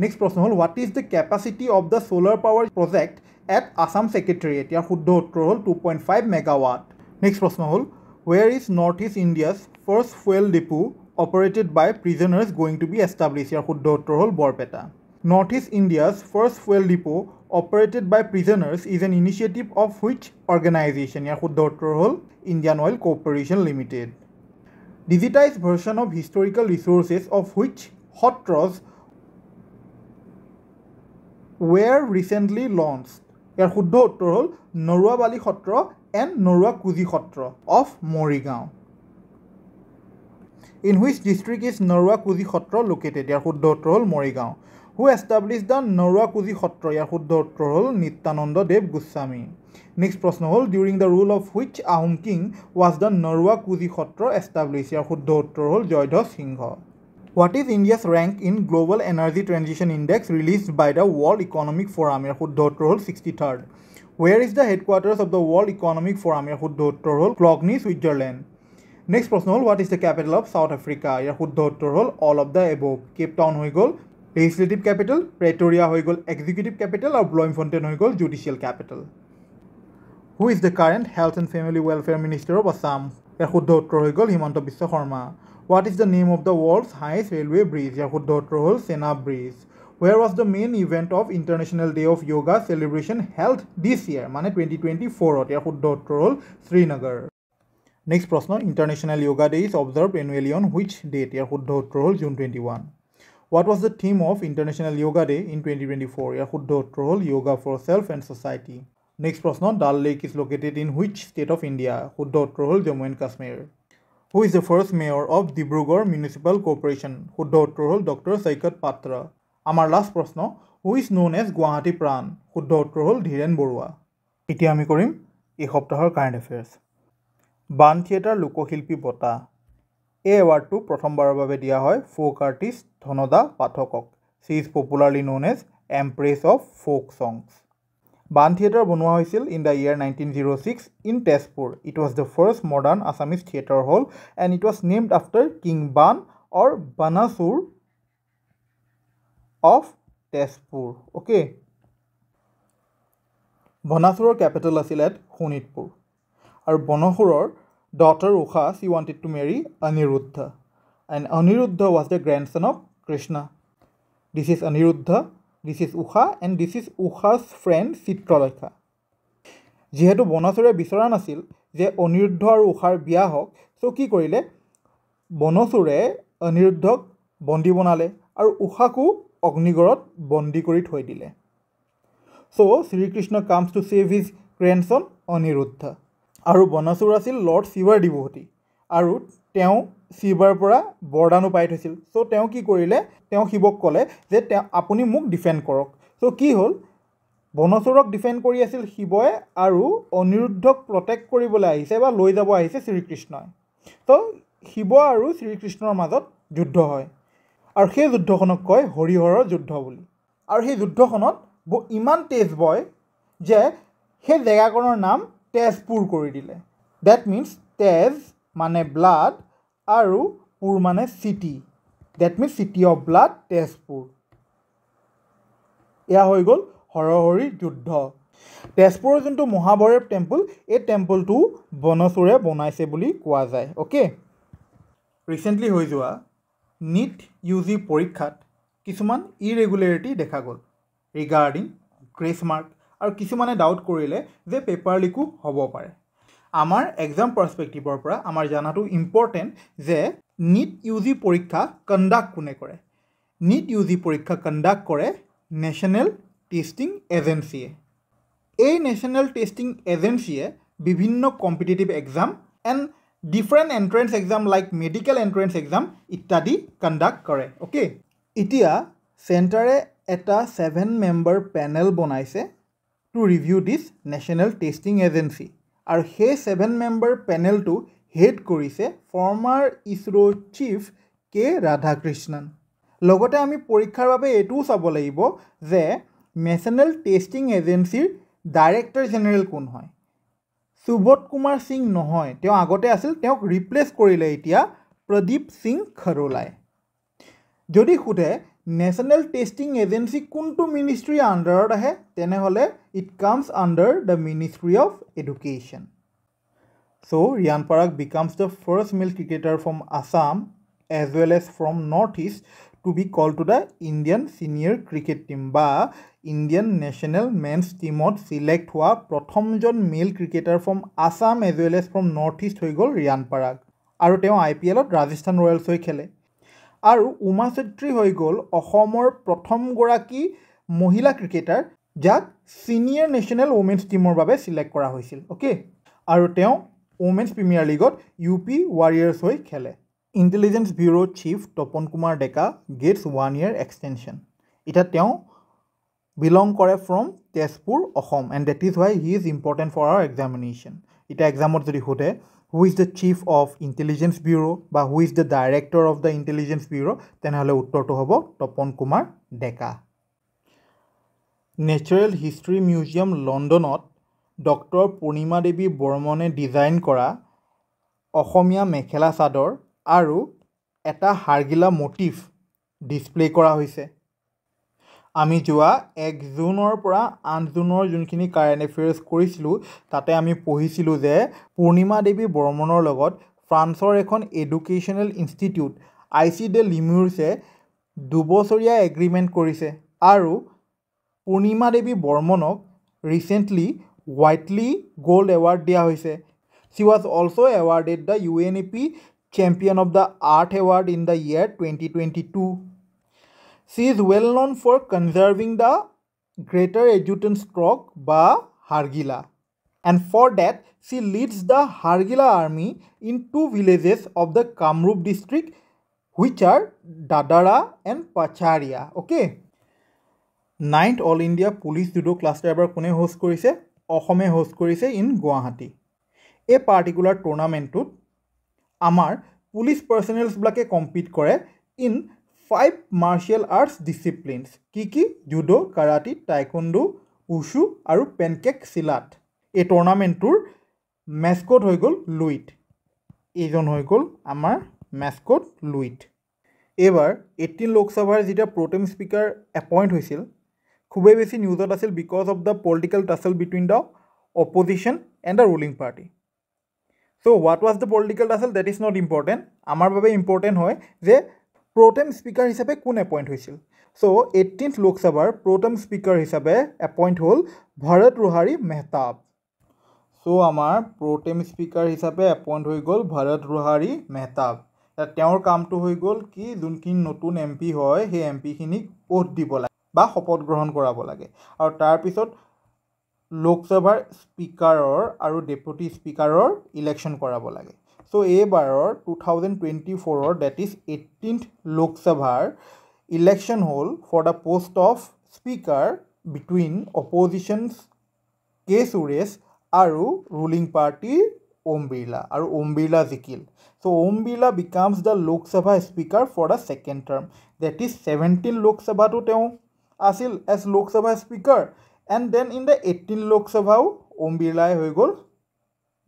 Next প্ৰশ্ন হ'ল what is the capacity of the solar power project at Assam Secretariat? ইয়াৰ শুদ্ধ উত্তৰ হ'ল 2.5 megawatt। Next প্ৰশ্ন হ'ল where is North East India's first fuel depot operated by prisoners going to be established? ইয়াৰ শুদ্ধ উত্তৰ হ'ল Barpeta. North East India's first fuel depot operated by prisoners is an initiative of which organization? ইয়াৰ শুদ্ধ উত্তৰ হ'ল Indian Oil Corporation Limited. Digitized version of historical resources of which Hotros were recently launched? ইয়াৰ শুদ্ধ উত্তৰ হ'ল নৰুৱাবালি সত্ৰ and নৰুৱাকুজি Satra of Morigaon. In which district is নৰুৱাকুজি Satra located? ইয়াৰ শুদ্ধ উত্তৰ হ'ল Morigaon. Who established the নৰুৱাকুজি সত্ৰ? ইয়াৰ শুদ্ধ উত্তৰ হ'ল নিত্যানন্দ দেৱ গোস্বামী। নেক্সট প্ৰশ্ন হ'ল during the rule of which Ahom king was the নৰুৱাকুজি Satra established? ইয়াৰ শুদ্ধ উত্তৰ হ'ল জয়ধ্বজ সিংহ। What is India's rank in Global Energy Transition Index released by the World Economic Forum? ইয়াৰ শুদ্ধ উত্তৰ হ'ল 63rd. Where is the headquarters of the World Economic Forum? ইয়াৰ শুদ্ধ উত্তৰ হ'ল ক্লগনি Switzerland. Next প্ৰশ্ন হ'ল what is the capital of South Africa? ইয়াৰ শুদ্ধ উত্তৰ হ'ল all of the above। Cape Town হৈ গ'ল legislative capital, Pretoria হৈ গ'ল executive capital আৰু ব্লুমফন্টেইন হৈ গ'ল judicial capital. Who is the current health and family welfare minister of Assam? ইয়াৰ শুদ্ধ উত্তৰ হৈ গ'ল Himanta Biswa Sarma. What is the name of the world's highest railway bridge? ইয়াৰ শুদ্ধ উত্তৰ হ'ল Chenab bridge. Where was the main event of International Day of Yoga celebration held this year? মানে 2024 ইয়াৰ শুদ্ধ উত্তৰ হ'ল শ্ৰীনগৰ। নেক্সট প্ৰশ্ন, international yoga day is observed annually on which date? ইয়াৰ শুদ্ধ উত্তৰ হ'ল June 21। What was the theme of International Yoga Day in 2024? ইয়াৰ শুদ্ধ উত্তৰ হ'ল Yoga for Self and Society। Next প্ৰশ্ন, Dal Lake is located in which state of India? শুদ্ধ উত্তৰ হ'ল Jammu and Kashmir। Who is the first mayor of Dibrugarh Municipal Corporation? শুদ্ধ উত্তৰ হ'ল ডক্টৰ সৈকত পাত্ৰ। আমাৰ লাষ্ট প্ৰশ্ন, who is known as Guwahati Pran? শুদ্ধ উত্তৰ হ'ল ধীৰেন বৰুৱা। এতিয়া আমি কৰিম এই সপ্তাহৰ কাৰেণ্ট এফেয়াৰ্ছ। বাণ থিয়েটাৰ লোকশিল্পী বঁটা, এই এৱাৰ্ডটো প্ৰথমবাৰৰ বাবে দিয়া হয় ফ'ক আৰ্টিষ্ট ধনদা পাঠকক। She is popularly known as empress of folk songs. Ban theatre বনোৱা হৈছিল in the year 1906 in Tezpur. It was the first modern Assamese theatre hall and it was named after king Ban or Banasur of Tezpur. Okay, বনাচুৰৰ capital আছিল at Sonitpur আৰু বনসুৰৰ daughter Usha she wanted to marry Aniruddha and Aniruddha was the grandson of Krishna. This is Aniruddha, this is Usha and this is উষা's friend Chitralekha. যিহেতু বনচুৰে বিচৰা নাছিল যে অনিৰুদ্ধ আৰু উষাৰ বিয়া হওক, চ' কি কৰিলে, বনচুৰে অনিৰুদ্ধক বন্দী বনালে আৰু উষাকো অগ্নিগড়ত বন্দী কৰি থৈ দিলে। So' Shri Krishna comes to save his grandson Aniruddha. আৰু বনাচুৰ আছিল লৰ্ড শিৱাৰ ডিভোটি আৰু তেওঁ শিৱাৰ পৰা বৰদানো পাই থৈছিল। চ' তেওঁ কি কৰিলে, তেওঁ শিৱক ক'লে যে আপুনি মোক ডিফেণ্ড কৰক। চ' কি হ'ল, বনচুৰক ডিফেণ্ড কৰি আছিল শিৱই আৰু অনিৰুদ্ধক প্ৰটেক্ট কৰিবলৈ আহিছে বা লৈ যাব আহিছে শ্ৰীকৃষ্ণই। চ' শিৱ আৰু শ্ৰীকৃষ্ণৰ মাজত যুদ্ধ হয় আৰু সেই যুদ্ধখনক কয় হৰিহৰৰ যুদ্ধ বুলি। আৰু সেই যুদ্ধখনত ইমান তেজ বয় যে সেই জেগাকণৰ নাম তেজপুৰ কৰি দিলে। ডেট মিনছ তেজ মানে ব্লাড আৰু পুৰ মানে city, that means city of blood Tezpur. এয়া হৈ গ'ল হৰহৰি যুদ্ধ। তেজপুৰৰ যোনটো মহাভৈৰৱ টেম্পল, এই টেম্পলটো বনচুৰে বনাইছে বুলি কোৱা যায়। অ'কে, ৰিচেণ্টলি হৈ যোৱা নিট UG পৰীক্ষাত কিছুমান ইৰেগুলাৰিটি দেখা গ'ল ৰিগাৰ্ডিং গ্ৰেছ মাৰ্ক, আৰু কিছুমানে ডাউট কৰিলে যে পেপাৰ লিকো হ'ব পাৰে। আমাৰ এক্সাম পাৰ্চপেক্টিভৰ পৰা আমাৰ জনাটো ইম্পৰ্টেণ্ট যে নিট UG পৰীক্ষা কণ্ডাক্ট কোনে কৰে। নিট UG পৰীক্ষা কণ্ডাক্ট কৰে নেশ্যনেল টেষ্টিং এজেঞ্চিয়ে। এই নেশ্যনেল টেষ্টিং এজেঞ্চিয়ে বিভিন্ন competitive exam and different entrance exam like medical entrance exam ইত্যাদি কণ্ডাক্ট কৰে। অ'কে, এতিয়া চেণ্টাৰে এটা 7 মেম্বাৰ পেনেল বনাইছে টু ৰিভিউ দিছ নেশ্যনেল টেষ্টিং এজেঞ্চি, আৰু সেই 7 মেম্বাৰ পেনেলটো হেড কৰিছে ফৰ্মাৰ ইছৰ' চিফ কে ৰাধাকৃষ্ণন। লগতে আমি পৰীক্ষাৰ বাবে এইটোও চাব লাগিব যে নেশ্যনেল টেষ্টিং এজেঞ্চিৰ ডাইৰেক্টৰ জেনেৰেল কোন হয়। সুবোধ কুমাৰ সিং নহয়, তেওঁ আগতে আছিল, তেওঁক ৰিপ্লেচ কৰিলে এতিয়া প্ৰদীপ সিং খৰোলাই। যদি সোধে নেশ্যনেল টেষ্টিং এজেঞ্চি কোনটো মিনিষ্ট্ৰীৰ আণ্ডাৰত আহে, তেনেহ'লে it comes under the ministry of education. So' Riyan Parag becomes the first male cricketer from Assam as well as from north east to be call to the Indian senior cricket team বা Indian national men's টিমত select হোৱা প্ৰথমজন male cricketer from Assam as well as from north east হৈ গ'ল ৰিয়ান পৰাগ, আৰু তেওঁ IPLত Rajasthan Royals হৈ খেলে। আৰু উমা চেত্ৰী হৈ গ'ল অসমৰ প্ৰথমগৰাকী মহিলা ক্ৰিকেটাৰ যাক ছিনিয়ৰ নেশ্যনেল ওমেন্স টিমৰ বাবে ছিলেক্ট কৰা হৈছিল। অ'কে, আৰু তেওঁ ওমেন্স প্ৰিমিয়াৰ লীগত UP ৱাৰিয়াৰ্ছ হৈ খেলে। Intelligence bureau' chief Tapan Kumar Deka gets 1 year extension. এতিয়া তেওঁ বিলং কৰে from Tezpur Assam and that is why he is important for our examination. এতিয়া এক্সামত যদি সোধে who is the chief of intelligence bureau' বা who is the director of the intelligence bureau', তেনেহ'লে উত্তৰটো হ'ব Tapan Kumar Deka. Natural history museum লণ্ডনত ডক্টৰ পূৰ্ণিমা দেৱী বৰ্মনে ডিজাইন কৰা অসমীয়া মেখেলা চাদৰ আৰু এটা হাড়গিলা মটিভ ডিছপ্লে কৰা হৈছে। আমি যোৱা 1 জুনৰ পৰা 8 জুনৰ যোনখিনি কাৰেণ্ট এফেয়াৰ্ছ কৰিছিলোঁ তাতে আমি পঢ়িছিলোঁ যে পূৰ্ণিমা দেৱী বৰ্মনৰ লগত ফ্ৰান্সৰ এখন এডুকেশ্যনেল ইনষ্টিটিউট ICD লিমিউৰ্ছে 2 বছৰীয়া এগ্ৰিমেণ্ট কৰিছে আৰু পূৰ্ণিমা দেৱী বৰ্মনক ৰিচেণ্টলি হোৱাইটলি গোল্ড এৱাৰ্ড দিয়া হৈছে। She was also awarded the UNEP Champion of the Art Award in the year 2022. She is well known for conserving the Greater Adjutant Stroke বা Hargila. And for that, she leads the Hargila army in 2 villages of the Kamrup district, which are Dadara and Pacharia. Okay. 9th All India Police Judo Cluster এবাৰ কোনে host কৰিছে? অসমে host কৰিছে in Guwahati. এই particular টুৰ্ণামেণ্টটোত আমাৰ police পাৰ্চনেলছবিলাকে compete কৰে in 5 martial arts ডিচিপ্লিনছ। কি judo, karate, টাইকোণ্ডো, উছু আৰু পেনকেক চিলাট। এই টুৰ্ণামেণ্টটোৰ মেস্কট হৈ গ'ল লুইট। এইজন হৈ গ'ল আমাৰ মেস্কট লুইট। এইবাৰ 18 লোকসভাৰ যেতিয়া প্ৰটেম স্পীকাৰ এপইণ্ট হৈছিল, খুবেই বেছি নিউজত আছিল because of the political tussle between the opposition and the ruling party. So' what was the political tussle that is not important. আমাৰ বাবে ইম্পৰ্টেণ্ট হয় যে প্ৰটেম স্পীকাৰ হিচাপে কোন এপইণ্ট হৈছিল। চ' 18th লোকসভাৰ প্ৰটেম স্পীকাৰ হিচাপে এপইণ্ট হ'ল ভৰত ৰোহাৰী মেহতাব। চ' আমাৰ প্ৰটেম স্পীকাৰ হিচাপে এপইণ্ট হৈ গ'ল ভৰত ৰোহাৰী মেহতাব। তেওঁৰ কামটো হৈ গ'ল কি, যোনখিনি নতুন MP হয় সেই MPখিনিক অ'থ দিব লাগে বা শপত গ্ৰহণ কৰাব লাগে, আৰু তাৰপিছত লোকসভাৰ স্পীকাৰৰ আৰু ডেপুটি স্পীকাৰৰ ইলেকশ্যন কৰাব লাগে। চ' এইবাৰৰ 2024 ডেট ইজ 18th লোকসভাৰ ইলেকশ্যন হ'ল for the post of speaker between opposition's K Suresh আৰু ৰুলিং পাৰ্টিৰ ওম বিৰলা, আৰু ওম বিৰলা জিকিল। So' Om Birla becomes the Lok Sabha speaker for the second term. That is 17 লোকসভাটো তেওঁ আছিল as Lok Sabha speaker, and then in the 18 লোকসভাও ওম বিৰলাই হৈ গ'ল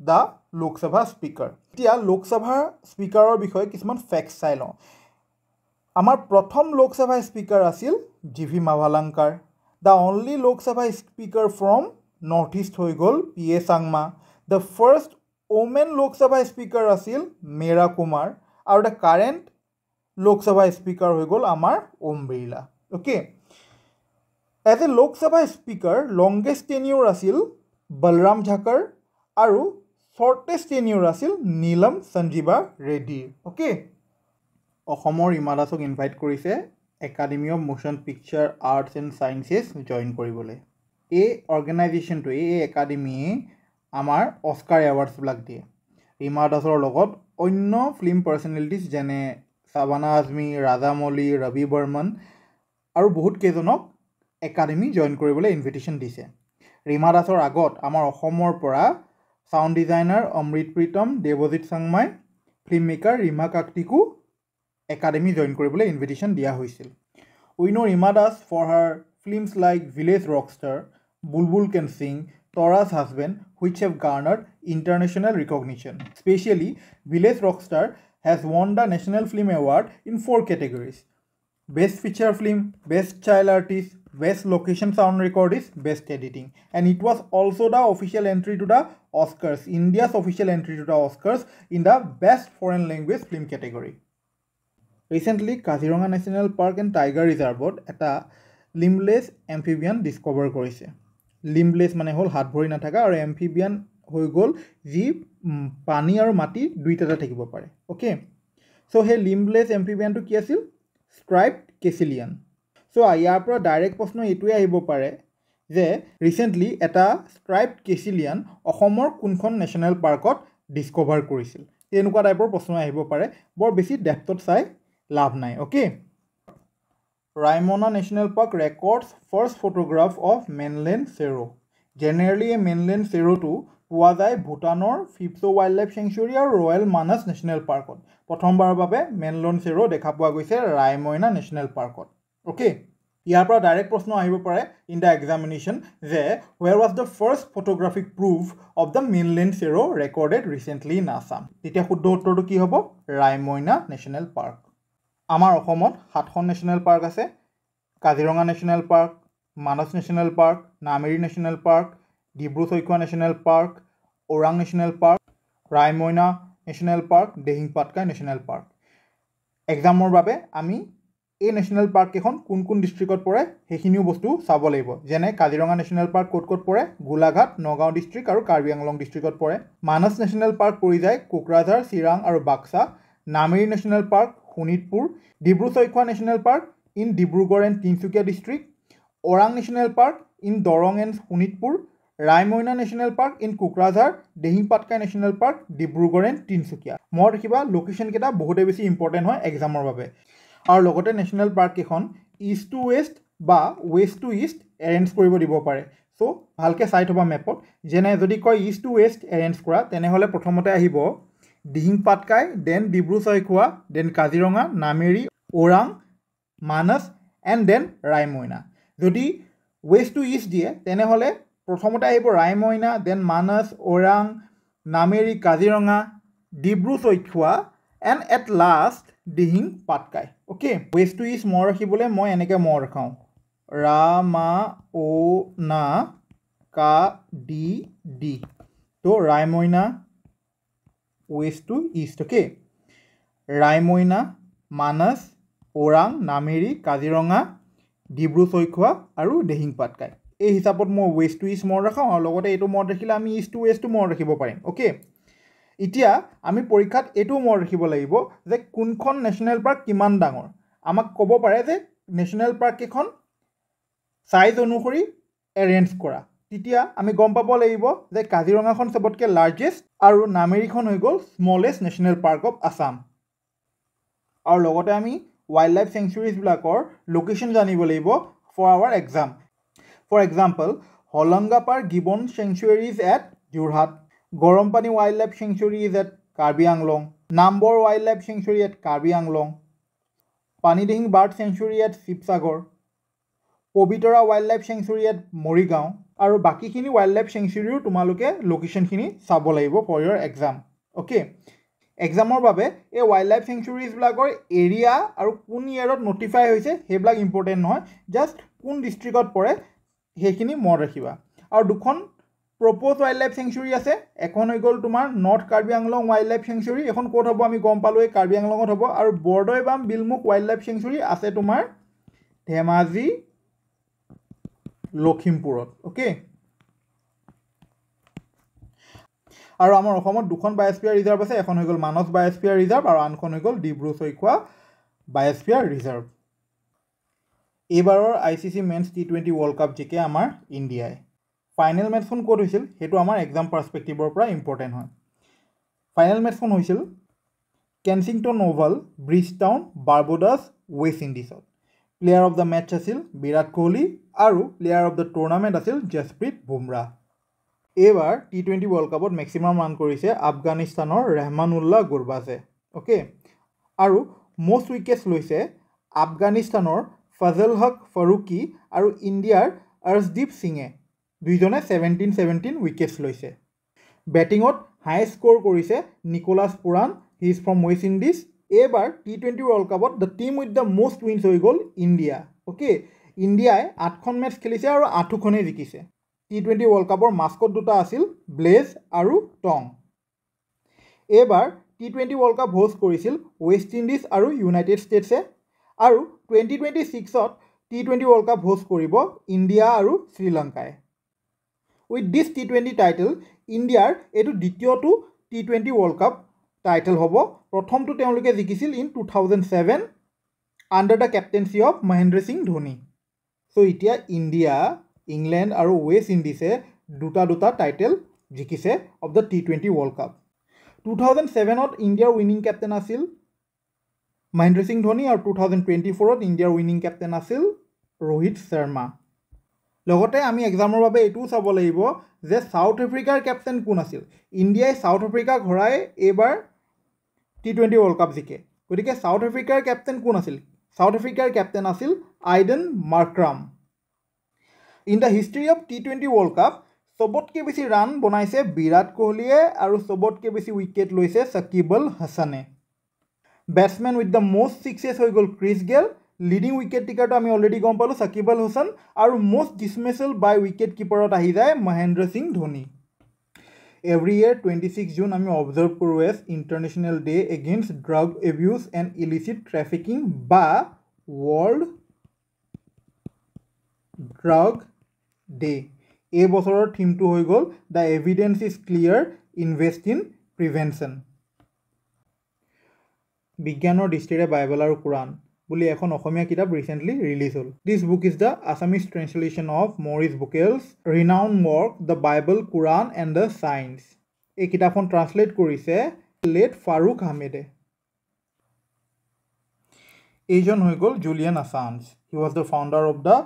দ্য লোকসভা স্পীকাৰ। এতিয়া লোকসভাৰ স্পীকাৰৰ বিষয়ে কিছুমান ফেক্টছ চাই লওঁ। আমাৰ প্ৰথম লোকসভা স্পীকাৰ আছিল GV Mavalankar. The only Lok Sabha speaker from north east হৈ গ'ল PA Sangma. The first woman Lok Sabha speaker আছিল মীৰা কুমাৰ, আৰু দ্য কাৰেণ্ট লোকসভা স্পীকাৰ হৈ গ'ল আমাৰ Om Birla. Okay, as a Lok Sabha speaker longest tenure আছিল বলৰাম ঝাকৰ, আৰু শ্বৰ্টেষ্ট টেনিয়ৰ আছিল নীলম সঞ্জীৱা ৰেড্ডিৰ। অ'কে, অসমৰ ৰীমা দাসক ইনভাইট কৰিছে academy of motion picture arts and sciences join কৰিবলৈ। এই অৰ্গেনাইজেশ্যনটোৱে, এই একাডেমিয়ে আমাৰ অস্কাৰ এৱাৰ্ডছবিলাক দিয়ে। ৰীমা দাসৰ লগত অন্য ফিল্ম পাৰ্চনেলিটিজ যেনে চাবানা আজমি, ৰাজামৌলি, ৰবি বৰ্মন আৰু বহুত কেইজনক একাডেমি জইন কৰিবলৈ ইনভিটেশ্যন দিছে। ৰীমা দাসৰ আগত আমাৰ অসমৰ পৰা sound designer Amrit Pritam, Debajit Changmai, film maker Rima কাকতিকো একাডেমি জইন কৰিবলৈ ইনভিটেশ্যন দিয়া হৈছিল। We know' Rima Das for her films like village rockstar, Bulbul can sing, Tora's husband, which have garnered international recognition. Especially, Village Rockstar has won the National Film Award in 4 categories: Best Feature Film, Best Child Artist, Best Location Sound Recordist, Best Editing. And it was also the official entry to the Oscars, India's official entry to the Oscars in the Best Foreign Language Film category. Recently, Kaziranga National Park and Tiger Reserve এটা লিম্বলেছ এম্ফিবিয়ান Discover কৰিছে। লিম্বলেছ মানে হ'ল হাত ভৰি নাথাকা, আৰু এম্ফিবিয়ান হৈ গ'ল যি পানী আৰু মাটি দুইটাতে থাকিব পাৰে। অ'কে, চ' সেই লিম্বলেছ এম্ফিবিয়ানটো কি আছিল? ষ্ট্ৰাইপড কেচিলিয়ান। চ' ইয়াৰ পৰা ডাইৰেক্ট প্ৰশ্ন এইটোৱে আহিব পাৰে যে ৰিচেণ্টলি এটা ষ্ট্ৰাইপড কেচিলিয়ান অসমৰ কোনখন নেশ্যনেল পাৰ্কত ডিস্কভাৰ কৰিছিল? তেনেকুৱা টাইপৰ প্ৰশ্ন আহিব পাৰে, বৰ বেছি ডেপথত চাই লাভ নাই। Okay, Raimona National Park records first photograph of mainland Sero. Generally, a mainland Sero to পোৱা যায় ভূটানৰ ফিফ্থ ৱাইল্ড লাইফ চেংচুৰী আৰু ৰয়েল মানস নেশ্যনেল পাৰ্কত। প্ৰথমবাৰৰ বাবে মেনলন চেৰো দেখা পোৱা গৈছে ৰাইমনা নেশ্যনেল পাৰ্কত। অ'কে, ইয়াৰ পৰা ডাইৰেক্ট প্ৰশ্ন আহিব পাৰে ইন দ্য এক্সামিনেশ্যন যে where was the first photographic proof of the mainland serow recorded recently in Assam? তেতিয়া শুদ্ধ উত্তৰটো কি হ'ব? Raimona national park. আমাৰ অসমত 7খন নেশ্যনেল পাৰ্ক আছে: Kaziranga national park, Manas national park, Nameri national park, Dibru Saikhowa national park, Orang national park, Raimona national park, Dihing Patkai national park. এক্সামৰ বাবে আমি এই নেশ্যনেল পাৰ্ককেইখন কোন কোন ডিষ্ট্ৰিক্টত পৰে সেইখিনিও বস্তু চাব লাগিব যেনে কাজিৰঙা নেশ্যনেল পাৰ্ক ক'ত ক'ত পৰে গোলাঘাট নগাঁও ডিষ্ট্ৰিক্ট আৰু কাৰ্বি আংলং ডিষ্ট্ৰিক্টত পৰে মানস নেশ্যনেল পাৰ্ক পৰি যায় কোকৰাঝাৰ চিৰাং আৰু Baksa Nameri national park Sonitpur Dibru Saikhowa national park in Dibrugarh and Tinsukia district Orang national park in Darrang and Sonitpur Raimona national park in Kokrajhar Dihing Patkai national park Dibrugarh and Tinsukia মনত ৰাখিবা লোকেশ্যনকেইটা বহুতেই বেছি ইম্পৰ্টেণ্ট হয় এক্সামৰ বাবে আৰু লগতে নেশ্যনেল পাৰ্ককেইখন ইষ্ট টু ৱেষ্ট বা ৱেষ্ট টু ইষ্ট এৰেঞ্জ কৰিব দিব পাৰে চ' ভালকৈ চাই থ'বা মেপত যেনে যদি কয় ইষ্ট টু ৱেষ্ট এৰেঞ্জ কৰা তেনেহ'লে প্ৰথমতে আহিব Dihing Patkai then Dibru Saikhowa then Kaziranga Nameri Orang Manas and then Raimona যদি ৱেষ্ট টু ইষ্ট দিয়ে তেনেহ'লে প্ৰথমতে আহিব Raimona then Manas Orang Nameri Kaziranga Dibru Saikhowa and at last Dihing Patkai okay west to east মনত ৰাখিবলৈ মই এনেকৈ মনত ৰাখাওঁ ৰা মা অ না কা ডি ডি তো ৰায়মইনা ৱেষ্ট টু ইষ্ট অ'কে ৰায়মইনা মানস ওৰাং নামেৰি কাজিৰঙা ডিব্ৰু চৈখোৱা আৰু দিহিং পাটকাই এই হিচাপত মই ৱেষ্ট টু ইষ্ট মনত ৰাখাওঁ আৰু লগতে এইটো মনত ৰাখিলে আমি ইষ্ট টু ৱেষ্টটো মনত ৰাখিব পাৰিম অ'কে এতিয়া আমি পৰীক্ষাত এইটোও মনত ৰাখিব লাগিব যে কোনখন নেশ্যনেল পাৰ্ক কিমান ডাঙৰ আমাক ক'ব পাৰে যে নেশ্যনেল পাৰ্ককেইখন চাইজ অনুসৰি এৰেঞ্জ কৰা তেতিয়া আমি গম পাব লাগিব যে কাজিৰঙাখন চবতকৈ লাৰ্জেষ্ট আৰু নামেৰিখন হৈ গ'ল smallest national park of Assam আৰু লগতে আমি ৱাইল্ড লাইফ চেংচুৰিজবিলাকৰ লোকেশ্যন জানিব লাগিব for our exam for example Hollongapar gibbon sanctuaries at Jorhat Garampani wildlife sanctuary is at Karbi Anglong Nambor wildlife sanctuary at Karbi Anglong Panidihing bird sanctuary at Sivasagar Pobitora wildlife sanctuary at Morigaon আৰু বাকীখিনি wildlife চেংচুৰীও তোমালোকে লোকেশ্যনখিনি চাব লাগিব ফৰ ইয়ৰ এক্সাম অ'কে এক্সামৰ বাবে এই ৱাইল্ড লাইফ চেংচুৰিজবিলাকৰ এৰিয়া আৰু কোন ইয়েৰত নটিফাই হৈছে সেইবিলাক ইম্পৰ্টেণ্ট নহয় জাষ্ট কোন ডিষ্ট্ৰিক্টত পৰে সেইখিনি মনত ৰাখিবা আৰু দুখন প্ৰপ'জ ৱাইল্ড লাইফ চেংচুৰী আছে এখন হৈ গ'ল তোমাৰ north Karbi Anglong wild life sanctuary এখন ক'ত হ'ব আমি গম পালোঁ এই কাৰ্বি আংলঙত হ'ব আৰু বৰদৈবাম বিলমুখ ৱাইল্ড লাইফ চেংচুৰী আছে তোমাৰ ধেমাজি লখিমপুৰত অ'কে আৰু আমাৰ অসমত দুখন বায়'স্ফিয়াৰ ৰিজাৰ্ভ আছে এখন হৈ গ'ল মানস বায়'স্ফিয়াৰ ৰিজাৰ্ভ আৰু আনখন হৈ গ'ল ডিব্ৰু চৈখোৱা বায়'স্ফিয়াৰ ৰিজাৰ্ভ এইবাৰৰ ICC men's T20 world cup জিকে আমাৰ ইণ্ডিয়াই ফাইনেল মেটছখন ক'ত হৈছিল সেইটো আমাৰ এক্সাম পাৰ্চপেক্টিভৰ পৰা ইম্পৰ্টেণ্ট হয় ফাইনেল মেটছখন হৈছিল Kensington oval Bridgetown Barbados west ইণ্ডিজত প্লেয়াৰ অফ দ্য মেটছ আছিল বিৰাট কোহলি আৰু প্লেয়াৰ অফ দ্য টুৰ্ণামেণ্ট আছিল জছপ্ৰীত বুমৰাহ এইবাৰ T20 ৱৰ্ল্ড কাপত মেক্সিমাম ৰান কৰিছে আফগানিস্তানৰ ৰেহমানুল্লাহ গুৰবাজে অ'কে আৰু মষ্ট উইকেটছ লৈছে আফগানিস্তানৰ ফজল হক ফাৰুকী আৰু ইণ্ডিয়াৰ অৰ্শদীপ সিঙে দুইজনে 17 উইকেটছ লৈছে বেটিঙত হাই স্ক'ৰ কৰিছে Nicholas Pooran he is from West Indies এইবাৰ T20 ৱৰ্ল্ড কাপত the team with the most wins হৈ গ'ল ইণ্ডিয়া অ'কে ইণ্ডিয়াই 8খন মেটছ খেলিছে আৰু 8খনেই জিকিছে T20 ৱৰ্ল্ড কাপৰ মাস্কট দুটা আছিল ব্লেজ আৰু টং এইবাৰ T20 ৱৰ্ল্ড কাপ হোষ্ট কৰিছিল ৱেষ্ট ইণ্ডিজ আৰু ইউনাইটেড ষ্টেটছে আৰু 2026ত T20 ৱৰ্ল্ড কাপ হোষ্ট কৰিব ইণ্ডিয়া আৰু শ্ৰীলংকাই উইথ দিছ T20 টাইটেল ইণ্ডিয়াৰ এইটো দ্বিতীয়টো T20 ৱৰ্ল্ড কাপ টাইটেল হ'ব প্ৰথমটো তেওঁলোকে জিকিছিল in 2007 under the captaincy of Mahendra Singh Dhoni so' এতিয়া ইণ্ডিয়া ইংলেণ্ড আৰু ৱেষ্ট ইণ্ডিজে দুটা টাইটেল জিকিছে of the T20 world cup 2007ত ইণ্ডিয়াৰ উইনিং কেপ্টেইন আছিল মহেন্দ্ৰ সিং ধোনী আৰু 2024ত ইণ্ডিয়াৰ উইনিং কেপ্টেইন আছিল ৰোহিত শৰ্মা লগতে আমি এক্সামৰ বাবে এইটোও চাব লাগিব যে সাউথ আফ্ৰিকাৰ কেপ্টেইন কোন আছিল ইণ্ডিয়াই সাউথ আফ্ৰিকাক হৰাই এইবাৰ T20 ৱৰ্ল্ড কাপ জিকে গতিকে সাউথ আফ্ৰিকাৰ কেপ্টেইন কোন আছিল সাউথ আফ্ৰিকাৰ কেপ্টেইন আছিল Aiden Markram in the history of T20 world cup চবতকৈ বেছি ৰান বনাইছে বিৰাট কোহলিয়ে আৰু চবতকৈ বেছি উইকেট লৈছে সাকিব আল হাছানে batsmen with the most sixes হৈ গ'ল ক্ৰিছ গেল লিডিং উইকেট টিকাৰটো আমি অলৰেডি গম পালোঁ সাকিব আল হাছান আৰু মষ্ট ডিছমিছেল বাই উইকেট কিপাৰত আহি যায় Mahendra Singh Dhoni every year 26 June আমি অবজাৰ্ভ কৰোঁ as international day against drug abuse and illicit trafficking বা ৱৰ্ল্ড ড্ৰাগ ডে। এই বছৰৰ থিমটো হৈ গ'ল the evidence is clear, invest in prevention. বিজ্ঞানৰ দৃষ্টিৰে বাইবেল আৰু কোৰাণ বুলি এখন অসমীয়া কিতাপ ৰিচেণ্টলি ৰিলিজ হ'ল। This book is the Assamese translation of Maurice Bucaille's renowned work the Bible, Quran and the science. এই কিতাপখন ট্ৰান্সলেট কৰিছে লেট ফাৰুক আহমেদে। এইজন হৈ গ'ল Julian Assange. He was the founder of the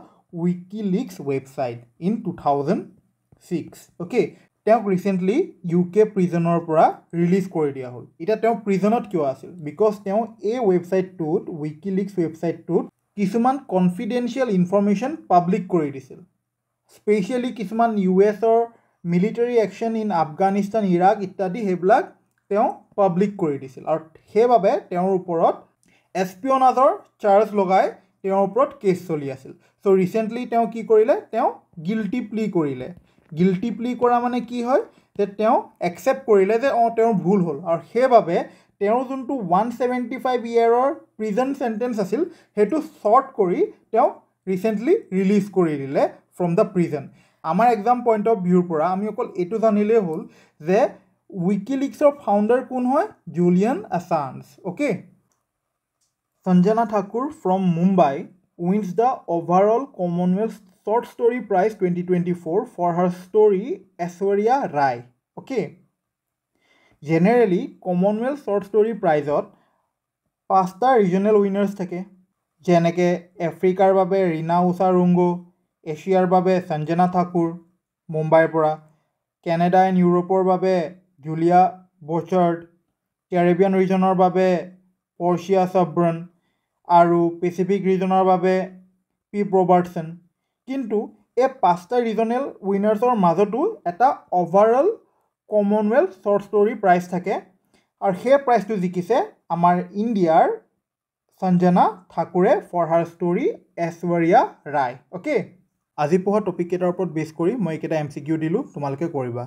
WikiLeaks website in 2006। Okay, তেওঁক recently UK প্ৰিজনৰ পৰা ৰিলিজ কৰি দিয়া হ'ল। এতিয়া তেওঁ প্ৰিজনত কিয় আছিল? বিকজ তেওঁ এই ৱেবছাইটটোত, উইকিলিক্স ৱেবছাইটটোত কিছুমান কনফিডেঞ্চিয়েল ইনফৰ্মেশ্যন পাব্লিক কৰি দিছিল। স্পেচিয়েলি কিছুমান US-ৰ military action in Afghanistan, Iraq ইত্যাদি সেইবিলাক তেওঁ পাব্লিক কৰি দিছিল। আৰু সেইবাবে তেওঁৰ ওপৰত এছপিয়নাজৰ চাৰ্জ লগাই তেওঁৰ ওপৰত কেছ চলি আছিল। চ' ৰিচেণ্টলি তেওঁ কি কৰিলে? তেওঁ গিল্টি প্লি কৰিলে। গিল্টি প্লি কৰা মানে কি হয়? যে তেওঁ একচেপ্ট কৰিলে যে তেওঁৰ ভুল হ'ল, আৰু সেইবাবে তেওঁৰ যোনটো 175 ইয়েৰৰ প্ৰিজন চেণ্টেঞ্চ আছিল সেইটো শ্বৰ্ট কৰি তেওঁ ৰিচেণ্টলি ৰিলিজ কৰি দিলে ফ্ৰম দ্য প্ৰিজন। আমাৰ এক্সাম পইণ্ট অফ ভিউৰ পৰা আমি অকল এইটো জানিলেই হ'ল যে উইকিলিক্সৰ ফাউণ্ডাৰ কোন হয়? Julian Assange. Okay, Sanjana Thakur from Mumbai wins the overall Commonwealth Short Story Prize 2024 for her story Aishwarya Rai. Okay. Generally, Commonwealth Short Story Prize-ত 5টা ৰিজনেল উইনাৰ্ছ থাকে, যেনেকৈ আফ্ৰিকাৰ বাবে ৰীনা উষা ৰুংগো, এছিয়াৰ বাবে সঞ্জনা ঠাকুৰ মুম্বাইৰ পৰা, কেনেডা এণ্ড ইউৰোপৰ বাবে জুলিয়া বচাৰ্ড, কেৰিবিয়ান ৰিজনৰ বাবে পৰ্চিয়া চাব্ৰন আৰু পেচিফিক ৰিজনৰ বাবে পি ৰবাৰ্টছন। কিন্তু এই 5টা ৰিজনেল উইনাৰ্ছৰ মাজতো এটা overall Commonwealth short story prize থাকে, আৰু সেই প্ৰাইজটো জিকিছে আমাৰ ইণ্ডিয়াৰ সঞ্জনা ঠাকুৰে for her story Aishwarya Rai. Okay, আজি পঢ়া টপিককেইটাৰ ওপৰত বেছ কৰি মই এইকেইটা MCQ দিলোঁ, তোমালোকে কৰিবা।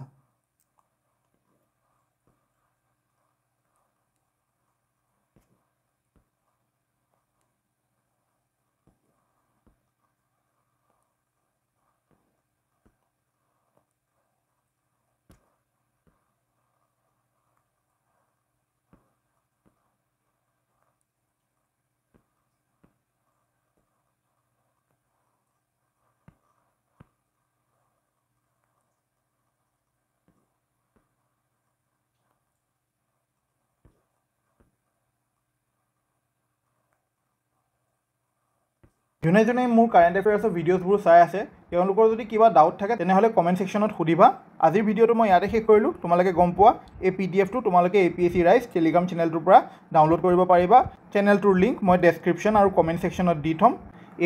যোনে যোনে মোৰ কাৰেণ্ট এফেয়াৰ্ছৰ ভিডিঅ'ছবোৰ চাই আছে, তেওঁলোকৰ যদি কিবা ডাউট থাকে তেনেহ'লে কমেণ্ট ছেকশ্যনত সুধিবা। আজিৰ ভিডিঅ'টো মই ইয়াতে শেষ কৰিলোঁ। তোমালোকে গম পোৱা এই PDF-টো তোমালোকে APSC ৰাইজ টেলিগ্ৰাম চেনেলটোৰ পৰা ডাউনলোড কৰিব পাৰিবা। চেনেলটোৰ লিংক মই ডেছক্ৰিপশ্যন আৰু কমেণ্ট ছেকশ্যনত দি থ'ম।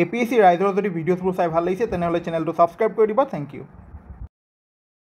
APSC ৰাইজৰ যদি ভিডিঅ'ছবোৰ চাই ভাল লাগিছে তেনেহ'লে চেনেলটো ছাবস্ক্ৰাইব কৰি দিবা। Thank U.